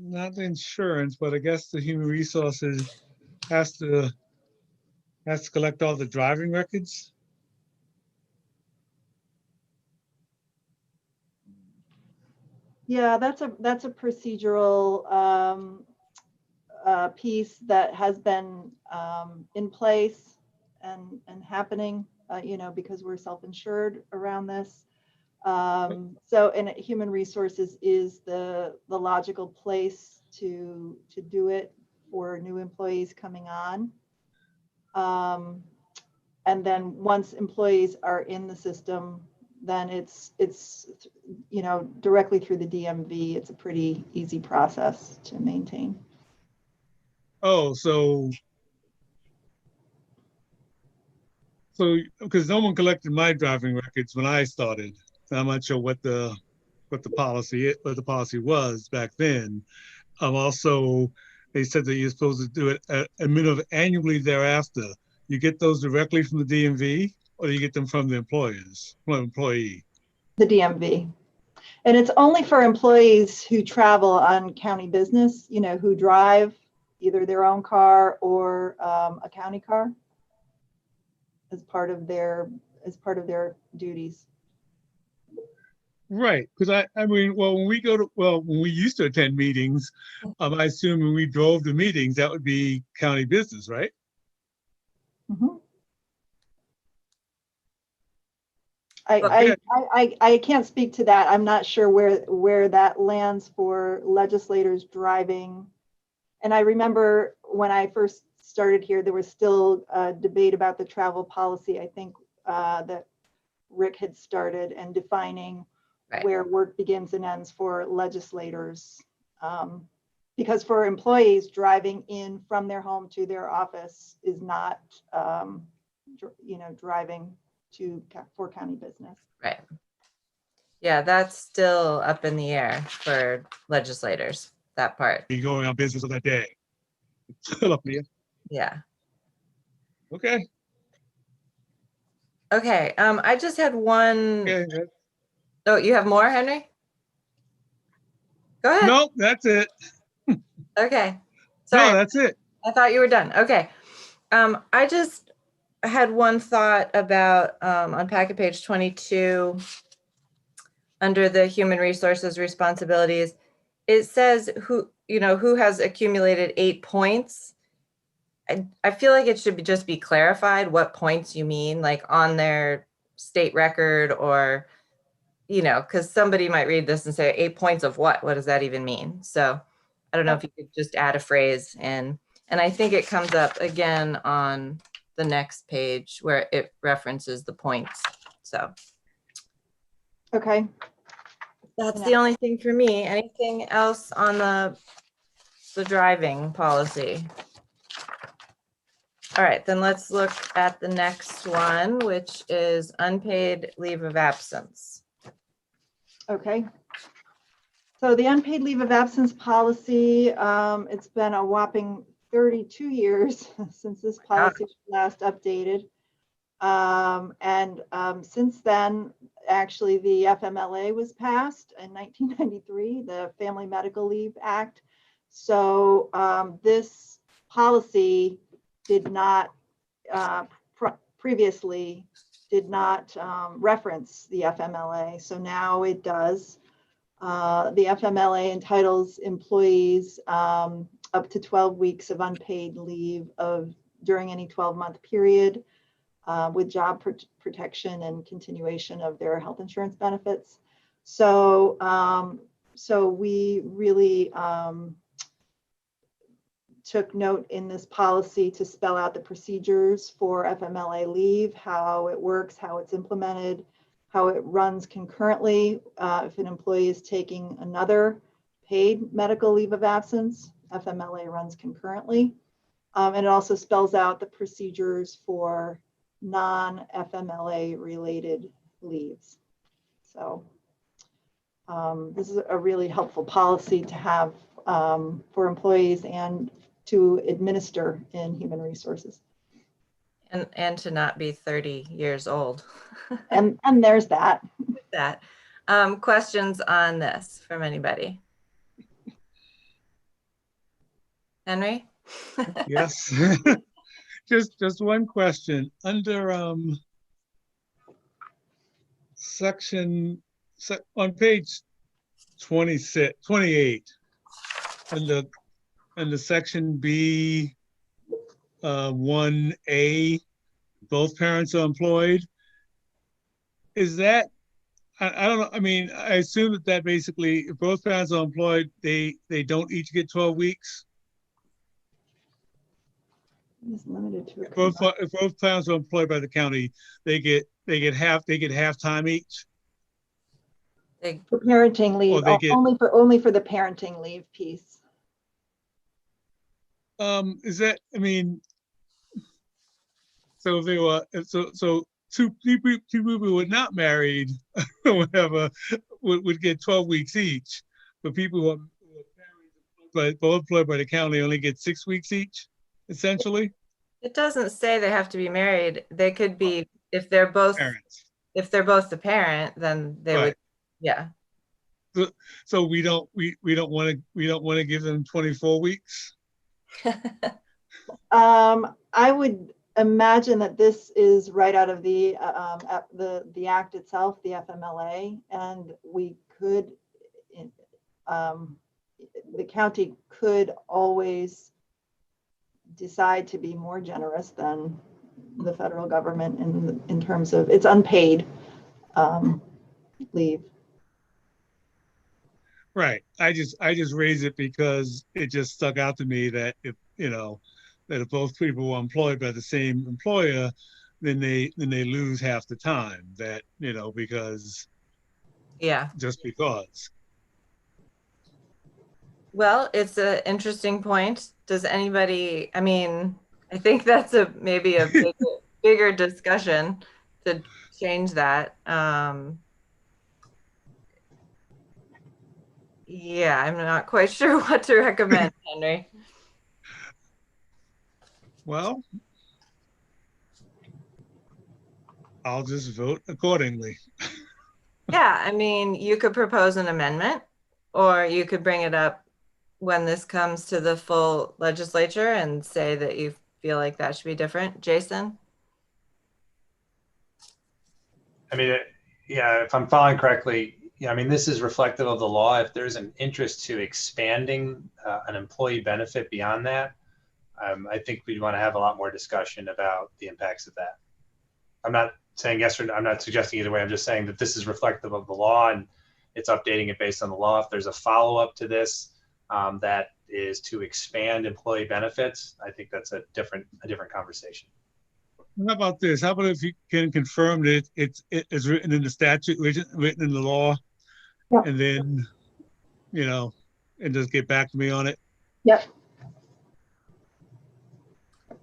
Not the insurance, but I guess the human resources has to collect all the driving records. Yeah, that's a procedural piece that has been in place and happening, because we're self-insured around this. So, and human resources is the logical place to do it for new employees coming on. And then once employees are in the system, then it's directly through the DMV. It's a pretty easy process to maintain. Oh, so because no one collected my driving records when I started, I'm not sure what the policy was back then. Also, they said that you're supposed to do it a minimum annually thereafter. You get those directly from the DMV, or you get them from the employee? The DMV. And it's only for employees who travel on county business, who drive either their own car or a county car as part of their duties. Right, because I mean, when we used to attend meetings, I assume when we drove to meetings, that would be county business, right? Mm-hmm. I can't speak to that. I'm not sure where that lands for legislators driving. And I remember when I first started here, there was still a debate about the travel policy. I think that Rick had started and defining where work begins and ends for legislators. Because for employees, driving in from their home to their office is not, driving for county business. Right. Yeah, that's still up in the air for legislators, that part. Be going on business on that day. It's still up there. Yeah. Okay. Okay, I just had one. Okay. Oh, you have more, Henry? Go ahead. Nope, that's it. Okay. Sorry. No, that's it. I thought you were done. Okay. I just had one thought about on packet page 22, under the human resources responsibilities, it says who has accumulated 8 points. I feel like it should just be clarified what points you mean, like on their state record, or, because somebody might read this and say 8 points of what? What does that even mean? So I don't know if you could just add a phrase in. And I think it comes up again on the next page where it references the points. So. Okay. That's the only thing for me. Anything else on the driving policy? All right, then let's look at the next one, which is unpaid leave of absence. Okay. So the unpaid leave of absence policy, it's been a whopping 32 years since this policy was last updated. Since then, actually, the FMLA was passed in 1993, the Family Medical Leave Act. So this policy did not previously did not reference the FMLA. So now it does. The FMLA entitles employees up to 12 weeks of unpaid leave of during any 12-month period with job protection and continuation of their health insurance benefits. So, so we really took note in this policy to spell out the procedures for FMLA leave, how it works, how it's implemented, how it runs concurrently. If an employee is taking another paid medical leave of absence, FMLA runs concurrently. And it also spells out the procedures for non-FMLA related leaves. So this is a really helpful policy to have for employees and to administer in human resources. And to not be 30 years old. And there's that. That. Questions on this from anybody? Henry? Yes. just one question. Under on page 28, and the section B 1A, both parents are employed. Is that, I don't know, I mean, I assume that basically if both parents are employed, they don't each get 12 weeks? It's limited to If both parents are employed by the county, they get half time each? For parenting leave, only for the parenting leave piece. Is that, I mean, so if they were, so two people who were not married or whatever would get 12 weeks each, but people who are both employed by the county only get 6 weeks each, essentially? It doesn't say they have to be married. They could be, if they're both parents. If they're both the parent, then they would, yeah. So we don't want to give them 24 weeks? I would imagine that this is right out of the act itself, the FMLA, and we could, the county could always decide to be more generous than the federal government in terms of its unpaid leave. Right. I just raised it because it just stuck out to me that if, you know, that if both people were employed by the same employer, then they lose half the time. That, you know, because just because. Well, it's an interesting point. Does anybody, I mean, I think that's maybe a bigger discussion to change that. Yeah, I'm not quite sure what to recommend, Henry. Well, I'll just vote accordingly. Yeah, I mean, you could propose an amendment, or you could bring it up when this comes to the full legislature and say that you feel like that should be different. Jason? I mean, yeah, if I'm following correctly, yeah, I mean, this is reflective of the law. If there's an interest to expanding an employee benefit beyond that, I think we'd want to have a lot more discussion about the impacts of that. I'm not saying yes or no, I'm not suggesting either way. I'm just saying that this is reflective of the law and it's updating it based on the law. If there's a follow-up to this that is to expand employee benefits, I think that's a different conversation. How about this? How about if you can confirm that it's written in the statute, written in the law, and then, you know, and just get back to me on it? Yep.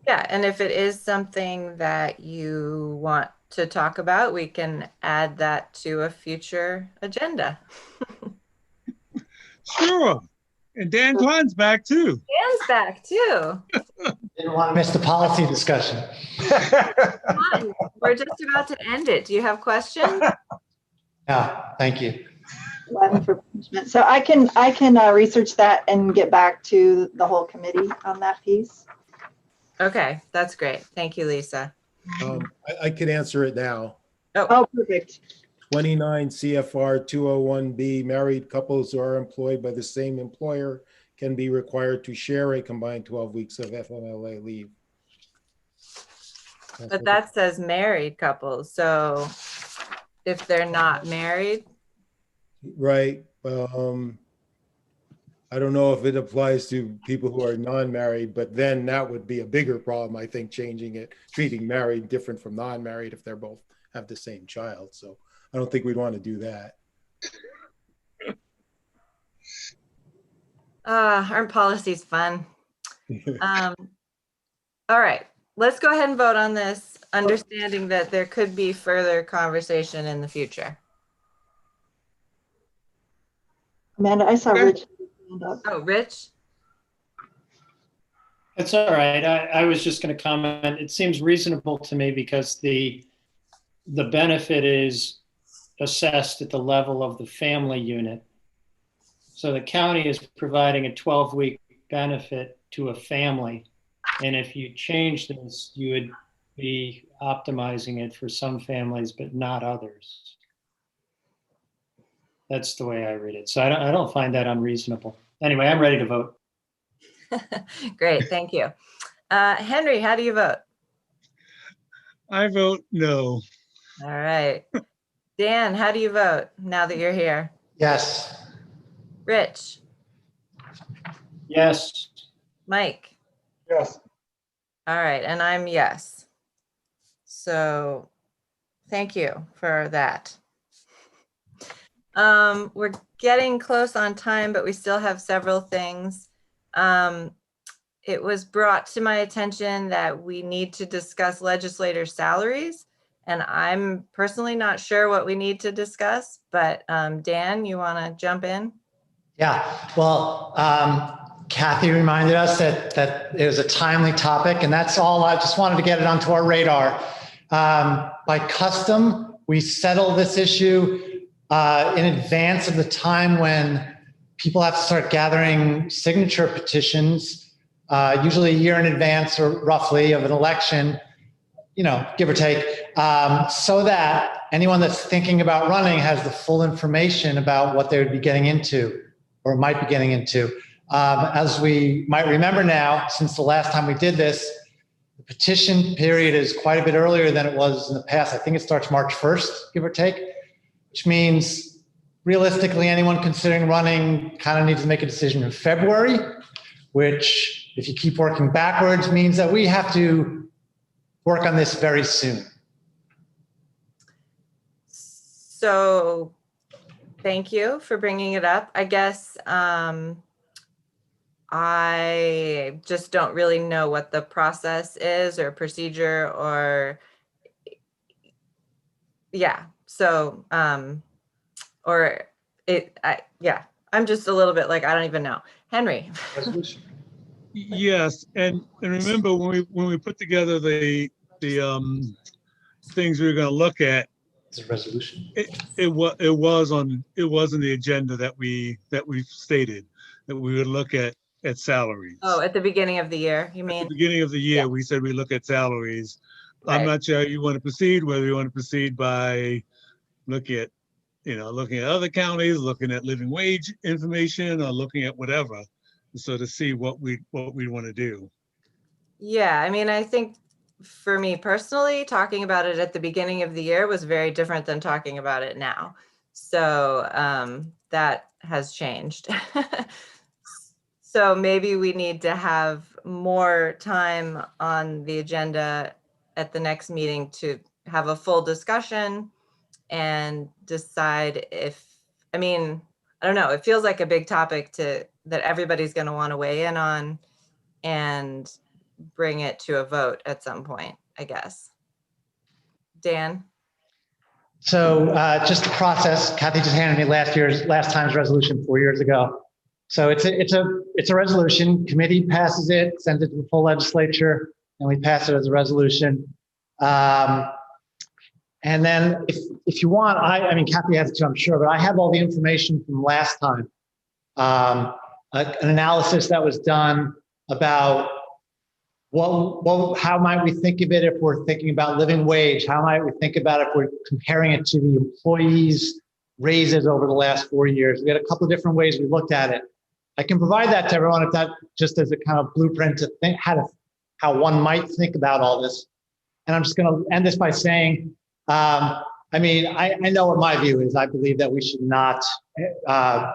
Yeah, and if it is something that you want to talk about, we can add that to a future agenda. Sure. And Dan Klein's back too. Dan's back too. Didn't want to miss the policy discussion. Come on, we're just about to end it. Do you have questions? Yeah, thank you. So I can research that and get back to the whole committee on that piece. Okay, that's great. Thank you, Lisa. I could answer it now. Oh, perfect. 29 CFR 201B, married couples who are employed by the same employer can be required to share a combined 12 weeks of FMLA leave. But that says married couples, so if they're not married, Right. I don't know if it applies to people who are non-married, but then that would be a bigger problem, I think, changing it, treating married different from non-married if they're both have the same child. So I don't think we'd want to do that. aren't policies fun? All right, let's go ahead and vote on this, understanding that there could be further conversation in the future. Amanda, I saw Rich. Oh, Rich? That's all right. I was just going to comment. It seems reasonable to me because the benefit is assessed at the level of the family unit. So the county is providing a 12-week benefit to a family. And if you change this, you would be optimizing it for some families, but not others. That's the way I read it. So I don't find that unreasonable. Anyway, I'm ready to vote. Great, thank you. Henry, how do you vote? I vote no. All right. Dan, how do you vote now that you're here? Yes. Rich? Yes. Mike? Yes. All right, and I'm yes. So thank you for that. We're getting close on time, but we still have several things. It was brought to my attention that we need to discuss legislator salaries, and I'm personally not sure what we need to discuss, but Dan, you want to jump in? Yeah, well, Kathy reminded us that it was a timely topic, and that's all. I just wanted to get it onto our radar. By custom, we settle this issue in advance of the time when people have to start gathering signature petitions, usually a year in advance or roughly of an election, give or take, so that anyone that's thinking about running has the full information about what they would be getting into or might be getting into. As we might remember now, since the last time we did this, the petition period is quite a bit earlier than it was in the past. I think it starts March 1st, give or take, which means realistically anyone considering running kind of needs to make a decision in February, which if you keep working backwards means that we have to work on this very soon. So thank you for bringing it up. I guess I just don't really know what the process is or procedure or, yeah. So, I'm just a little bit like, I don't even know. Henry. Yes, and remember when we put together the things we were going to look at, it's a resolution. It was in the agenda that we stated that we would look at salaries. Oh, at the beginning of the year, you mean? At the beginning of the year, we said we look at salaries. Right. I'm not sure how you want to proceed, whether you want to proceed by looking at other counties, looking at living wage information, or looking at whatever. So to see what we want to do. Yeah, I mean, I think for me personally, talking about it at the beginning of the year was very different than talking about it now. So that has changed. So maybe we need to have more time on the agenda at the next meeting to have a full discussion and decide I don't know, it feels like a big topic that everybody's going to want to weigh in on and bring it to a vote at some point, I guess. Dan? So just the process, Kathy just handed me last time's resolution 4 years ago. So it's a resolution, committee passes it, sends it to the full legislature, and we pass it as a resolution. And then if you want, I mean, Kathy has it too, I'm sure, but I have all the information from last time. An analysis that was done about how might we think of it if we're thinking about living wage? How might we think about it if we're comparing it to the employees' raises over the last 4 years? We had a couple of different ways we looked at it. I can provide that to everyone if that just as a kind of blueprint to think how one might think about all this. And I'm just going to end this by saying, I mean, I know what my view is. I believe that we should not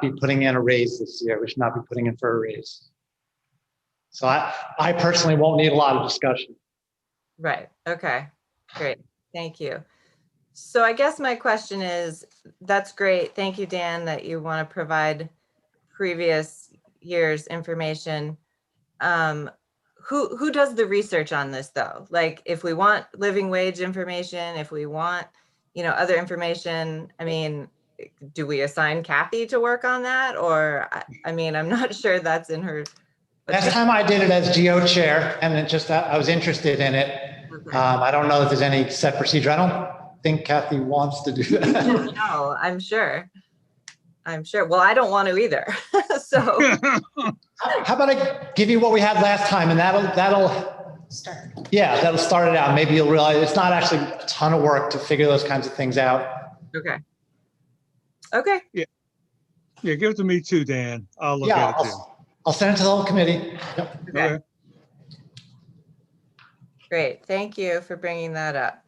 be putting in a raise this year. We should not be putting in for a raise. So I personally won't need a lot of discussion. Right. Okay. Great. Thank you. So I guess my question is, that's great. Thank you, Dan, that you want to provide previous year's information. Who does the research on this though? Like if we want living wage information, if we want, you know, other information, I mean, do we assign Kathy to work on that? Or, I mean, I'm not sure that's in her. Last time I did it as GO chair, and it just, I was interested in it. I don't know if there's any set procedure. I don't think Kathy wants to do that. No, I'm sure. I'm sure. Well, I don't want to either. So how about I give you what we had last time, and that'll start. Yeah, that'll start it out. Maybe you'll realize it's not actually a ton of work to figure those kinds of things out. Okay. Okay. Yeah. Yeah, give it to me too, Dan. I'll look at it too. I'll send it to the whole committee. Yep. Okay. Great. Thank you for bringing that up.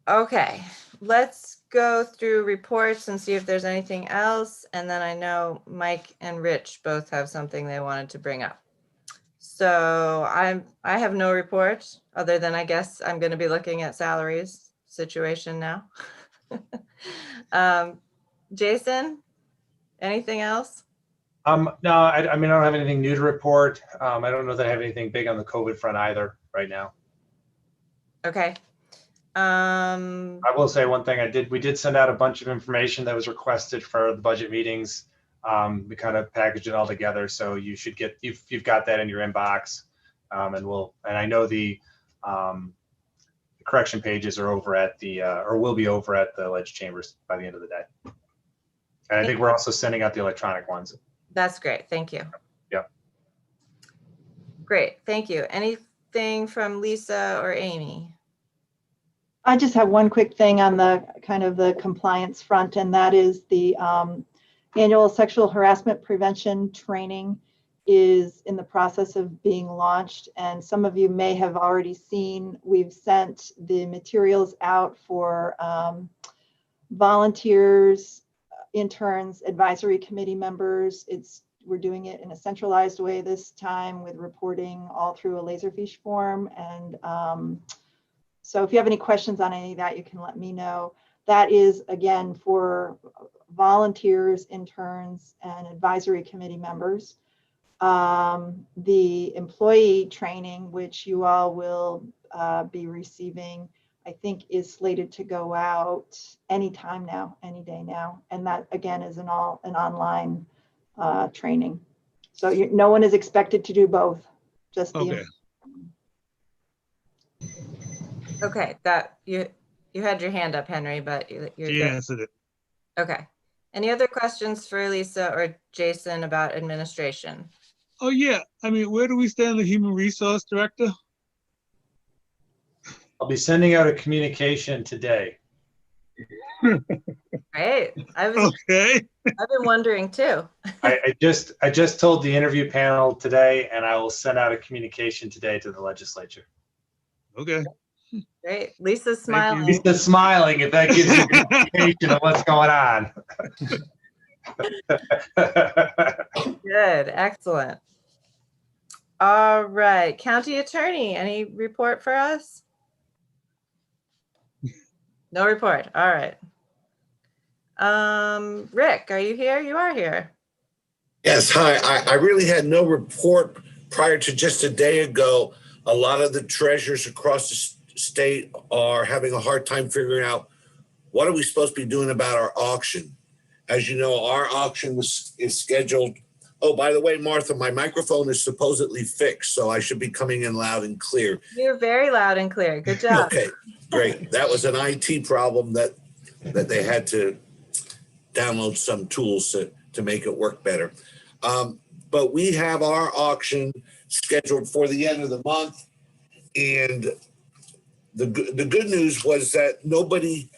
Okay, let's go through reports and see if there's anything else. And then I know Mike and Rich both have something they wanted to bring up. So I have no report other than I guess I'm going to be looking at salaries situation now. Jason, anything else? No, I mean, I don't have anything new to report. I don't know that I have anything big on the COVID front either right now. Okay. I will say one thing we did send out a bunch of information that was requested for the budget meetings. We kind of packaged it all together. So you should get, you've got that in your inbox. And I know the correction pages are over at the, or will be over at the Ledge Chambers by the end of the day. And I think we're also sending out the electronic ones. That's great. Thank you. Yeah. Great. Thank you. Anything from Lisa or Amy? I just have one quick thing on the kind of the compliance front, and that is the annual sexual harassment prevention training is in the process of being launched. And some of you may have already seen, we've sent the materials out for volunteers, interns, advisory committee members. We're doing it in a centralized way this time with reporting all through a Laserfish form. And so if you have any questions on any of that, you can let me know. That is, again, for volunteers, interns, and advisory committee members. The employee training, which you all will be receiving, I think is slated to go out anytime now, any day now. And that, again, is an online training. So no one is expected to do both, just the Okay, that you had your hand up, Henry, but you're She answered it. Okay. Any other questions for Lisa or Jason about administration? Oh yeah, I mean, where do we stand, the human resource director? I'll be sending out a communication today. Great. I've Okay. been wondering too. I just told the interview panel today, and I will send out a communication today to the legislature. Okay. Great. Lisa's smiling. Lisa's smiling, if that gives you an indication of what's going on. Good. Excellent. All right. County Attorney, any report for us? No report. All right. Rick, are you here? You are here. Yes, hi. I really had no report prior to just a day ago. A lot of the treasurers across the state are having a hard time figuring out what are we supposed to be doing about our auction. As you know, our auction is scheduled. Oh, by the way, Martha, my microphone is supposedly fixed, so I should be coming in loud and clear. You're very loud and clear. Good job. Okay, great. That was an IT problem that they had to download some tools to make it work better. But we have our auction scheduled for the end of the month, and the good news was that nobody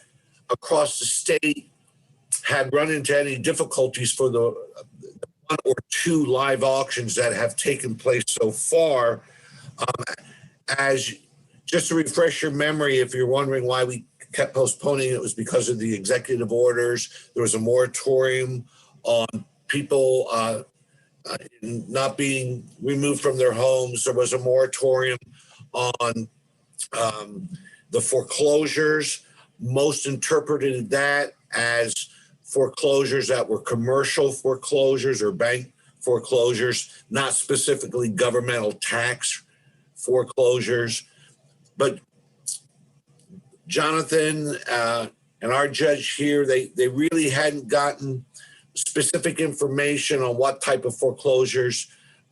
across the state had run into any difficulties for the 1 or 2 live auctions that have taken place so far. As just to refresh your memory, if you're wondering why we kept postponing, it was because of the executive orders. There was a moratorium on people not being removed from their homes. There was a moratorium on the foreclosures. Most interpreted that as foreclosures that were commercial foreclosures or bank foreclosures, not specifically governmental tax foreclosures. But Jonathan and our judge here, they really hadn't gotten specific information on what type of foreclosures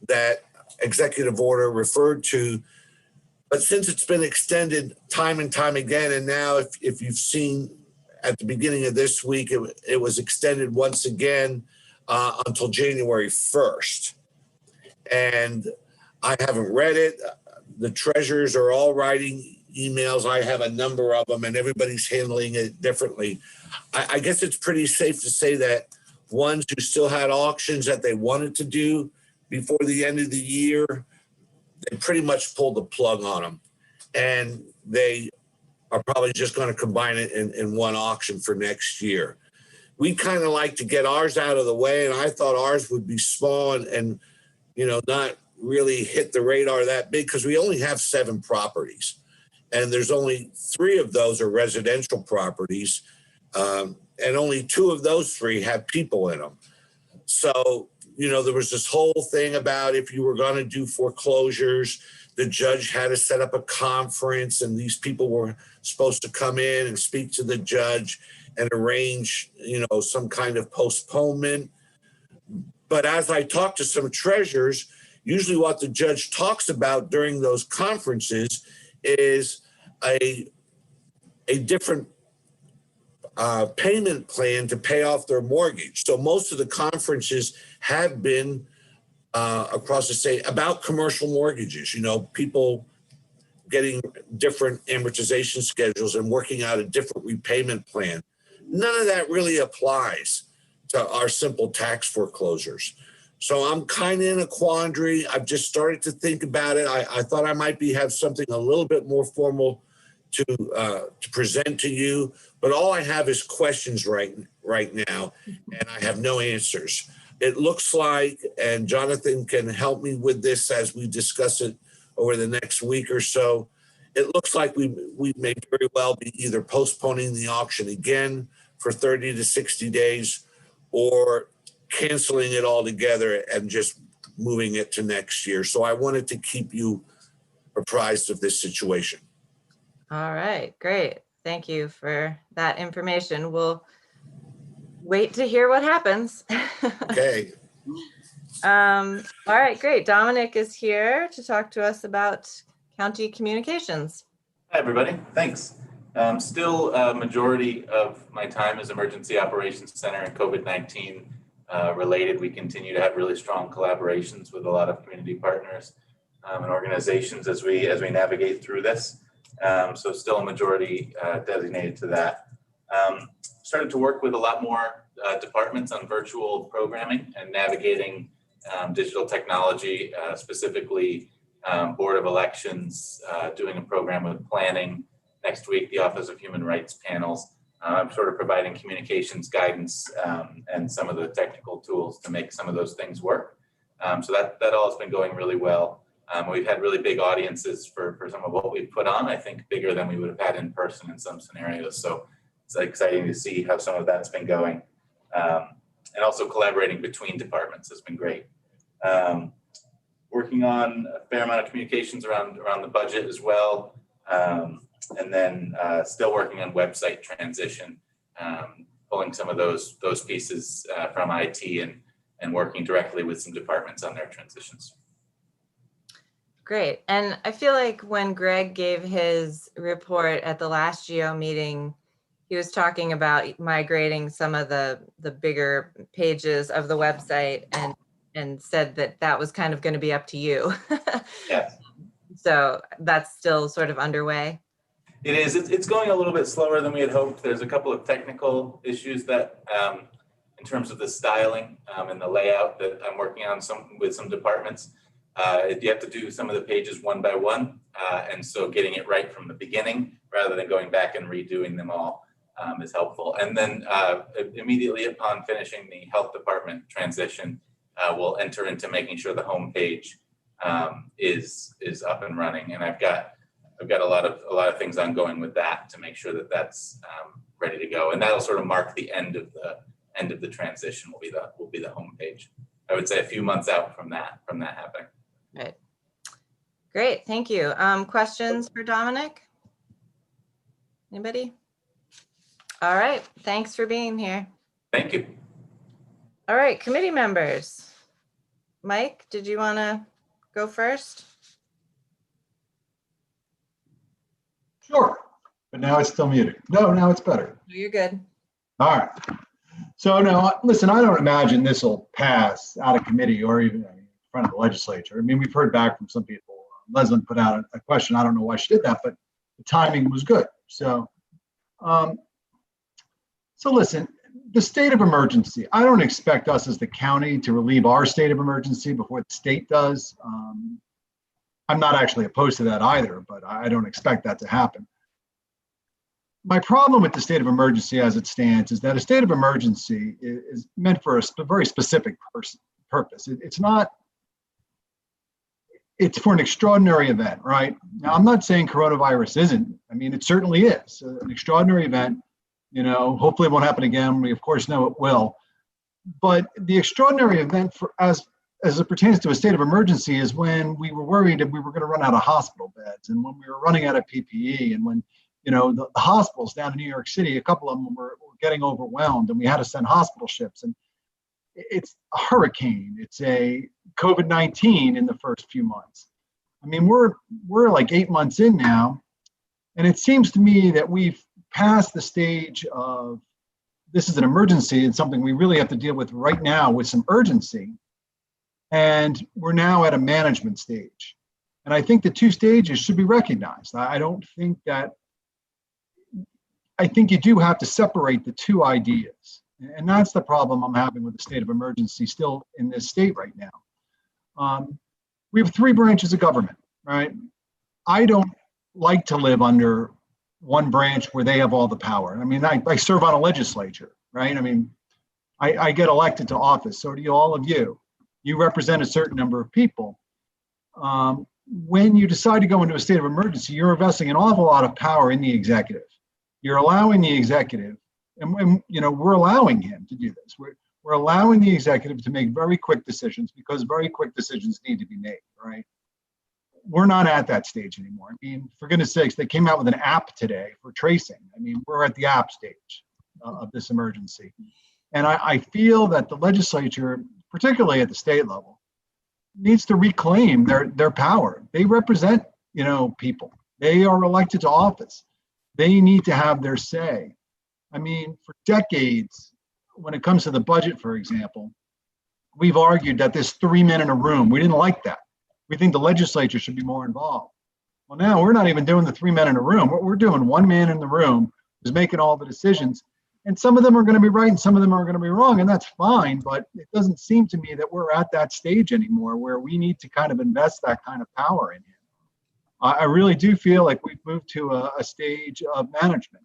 that executive order referred to. But since it's been extended time and time again, and now if you've seen at the beginning of this week, it was extended once again until January 1st. And I haven't read it. The treasurers are all writing emails. I have a number of them, and everybody's handling it differently. I guess it's pretty safe to say that ones who still had auctions that they wanted to do before the end of the year, they pretty much pulled the plug on them. And they are probably just going to combine it in one auction for next year. We kind of like to get ours out of the way, and I thought ours would be small and not really hit the radar that big because we only have 7 properties. And there's only 3 of those are residential properties. And only 2 of those 3 have people in them. So, there was this whole thing about if you were going to do foreclosures, the judge had to set up a conference and these people were supposed to come in and speak to the judge and arrange, some kind of postponement. But as I talked to some treasurers, usually what the judge talks about during those conferences is a different payment plan to pay off their mortgage. So most of the conferences have been across the state about commercial mortgages, people getting different amortization schedules and working out a different repayment plan. None of that really applies to our simple tax foreclosures. So I'm kind of in a quandary. I've just started to think about it. I thought I might have something a little bit more formal to present to you, but all I have is questions right now, and I have no answers. It looks like, and Jonathan can help me with this as we discuss it over the next week or so, it looks like we may very well be either postponing the auction again for 30 to 60 days or canceling it altogether and just moving it to next year. So I wanted to keep you apprised of this situation. All right, great. Thank you for that information. We'll wait to hear what happens. Okay. All right, great. Dominic is here to talk to us about county communications. Hi, everybody. Thanks. Still, a majority of my time is Emergency Operations Center and COVID-19 related. We continue to have really strong collaborations with a lot of community partners and organizations as we navigate through this. So still a majority designated to that. Started to work with a lot more departments on virtual programming and navigating digital technology, specifically Board of Elections, doing a program with planning. Next week, the Office of Human Rights panels. I'm sort of providing communications guidance and some of the technical tools to make some of those things work. So that all has been going really well. We've had really big audiences for some of what we've put on, I think bigger than we would have had in person in some scenarios. So it's exciting to see how some of that's been going. And also collaborating between departments has been great. Working on a fair amount of communications around the budget as well. And then still working on website transition, pulling some of those pieces from IT and working directly with some departments on their transitions. Great. And I feel like when Greg gave his report at the last GO meeting, he was talking about migrating some of the bigger pages of the website and said that was kind of going to be up to you. Yeah. So that's still sort of underway. It is. It's going a little bit slower than we had hoped. There's a couple of technical issues that in terms of the styling and the layout that I'm working on with some departments. You have to do some of the pages one by one. And so getting it right from the beginning rather than going back and redoing them all is helpful. And then immediately upon finishing the health department transition, we'll enter into making sure the home page is up and running. And I've got a lot of things ongoing with that to make sure that that's ready to go. And that'll sort of mark the end of the transition will be the home page. I would say a few months out from that happening. Right. Great, thank you. Questions for Dominic? Anybody? All right, thanks for being here. Thank you. All right, committee members. Mike, did you want to go first? Sure, but now it's still muted. No, now it's better. You're good. All right. So no, listen, I don't imagine this will pass out of committee or even in front of the legislature. I mean, we've heard back from some people. Leslie put out a question. I don't know why she did that, but the timing was good. So, so listen, the state of emergency, I don't expect us as the county to relieve our state of emergency before the state does. I'm not actually opposed to that either, but I don't expect that to happen. My problem with the state of emergency as it stands is that a state of emergency is meant for a very specific purpose. It's for an extraordinary event, right? Now, I'm not saying coronavirus isn't. I mean, it certainly is an extraordinary event. You know, hopefully it won't happen again. We, of course, know it will. But the extraordinary event for as it pertains to a state of emergency is when we were worried that we were going to run out of hospital beds, and when we were running out of PPE, and when, you know, the hospitals down in New York City, a couple of them were getting overwhelmed, and we had to send hospital ships. And it's a hurricane. It's a COVID-19 in the first few months. I mean, we're like 8 months in now, and it seems to me that we've passed the stage of this is an emergency and something we really have to deal with right now with some urgency. And we're now at a management stage. And I think the two stages should be recognized. I think you do have to separate the two ideas. And that's the problem I'm having with the state of emergency still in this state right now. We have three branches of government, right? I don't like to live under one branch where they have all the power. I mean, I serve on a legislature, right? I mean, I get elected to office, so do all of you. You represent a certain number of people. When you decide to go into a state of emergency, you're investing an awful lot of power in the executive. You're allowing the executive, and you know, we're allowing him to do this. We're allowing the executive to make very quick decisions because very quick decisions need to be made, right? We're not at that stage anymore. I mean, for goodness sakes, they came out with an app today for tracing. I mean, we're at the app stage of this emergency. And I feel that the legislature, particularly at the state level, needs to reclaim their power. They represent, you know, people. They are elected to office. They need to have their say. I mean, for decades, when it comes to the budget, for example, we've argued that there's 3 men in a room. We didn't like that. We think the legislature should be more involved. Well, now we're not even doing the 3 men in a room. We're doing 1 man in the room who's making all the decisions. And some of them are going to be right and some of them are going to be wrong, and that's fine. But it doesn't seem to me that we're at that stage anymore where we need to kind of invest that kind of power in him. I really do feel like we've moved to a stage of management.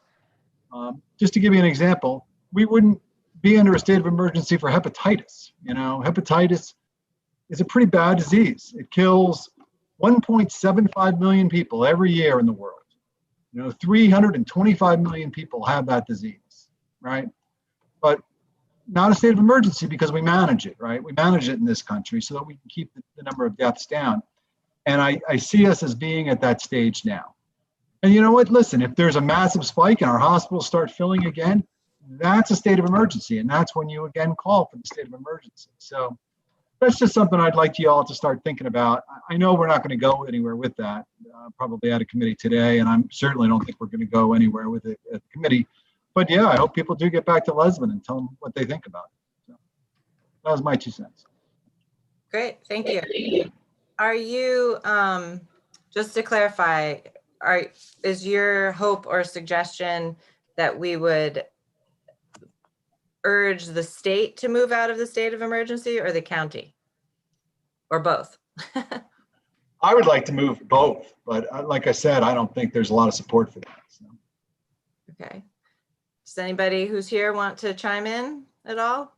Just to give you an example, we wouldn't be under a state of emergency for hepatitis. You know, hepatitis is a pretty bad disease. It kills 1.75 million people every year in the world. You know, 325 million people have that disease, right? But not a state of emergency because we manage it, right? We manage it in this country so that we can keep the number of deaths down. And I see us as being at that stage now. And you know what? Listen, if there's a massive spike and our hospitals start filling again, that's a state of emergency. And that's when you again call for the state of emergency. So that's just something I'd like you all to start thinking about. I know we're not going to go anywhere with that, probably at a committee today. And I certainly don't think we're going to go anywhere with it at the committee. But yeah, I hope people do get back to Lesman and tell them what they think about it. So that was my 2 cents. Great, thank you. Are you, just to clarify, is your hope or suggestion that we would urge the state to move out of the state of emergency or the county? Or both? I would like to move both, but like I said, I don't think there's a lot of support for that. So. Okay. Does anybody who's here want to chime in at all?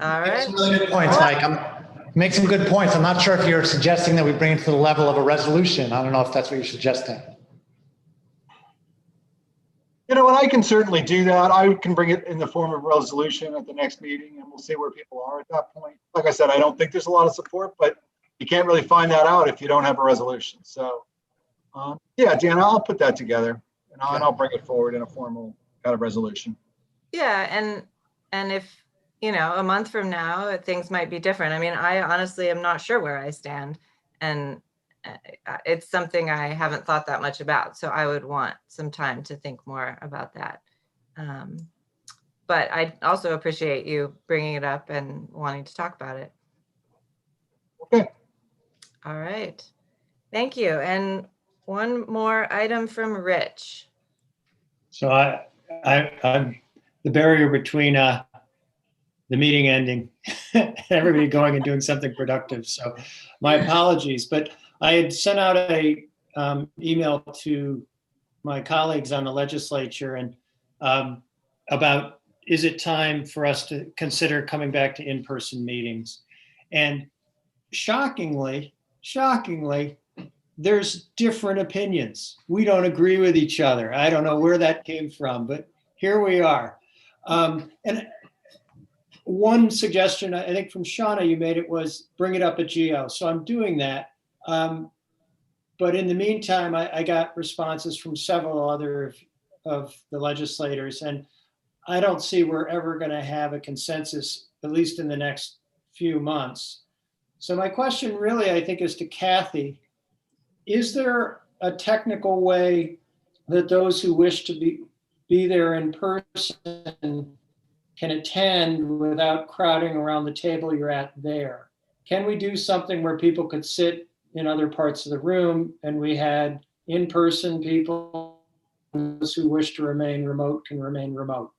All right. Some really good points, Mike. Make some good points. I'm not sure if you're suggesting that we bring it to the level of a resolution. I don't know if that's what you're suggesting. You know, and I can certainly do that. I can bring it in the form of resolution at the next meeting, and we'll see where people are at that point. Like I said, I don't think there's a lot of support, but you can't really find that out if you don't have a resolution. So, yeah, Dan, I'll put that together, and I'll bring it forward in a formal kind of resolution. Yeah, and if, you know, a month from now, things might be different. I mean, I honestly am not sure where I stand, and it's something I haven't thought that much about. So I would want some time to think more about that. But I also appreciate you bringing it up and wanting to talk about it. Okay. All right. Thank you. And one more item from Rich. So I'm the barrier between the meeting ending and everybody going and doing something productive. So my apologies, but I had sent out a email to my colleagues on the legislature and about, is it time for us to consider coming back to in-person meetings? And shockingly, there's different opinions. We don't agree with each other. I don't know where that came from, but here we are. And one suggestion, I think from Shauna, you made it was bring it up at GEO. So I'm doing that. But in the meantime, I got responses from several other of the legislators, and I don't see we're ever going to have a consensus, at least in the next few months. So my question really, I think, is to Kathy. Is there a technical way that those who wish to be there in person can attend without crowding around the table you're at there? Can we do something where people could sit in other parts of the room and we had in-person people, those who wish to remain remote can remain remote?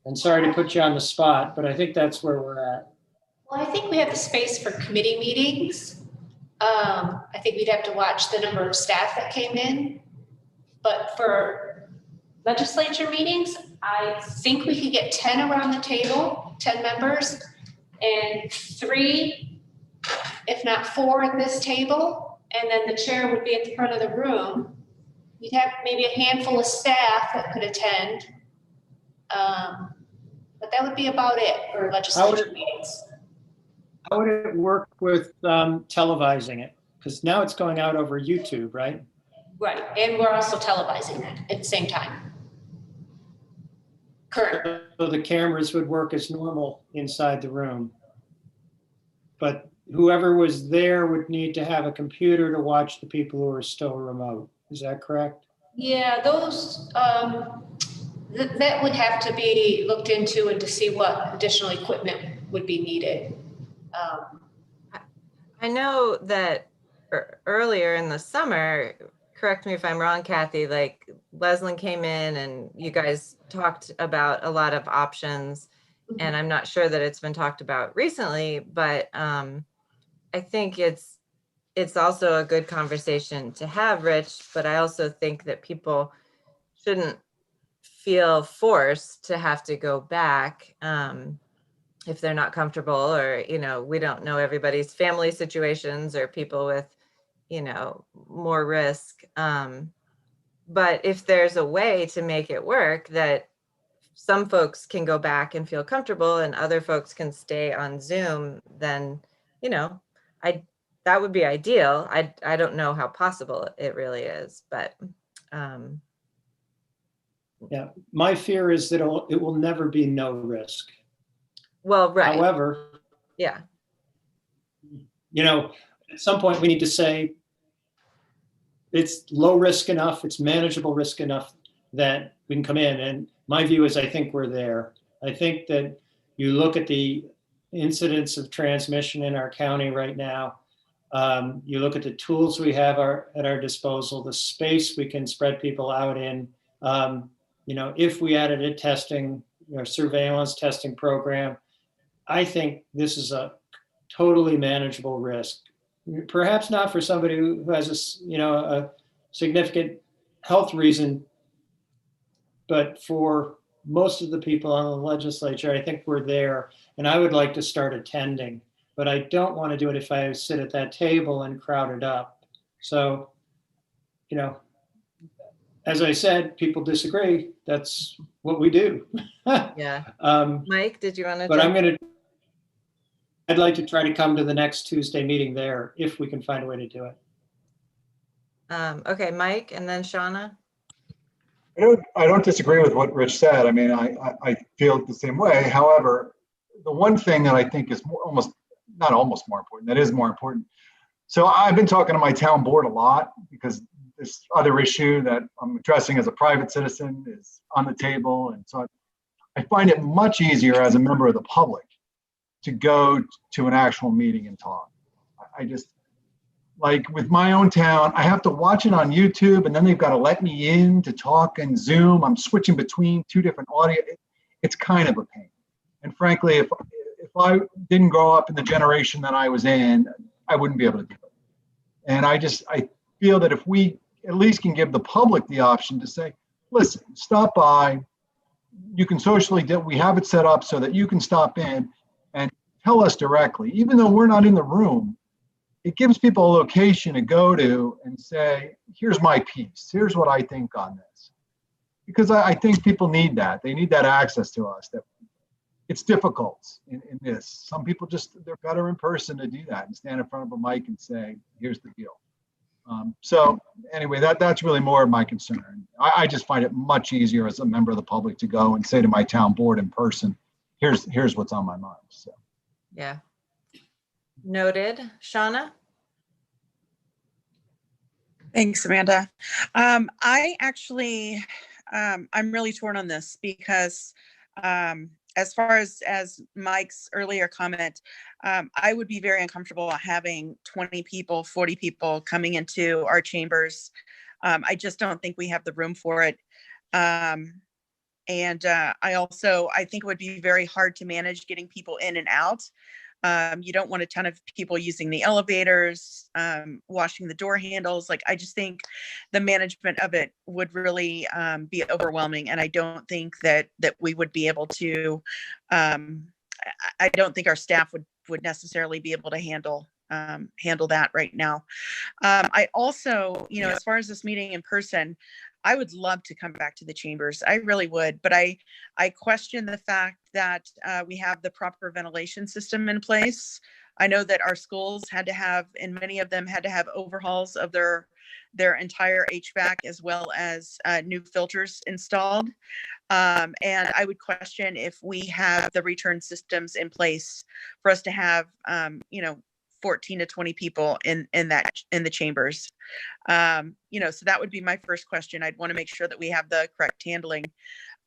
And sorry to put you on the spot, but I think that's where we're at. Well, I think we have the space for committee meetings. I think we'd have to watch the number of staff that came in. But for legislature meetings, I think we could get 10 around the table, 10 members, and 3, if not 4 at this table. And then the chair would be at the front of the room. You'd have maybe a handful of staff that could attend. But that would be about it for legislature meetings. How would it work with televising it? Because now it's going out over YouTube, right? Right, and we're also televising that at the same time. Correct. So the cameras would work as normal inside the room. But whoever was there would need to have a computer to watch the people who are still remote. Is that correct? Yeah, those, that would have to be looked into and to see what additional equipment would be needed. I know that earlier in the summer, correct me if I'm wrong, Kathy, like Leslyn came in and you guys talked about a lot of options. And I'm not sure that it's been talked about recently, but I think it's also a good conversation to have, Rich, but I also think that people shouldn't feel forced to have to go back if they're not comfortable, or, you know, we don't know everybody's family situations or people with, you know, more risk. But if there's a way to make it work that some folks can go back and feel comfortable and other folks can stay on Zoom, then, you know, that would be ideal. I don't know how possible it really is, but yeah, my fear is that it will never be no risk. Well, right. However, yeah, you know, at some point we need to say it's low risk enough, it's manageable risk enough that we can come in. And my view is I think we're there. I think that you look at the incidence of transmission in our county right now, You look at the tools we have at our disposal, the space we can spread people out in. If we added a testing or surveillance testing program, I think this is a totally manageable risk. Perhaps not for somebody who has a significant health reason, but for most of the people on the legislature, I think we're there, and I would like to start attending, but I don't want to do it if I sit at that table and crowd it up. So, as I said, people disagree. That's what we do. Yeah. Mike, did you want to? But I'd like to try to come to the next Tuesday meeting there if we can find a way to do it. Okay, Mike, and then Shauna. I don't disagree with what Rich said. I mean, I feel the same way. However, the one thing that I think is not almost more important, that is more important. So I've been talking to my town board a lot because this other issue that I'm addressing as a private citizen is on the table. And so I find it much easier as a member of the public to go to an actual meeting and talk. I just, like with my own town, I have to watch it on YouTube and then they've got to let me in to talk and Zoom. I'm switching between two different audio. It's kind of a pain. And frankly, if I didn't grow up in the generation that I was in, I wouldn't be able to do it. And I feel that if we at least can give the public the option to say, listen, stop by, you can socially, we have it set up so that you can stop in and tell us directly, even though we're not in the room, it gives people a location to go to and say, here's my piece, here's what I think on this. Because I think people need that. They need that access to us. That it's difficult in this. Some people they're better in person to do that and stand in front of a mic and say, here's the deal. So anyway, that's really more of my concern. I just find it much easier as a member of the public to go and say to my town board in person, here's what's on my mind. So. Yeah. Noted. Shauna? Thanks, Amanda. I actually, I'm really torn on this because as far as Mike's earlier comment, I would be very uncomfortable having 20 people, 40 people coming into our chambers. I just don't think we have the room for it. And I think it would be very hard to manage getting people in and out. You don't want a ton of people using the elevators, washing the door handles. Like, I just think the management of it would really be overwhelming. And I don't think that we would be able to, I don't think our staff would necessarily be able to handle that right now. I also, as far as this meeting in person, I would love to come back to the chambers. I really would, but I question the fact that we have the proper ventilation system in place. I know that our schools had to have, and many of them had to have overhauls of their entire HVAC as well as new filters installed. And I would question if we have the return systems in place for us to have, 14 to 20 people in the chambers. So that would be my first question. I'd want to make sure that we have the correct handling.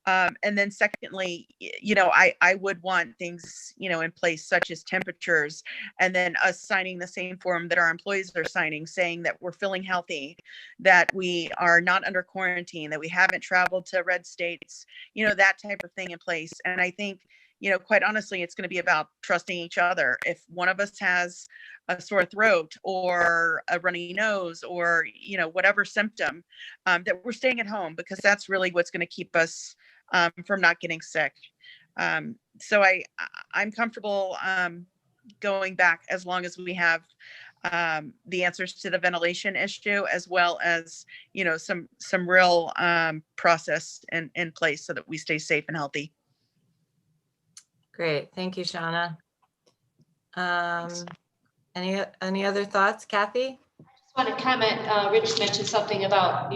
And then secondly, I would want things, in place such as temperatures, and then us signing the same form that our employees are signing, saying that we're feeling healthy, that we are not under quarantine, that we haven't traveled to red states, that type of thing in place. And I think, quite honestly, it's going to be about trusting each other. If one of us has a sore throat or a runny nose or, whatever symptom, that we're staying at home, because that's really what's going to keep us from not getting sick. So I'm comfortable going back as long as we have the answers to the ventilation issue, as well as, some real process in place so that we stay safe and healthy. Great. Thank you, Shauna. Any other thoughts, Kathy? Just want to comment, Rich mentioned something about,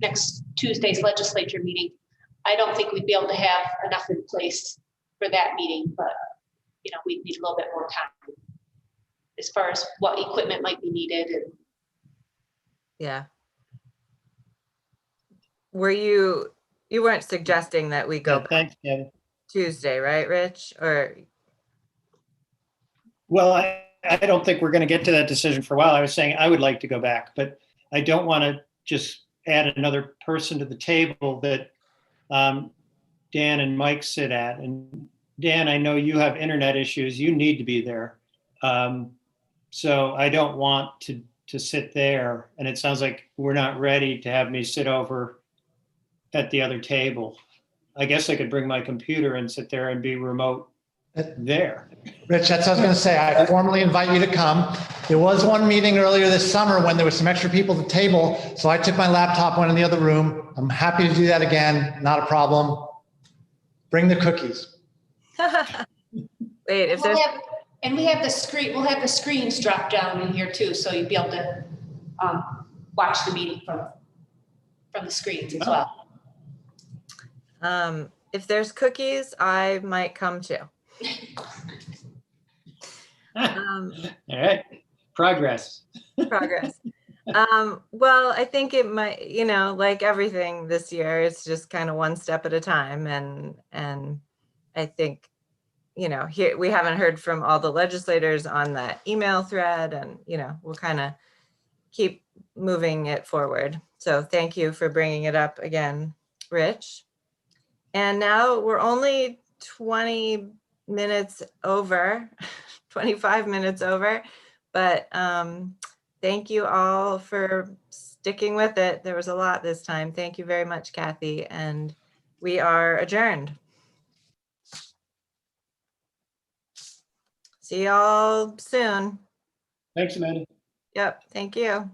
next Tuesday's legislature meeting. I don't think we'd be able to have enough in place for that meeting, but, we'd need a little bit more time as far as what equipment might be needed. Yeah. You weren't suggesting that we go Thanks, Kevin. Tuesday, right, Rich? Or well, I don't think we're going to get to that decision for a while. I was saying I would like to go back, but I don't want to just add another person to the table that Dan and Mike sit at. And Dan, I know you have internet issues. You need to be there. So I don't want to sit there. And it sounds like we're not ready to have me sit over at the other table. I guess I could bring my computer and sit there and be remote there. Rich, that's what I was going to say. I formally invite you to come. There was one meeting earlier this summer when there was some extra people at the table. So I took my laptop, went in the other room. I'm happy to do that again. Not a problem. Bring the cookies. Wait, if there's, And we have the screen, we'll have the screens drop down in here too, so you'll be able to watch the meeting from the screens as well. if there's cookies, I might come too. All right, progress. Progress. Well, I think it might, you know, like everything this year, it's just kind of one step at a time. And I think, you know, here we haven't heard from all the legislators on that email thread, and, you know, we'll kind of keep moving it forward. So thank you for bringing it up again, Rich. And now we're only 20 minutes over, 25 minutes over, but thank you all for sticking with it. There was a lot this time. Thank you very much, Kathy, and we are adjourned. See y'all soon. Thanks, Amanda. Yep, thank you.